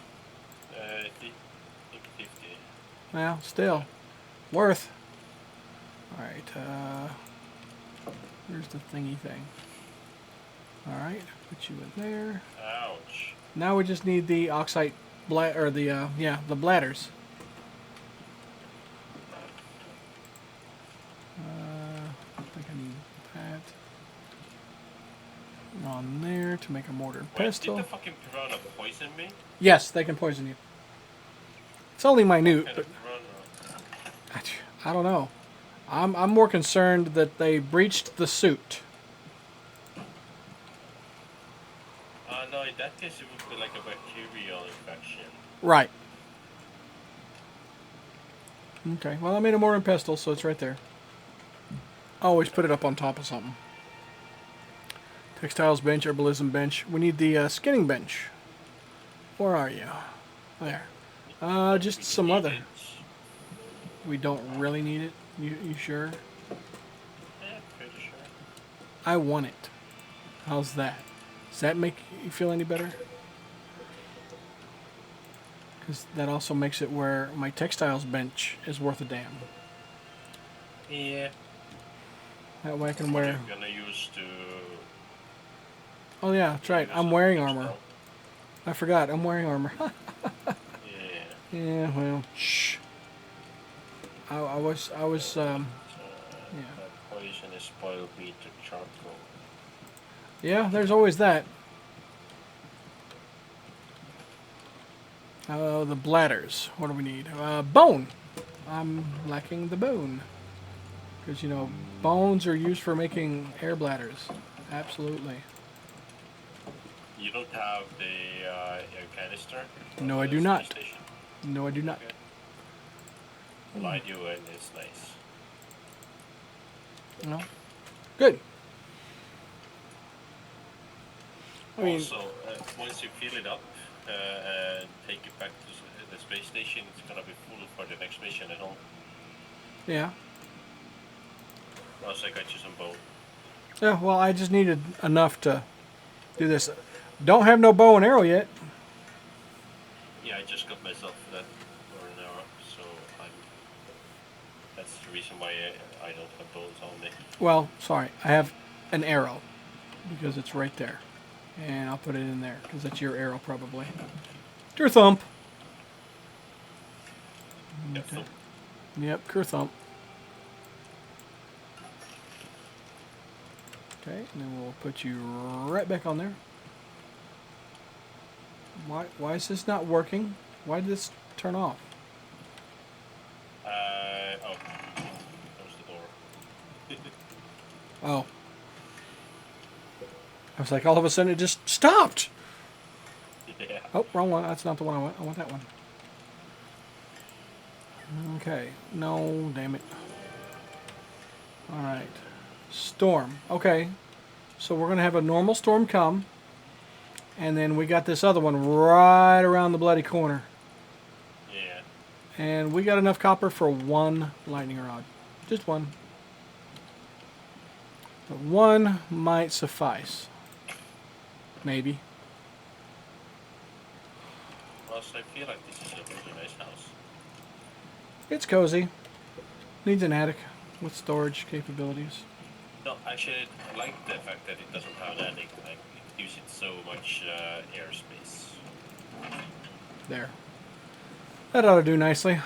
I think 50. Well, still worth. All right. Where's the thingy thing? All right, put you in there. Ouch. Now we just need the oxide or the the bladders. I think I need that on there to make a mortar and Wait, pestle. did the fucking piranha poison me? Yes, they can poison you. It's only minute, What but kind of piranha? I don't know. I'm more concerned that they breached the suit. No, in that case it would be like a bacterial infection. Right. Okay, well I made a mortar and pestle, so it's right there. Always put it up on top of something. Textiles bench, herbalism bench. We need the skinning bench. Where are you? There. Just some Need other. it. We don't really need it. You sure? Yeah, pretty sure. I want it. How's that? Does that make you feel any better? Because that also makes it where my textiles bench is worth a damn. Yeah. That way I can What wear... are you gonna use to... Oh yeah, that's right. I'm wearing armor. I forgot. I'm wearing armor. Yeah. Yeah, well, shh. I was, yeah. Poison is spoiled meat to charcoal. Yeah, there's always that. The bladders. What do we need? Bone. I'm lacking the bone. Because, bones are used for making air bladders. Absolutely. You don't have the air canister? No, I The do space not. station? No, I do not. Okay. Well, I do, and it's nice. No. Good. I mean, Also, once you fill it up and take it back to the space station, it's gonna be full for the next mission at all. yeah. Plus, I got you some bone. Yeah, well, I just needed enough to do this. Don't have no bow and arrow yet. Yeah, I just got myself that for an hour, so that's the reason why I don't have bones on me. Well, sorry. I have an arrow. Because it's right there. And I'll put it in there. Because that's your arrow, probably. Your thump. Yep, Okay. Yep, Kerthump. Okay, and then we'll put you right back on there. Why is this not working? Why did this turn off? Oh, close the door. Oh. I was like, all of a sudden it just stopped. Yeah. Oh, wrong one. That's not the one I want. I want that one. Okay. No, damn it. Alright. Storm. Okay. So we're going to have a normal storm come. And then we got this other one right around the bloody corner. Yeah. And we got enough copper for one lightning rod. Just one. But one might suffice. Maybe. Plus, I feel like this is a really nice house. It's cozy. Needs an attic with storage capabilities. No, actually, I like the fact that it doesn't have an attic. Like, it gives it so much airspace. There. That ought to do nicely.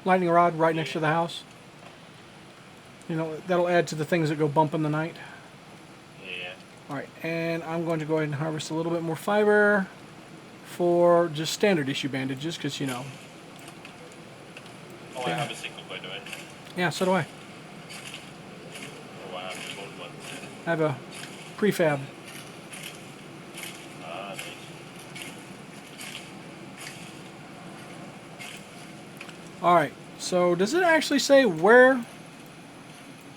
Lightning rod right next to the house. That'll add to the things that go bump in the night. Yeah. Alright, and I'm going to go ahead and harvest a little bit more fiber for just standard issue bandages, because, Oh, I have a single, by the way. Yeah, so do I. Oh, I have the gold one. I have a prefab. Ah, nice. Alright, so does it actually say where?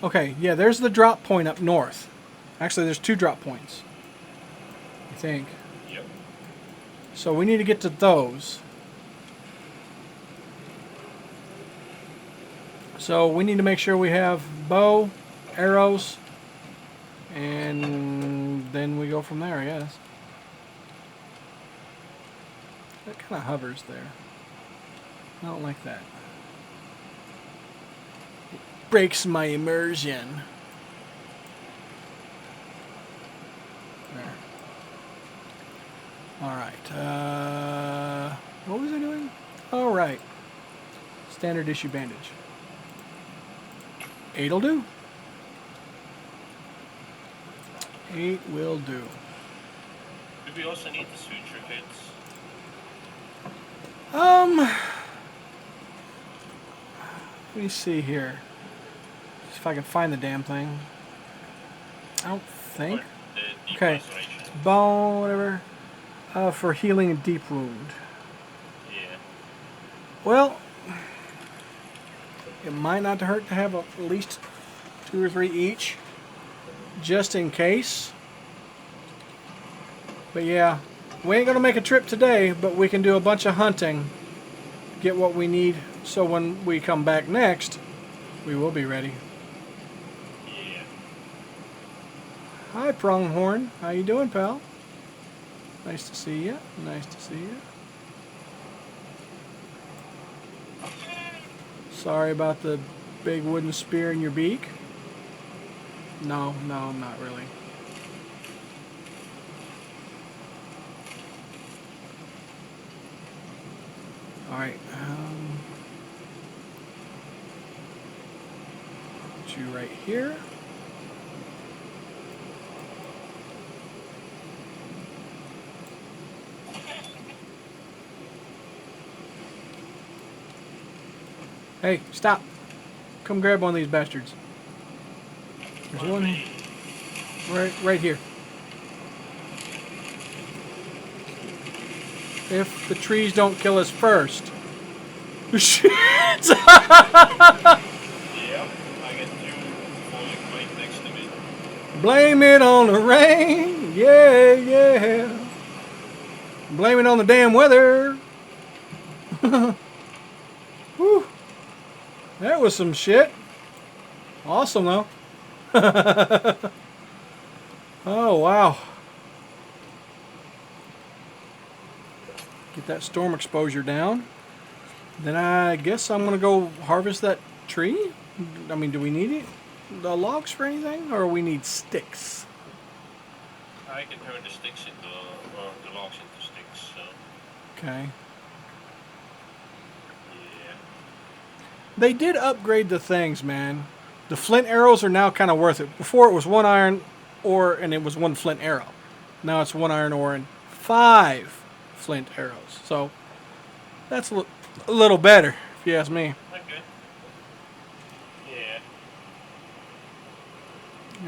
Okay, yeah, there's the drop point up north. Actually, there's 2 drop points, I think. Yep. So we need to get to those. So we need to make sure we have bow, arrows, and then we go from there, I guess. That kind of hovers there. I don't like that. It breaks my immersion. There. Alright. What was I doing? Alright. Standard issue bandage. 8'll do. 8 will do. Do we also need the suture kits? Let me see here. See if I can find the damn thing. I don't think. Or the Okay. decarceration? Bone, whatever. For healing a deep wound. Yeah. Well, it might not hurt to have at least 2 or 3 each, just in case. But yeah, we ain't gonna make a trip today, but we can do a bunch of hunting, get what we need, so when we come back next, we will be ready. Yeah. Hi, Pronghorn. How you doing, pal? Nice to see you. Nice to see you. Sorry about the big wooden spear in your beak. No, not really. Alright, put you right here. Hey, stop. Come grab one of these bastards. There's one right here. If the trees don't kill us first. Shit! Yep. I get you falling right next to me. Blame it on the rain. Yeah, yeah. Blame it on the damn weather. Whew. That was some shit. Awesome, though. Oh, wow. Get that storm exposure down. Then I guess I'm going to go harvest that tree. I mean, do we need the logs for anything? Or we need sticks? I can turn the sticks into, or the logs into sticks, so Okay. yeah. They did upgrade the things, man. The flint arrows are now kind of worth it. Before it was 1 iron ore and it was 1 flint arrow. Now it's 1 iron ore and 5 flint arrows. So that's a little better, if you ask me. Okay. Yeah.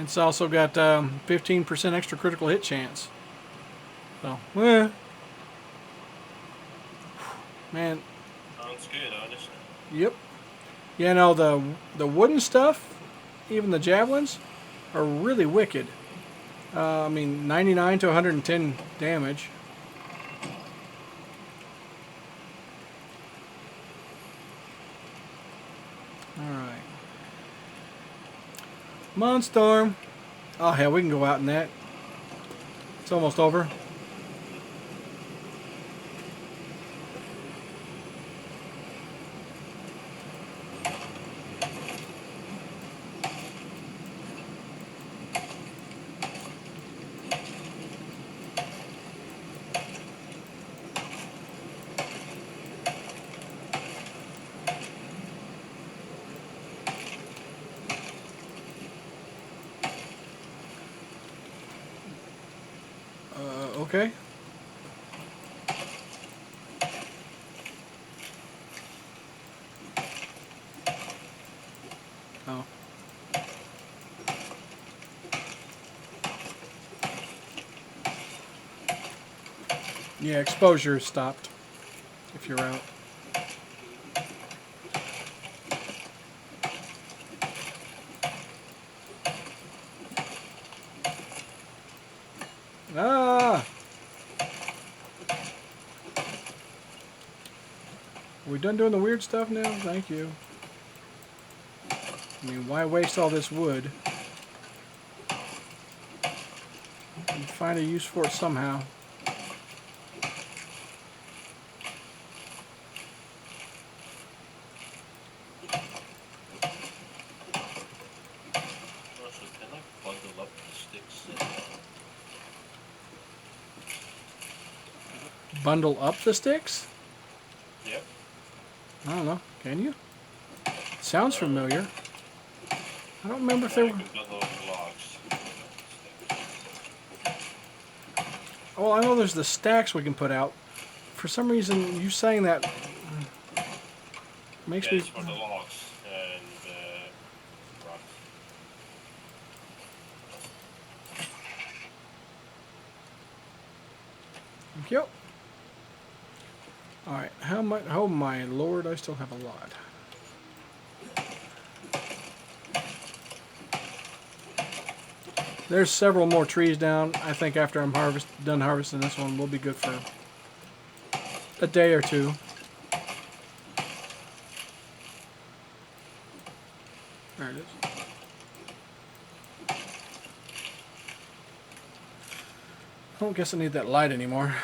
It's also got 15% extra critical hit chance. So, man, Sounds good, honestly. yep. Yeah, no, the wooden stuff, even the javelins, are really wicked. I mean, 99 to 110 damage. Alright. Come on, Storm. Oh, hell, we can go out in that. It's almost over. Okay. Oh. Yeah, exposure is stopped if you're out. we done doing the weird stuff now? Thank you. I mean, why waste all this wood? And find a use for it somehow. Also, can I bundle up the sticks? Bundle up the sticks? Yep. I don't know. Can you? Sounds familiar. I don't remember if there I were... can bundle up logs. Oh, I know there's the stacks we can put out. For some reason, you saying that makes Yeah, me... it's for the logs and rocks. Thank you. Alright, how much... Oh my lord, I still have a lot. There's several more trees down. I think after I'm done harvesting this one, we'll be good for a day or two. There it is. I don't guess I need that light anymore.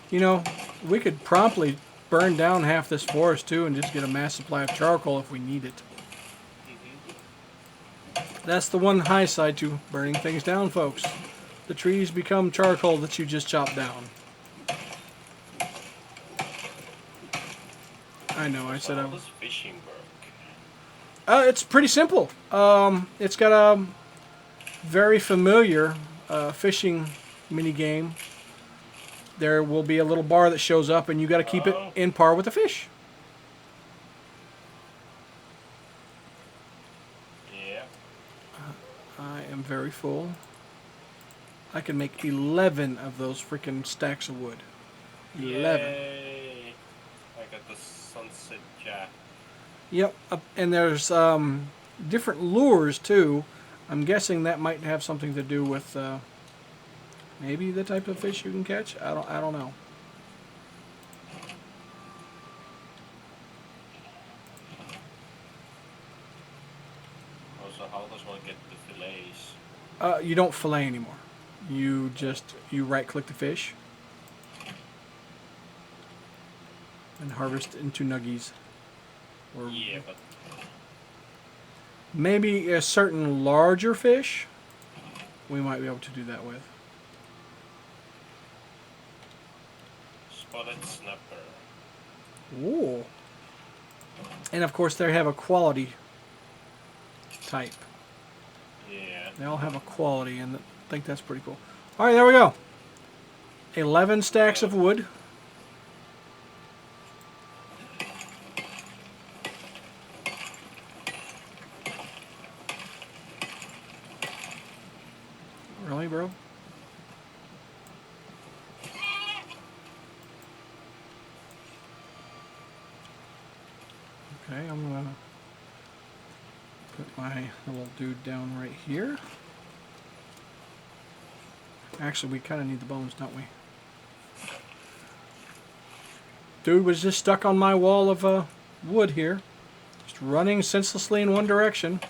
You know, we could promptly burn down half this forest too and just get a mass supply of charcoal if we need it. That's the one high side to burning things down, folks. The trees become charcoal that you just chop down. I know, I said I How was... does fishing work? It's pretty simple. It's got a very familiar fishing mini game. There will be a little bar that shows up, and you got to keep it in par with the fish. Yeah. I am very full. I can make 11 of those freaking stacks of wood. 11. Yay. I got the sunset jack. Yep, and there's different lures too. I'm guessing that might have something to do with maybe the type of fish you can catch. I don't know. Also, how does one get the fillets? You don't fillet anymore. You right click the fish and harvest into nuggies. Or Yeah, but maybe a certain larger fish we might be able to do that with. spotted snapper. Ooh. And of course they have a quality type. Yeah. They all have a quality, and I think that's pretty cool. All right, there we go. 11 stacks of wood. Really, bro? Okay, I'm gonna put my little dude down right here. Actually, we kind of need the bones, don't we? Dude was just stuck on my wall of wood here, just running senselessly in one direction.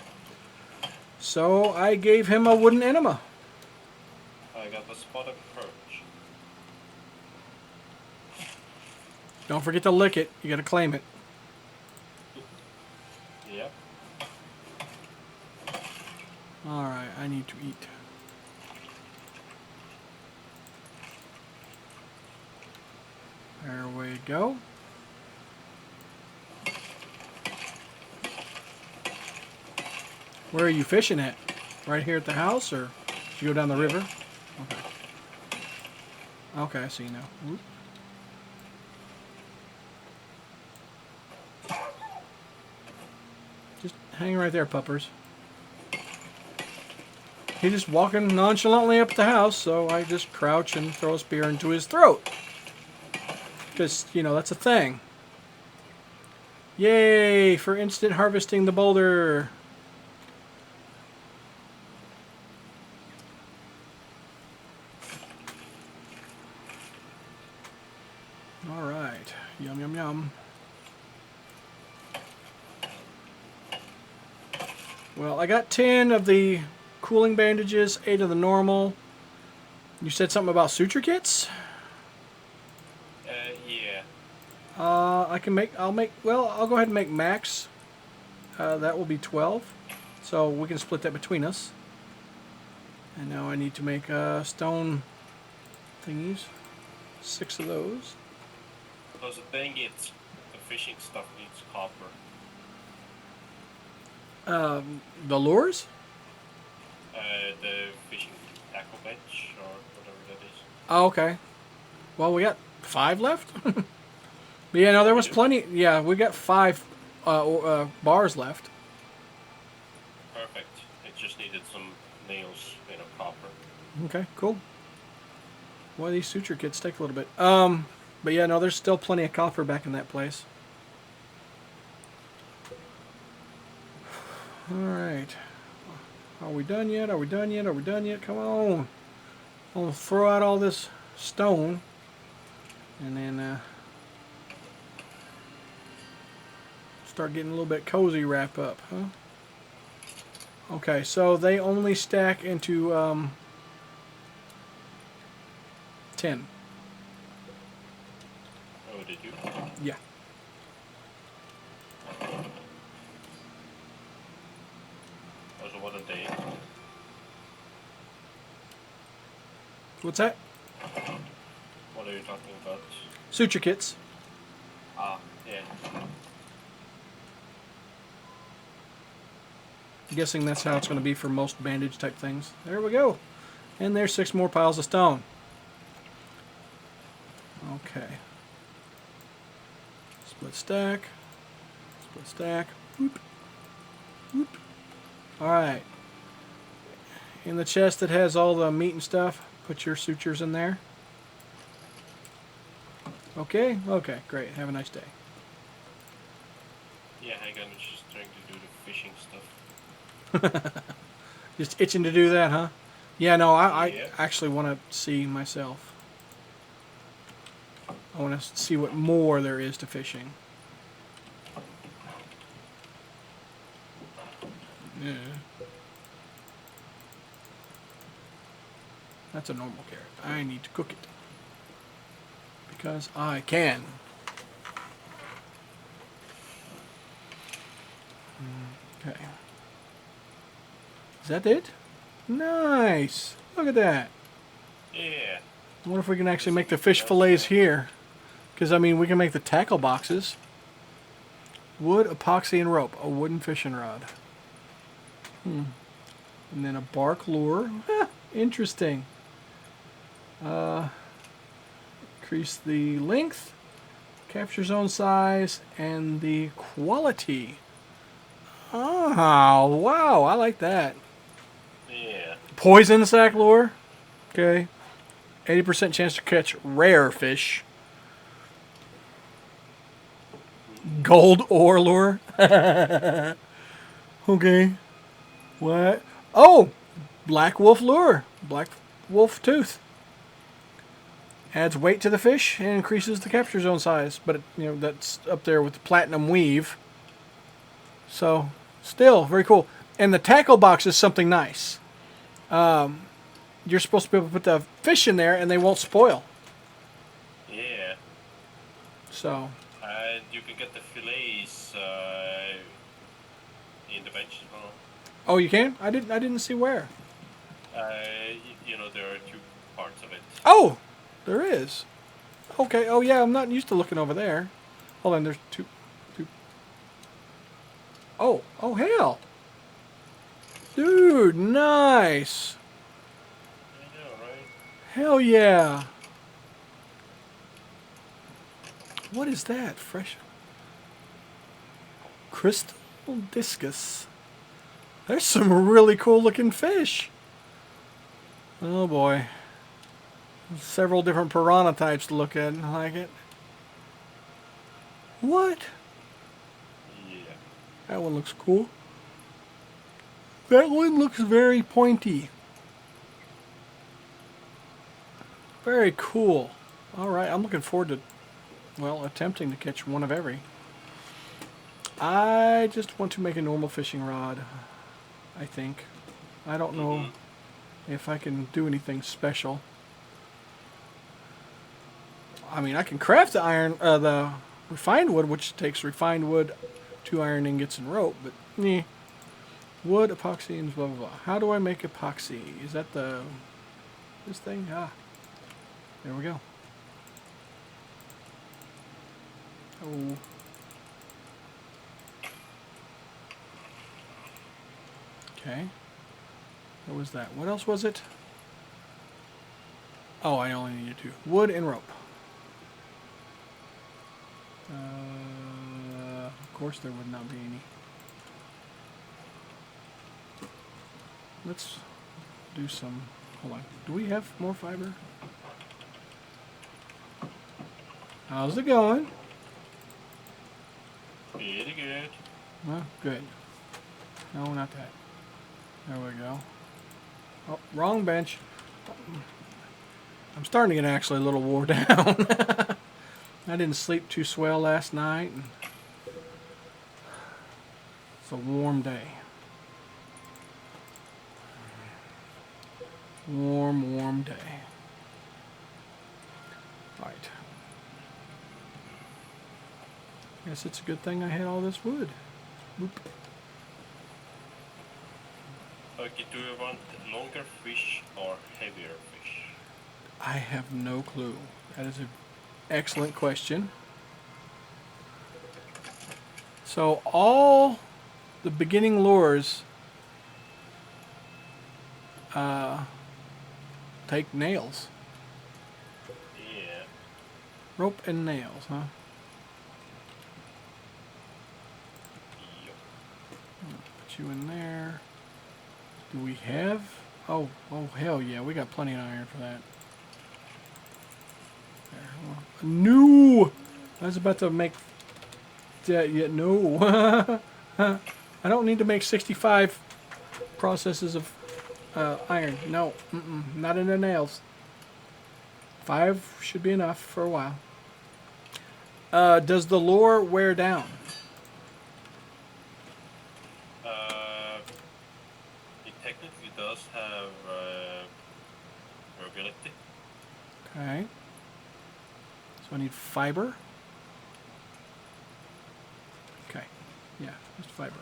So I gave him a wooden enema. I got the spotted perch. Don't forget to lick it. You gotta claim it. Yep. Alright, I need to eat. There we go. Where are you fishing at? Right here at the house, or did you go down the river? Okay. Okay, I see now. Whoop. Just hang right there, puppers. He's just walking nonchalantly up the house, so I just crouch and throw a spear into his throat. Because, you know, that's a thing. Yay for instant harvesting the boulder. All right. Yum, yum, yum. Well, I got 10 of the cooling bandages, 8 of the normal. You said something about suture kits? Yeah. I can make, well, I'll go ahead and make max. That will be 12. So we can split that between us. And now I need to make stone thingies. 6 of those. Because the thing is, the fishing stuff needs copper. The lures? The fishing tackle bench or whatever that is. Oh, okay. Well, we got 5 left. But yeah, no, there was plenty. Yeah, we got 5 bars left. Perfect. It just needed some nails made of copper. Okay, cool. Well, these suture kits take a little bit. But yeah, no, there's still plenty of copper back in that place. All right. Are we done yet? Are we done yet? Are we done yet? Come on. I'll throw out all this stone. And then start getting a little bit cozy wrap up, huh? Okay, so they only stack into 10. Oh, did you? Yeah. Also, what a day. What's that? What are you talking about? Suture kits. Ah, yeah. I'm guessing that's how it's going to be for most bandage type things. There we go. And there's 6 more piles of stone. Okay. Split stack. Split stack. Whoop. Whoop. Alright. In the chest that has all the meat and stuff, put your sutures in there. Okay? Okay, great. Have a nice day. Yeah, hang on, I'm just trying to do the fishing stuff. Just itching to do that, huh? Yeah, no, I Yeah. actually want to see myself. I want to see what more there is to fishing. Yeah. That's a normal carrot. I need to cook it. Because I can. Okay. Is that it? Nice. Look at that. Yeah. I wonder if we can actually make the fish fillets here. Because, I mean, we can make the tackle boxes. Wood, epoxy, and rope. A wooden fishing rod. And then a bark lure. Interesting. Increase the length, capture zone size, and the quality. Oh, wow. I like that. Yeah. Poison sack lure. Okay. 80% chance to catch rare fish. Gold ore lure. Okay. What? Oh! Black wolf lure. Black wolf tooth. Adds weight to the fish and increases the capture zone size. But, you know, that's up there with the platinum weave. So, still, very cool. And the tackle box is something nice. You're supposed to be able to put the fish in there and they won't spoil. Yeah. So, And you can get the fillets in the bench as well. oh, you can? I didn't see where. You know, there are 2 parts of it. Oh, there is. Okay. Oh, yeah. I'm not used to looking over there. Hold on. There's two. Oh. Oh, hell. Dude, nice. I know, right? Hell yeah. What is that? Fresh. Crystal discus. There's some really cool looking fish. Oh boy. Several different piranha types to look at. I like it. What? Yeah. That one looks cool. That one looks very pointy. Very cool. Alright, I'm looking forward to well, attempting to catch one of every. I just want to make a normal fishing rod, I think. I don't know if I can do anything special. I mean, I can craft the refined wood, which takes refined wood, 2 iron ingots, and rope, but wood, epoxy, and blah blah blah. How do I make epoxy? Is that this thing? Ah, there we go. Oh. Okay. What was that? What else was it? Oh, I only needed 2. Wood and rope. Of course there would not be any. Let's do some... Hold on. Do we have more fiber? How's it going? Pretty good. Well, good. No, not that. There we go. Oh, wrong bench. I'm starting to get actually a little wore down. I didn't sleep too swell last night. And it's a warm day. Warm day. Right. Guess it's a good thing I had all this wood. Boop. Okay, do you want longer fish or heavier fish? I have no clue. That is an excellent question. So all the beginning lures take nails. Yeah. Rope and nails, huh? Yep. Put you in there. Do we have? Oh hell yeah, we got plenty of iron for that. There. Well, no! I was about to make that yet. No. I don't need to make 65 processes of iron. No, not in the nails. 5 should be enough for a while. Does the lure wear down? It technically does have durability. Okay. So I need fiber. Okay. Yeah, just fiber.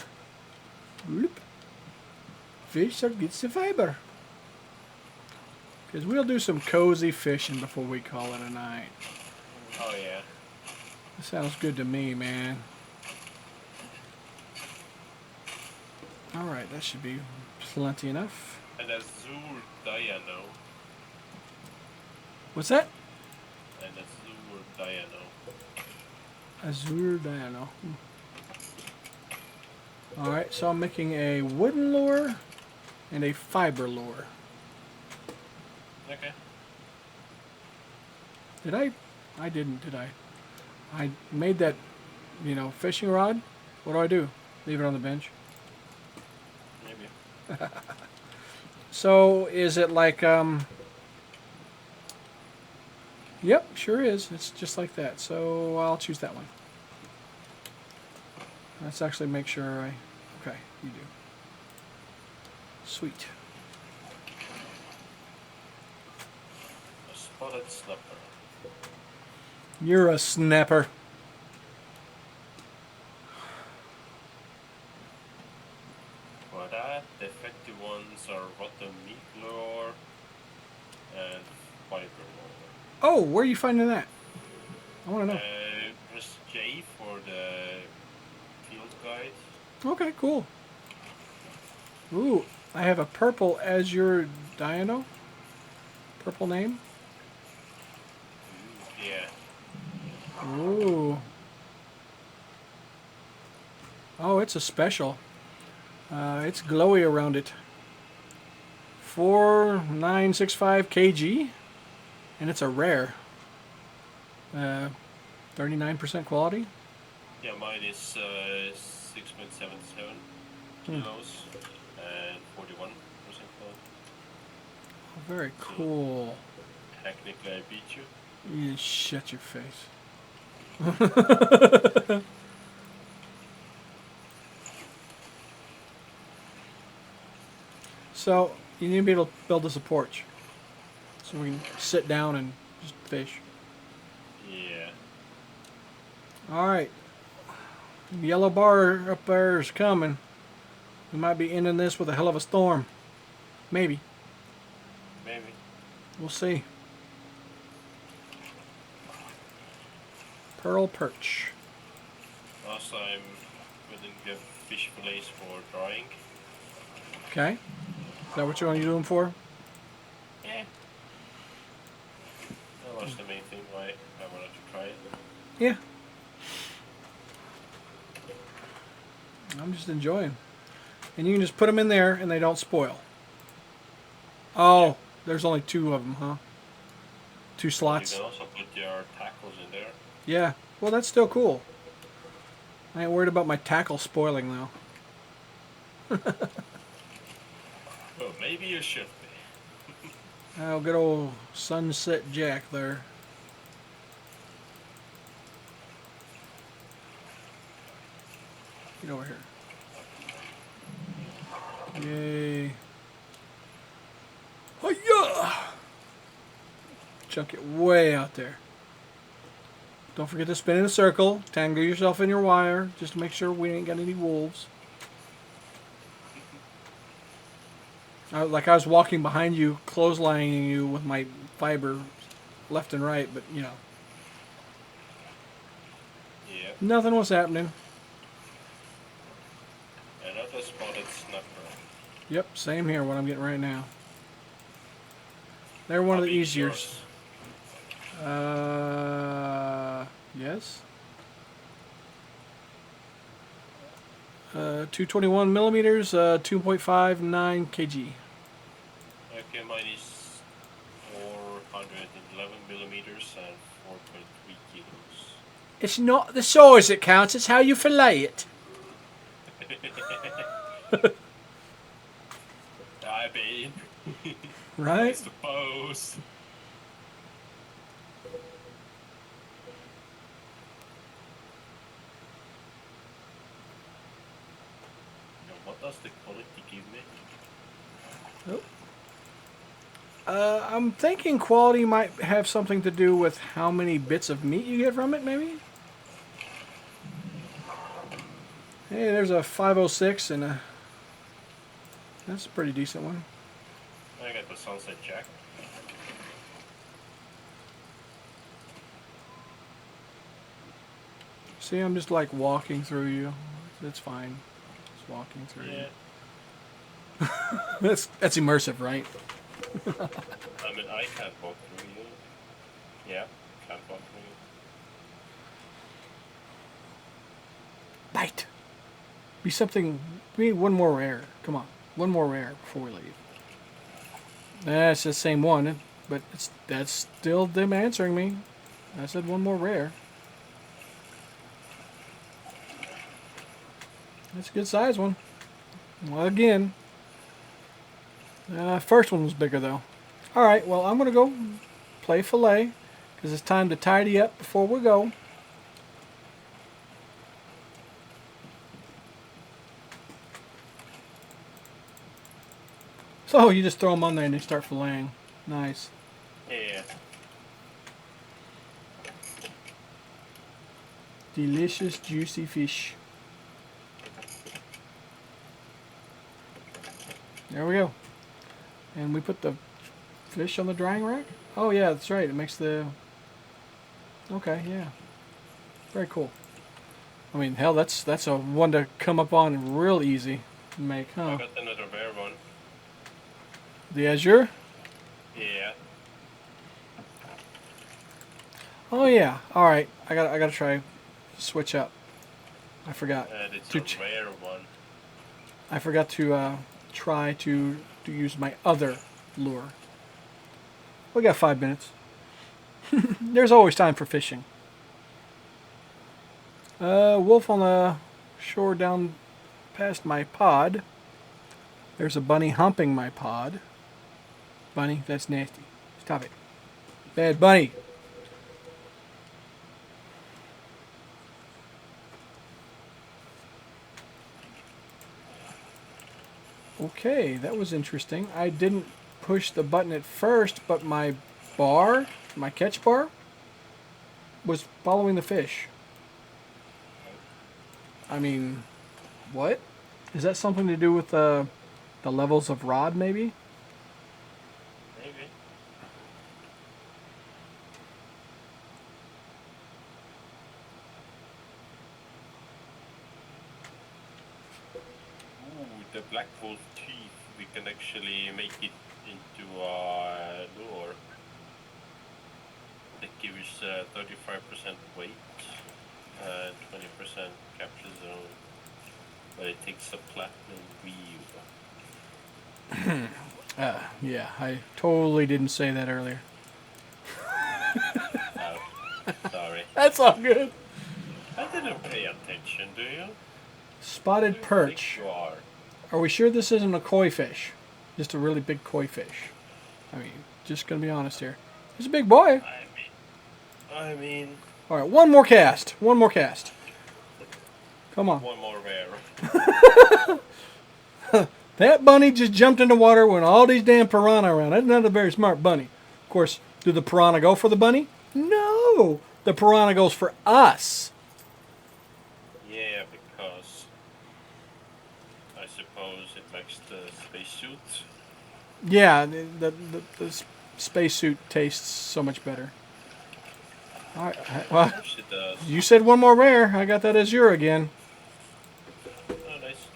Bloop. Fish that gets the fiber. Because we'll do some cozy fishing before we call it a night. Oh yeah. That sounds good to me, man. Alright, that should be plenty enough. And Azure Diano. What's that? And Azure Diano. Azure Diano. Alright, so I'm making a wooden lure and a fiber lure. Okay. Did I didn't, did I? I made that, fishing rod. What do? Leave it on the bench? Maybe. So, is it like, Yep, sure is. It's just like that. So, I'll choose that one. Let's actually make sure okay, you do. Sweet. A spotted snapper. You're a snapper. For that, the effective ones are bottom meat lure and fiber lure. Oh, where are you finding that? I want to know. Press J for the field guide. Okay, cool. Ooh, I have a purple Azure Diano. Purple name. Yeah. Ooh. Oh, it's a special. It's glowy around it. 4965 kg, and it's a rare. 39% quality. Yeah, mine is 6.77 kilos and 41% quality. Oh, very cool. Technically, I beat you. You shut your face. So you need to be able to build us a porch, so we can sit down and just fish. Yeah. All right. Yellow bar up there is coming. We might be ending this with a hell of a storm. Maybe. Maybe. We'll see. Pearl perch. Last time we didn't get fish fillets for drying. Okay. Is that what you're only doing for? Yeah. That was the main thing why I wanted to try it. Yeah. I'm just enjoying. And you can just put them in there and they don't spoil. Oh, Yeah. there's only 2 of them, huh? 2 You slots. can also put your tackles in there. Yeah. Well, that's still cool. I ain't worried about my tackle spoiling, though. Well, maybe you should be. Oh, good old Sunset Jack there. Get over here. Yay. Hi-ya! Chunk it way out there. Don't forget to spin in a circle. Tangle yourself in your wire, just to make sure we ain't got any wolves. Like I was walking behind you, clotheslining you with my fiber left and right, but you know. Yeah. Nothing was happening. Another spotted snapper. Yep, same here, what I'm getting right now. They're one of the How big easier. yours? Yes. 221 millimeters, 2.59 kg. Okay, mine is 411 millimeters and 4.3 kilos. It's not the size that counts, it's how you fillet it. I mean, I Right? suppose. Now, what does the quality give me? I'm thinking quality might have something to do with how many bits of meat you get from it, maybe? Hey, there's a 506 and a... That's a pretty decent one. I got the Sunset Jack. See, I'm just like walking through you. It's fine. Just walking through Yeah. you. That's immersive, right? I mean, I can't walk through you. Yeah, can't walk through you. Bite. Be something. We need one more rare. Come on, one more rare before we leave. That's the same one, but that's still them answering me. I said one more rare. That's a good size one. Well, again, first one was bigger though. All right, well I'm gonna go play fillet because it's time to tidy up before we go. So you just throw them on there and they start filleting. Nice. Yeah. Delicious, juicy fish. There we go. And we put the fish on the drying rack? Oh yeah, that's right. It makes the... Okay, yeah. Very cool. I mean, hell, that's a one to come up on real easy to make, I huh? got another rare one. The Azure? Yeah. Oh yeah. All right. I got to try switch up. I forgot. And it's To a rare one. I forgot to try to use my other lure. We got 5 minutes. There's always time for fishing. Wolf on the shore down past my pod. There's a bunny humping my pod. Bunny, that's nasty. Stop it. Bad bunny. Okay, that was interesting. I didn't push the button at first, but my bar, my catch bar, was following the fish. I mean, what? Is that something to do with the levels of rod, maybe? Maybe. Ooh, the black wolf teeth. We can actually make it into a lure. That gives 35% weight, 20% capture zone, but it takes a platinum weave. Yeah, I totally didn't say that earlier. Oh, sorry. That's all good. I didn't pay attention, do you? Spotted Who do you perch. think you are? Are we sure this isn't a koi fish? Just a really big koi fish. I mean, just gonna be honest here. He's a big boy. I mean, All right, one more cast. One more cast. Come on. one more rare. That bunny just jumped in the water with all these damn piranha around. That's not a very smart bunny. Of course, do the piranha go for the bunny? No. The piranha goes for us. Yeah, because I suppose it makes the spacesuit. Yeah, the spacesuit tastes so much better. All right, well, Of course it does. you said one more rare. I got that azure again. Oh, nice.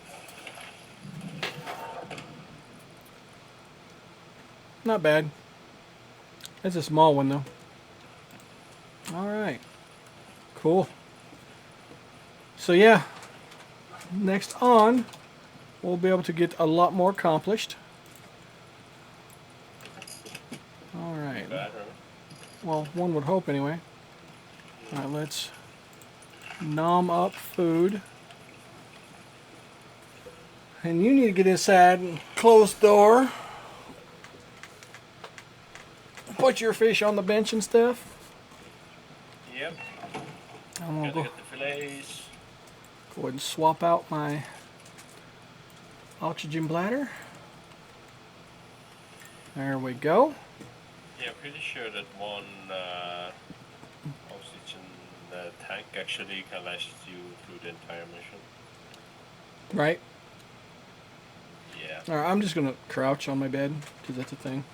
Not bad. That's a small one, though. All right. Cool. So, yeah. Next on, we'll be able to get a lot more accomplished. All right. Better. Well, one would hope, anyway. All right, let's nom up food. And you need to get inside and close the door. Put your fish on the bench and stuff. Yep. I'm gonna Gotta go get the fillets. ahead and swap out my oxygen bladder. There we go. Yeah, pretty sure that one oxygen tank actually can last you through the entire mission. Right? Yeah. All right, I'm just gonna crouch on my bed because that's a thing.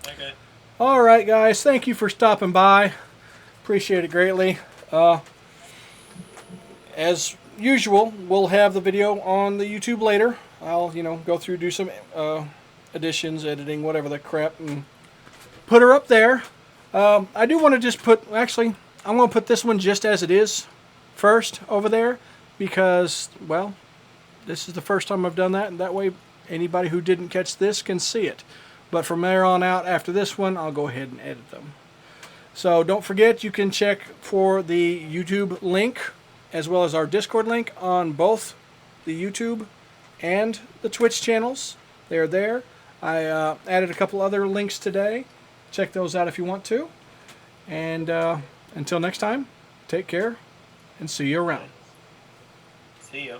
Okay. All right, guys. Thank you for stopping by. Appreciate it greatly. As usual, we'll have the video on the YouTube later. I'll, go through, do some additions, editing, whatever the crap, and put her up there. I do want to just actually, I'm going to put this one just as it is first over there because, well, this is the first time I've done that, and that way anybody who didn't catch this can see it. But from there on out, after this one, I'll go ahead and edit them. So don't forget, you can check for the YouTube link as well as our Discord link on both the YouTube and the Twitch channels. They're there. I added a couple other links today. Check those out if you want to. And until next time, take care and see you around. See ya.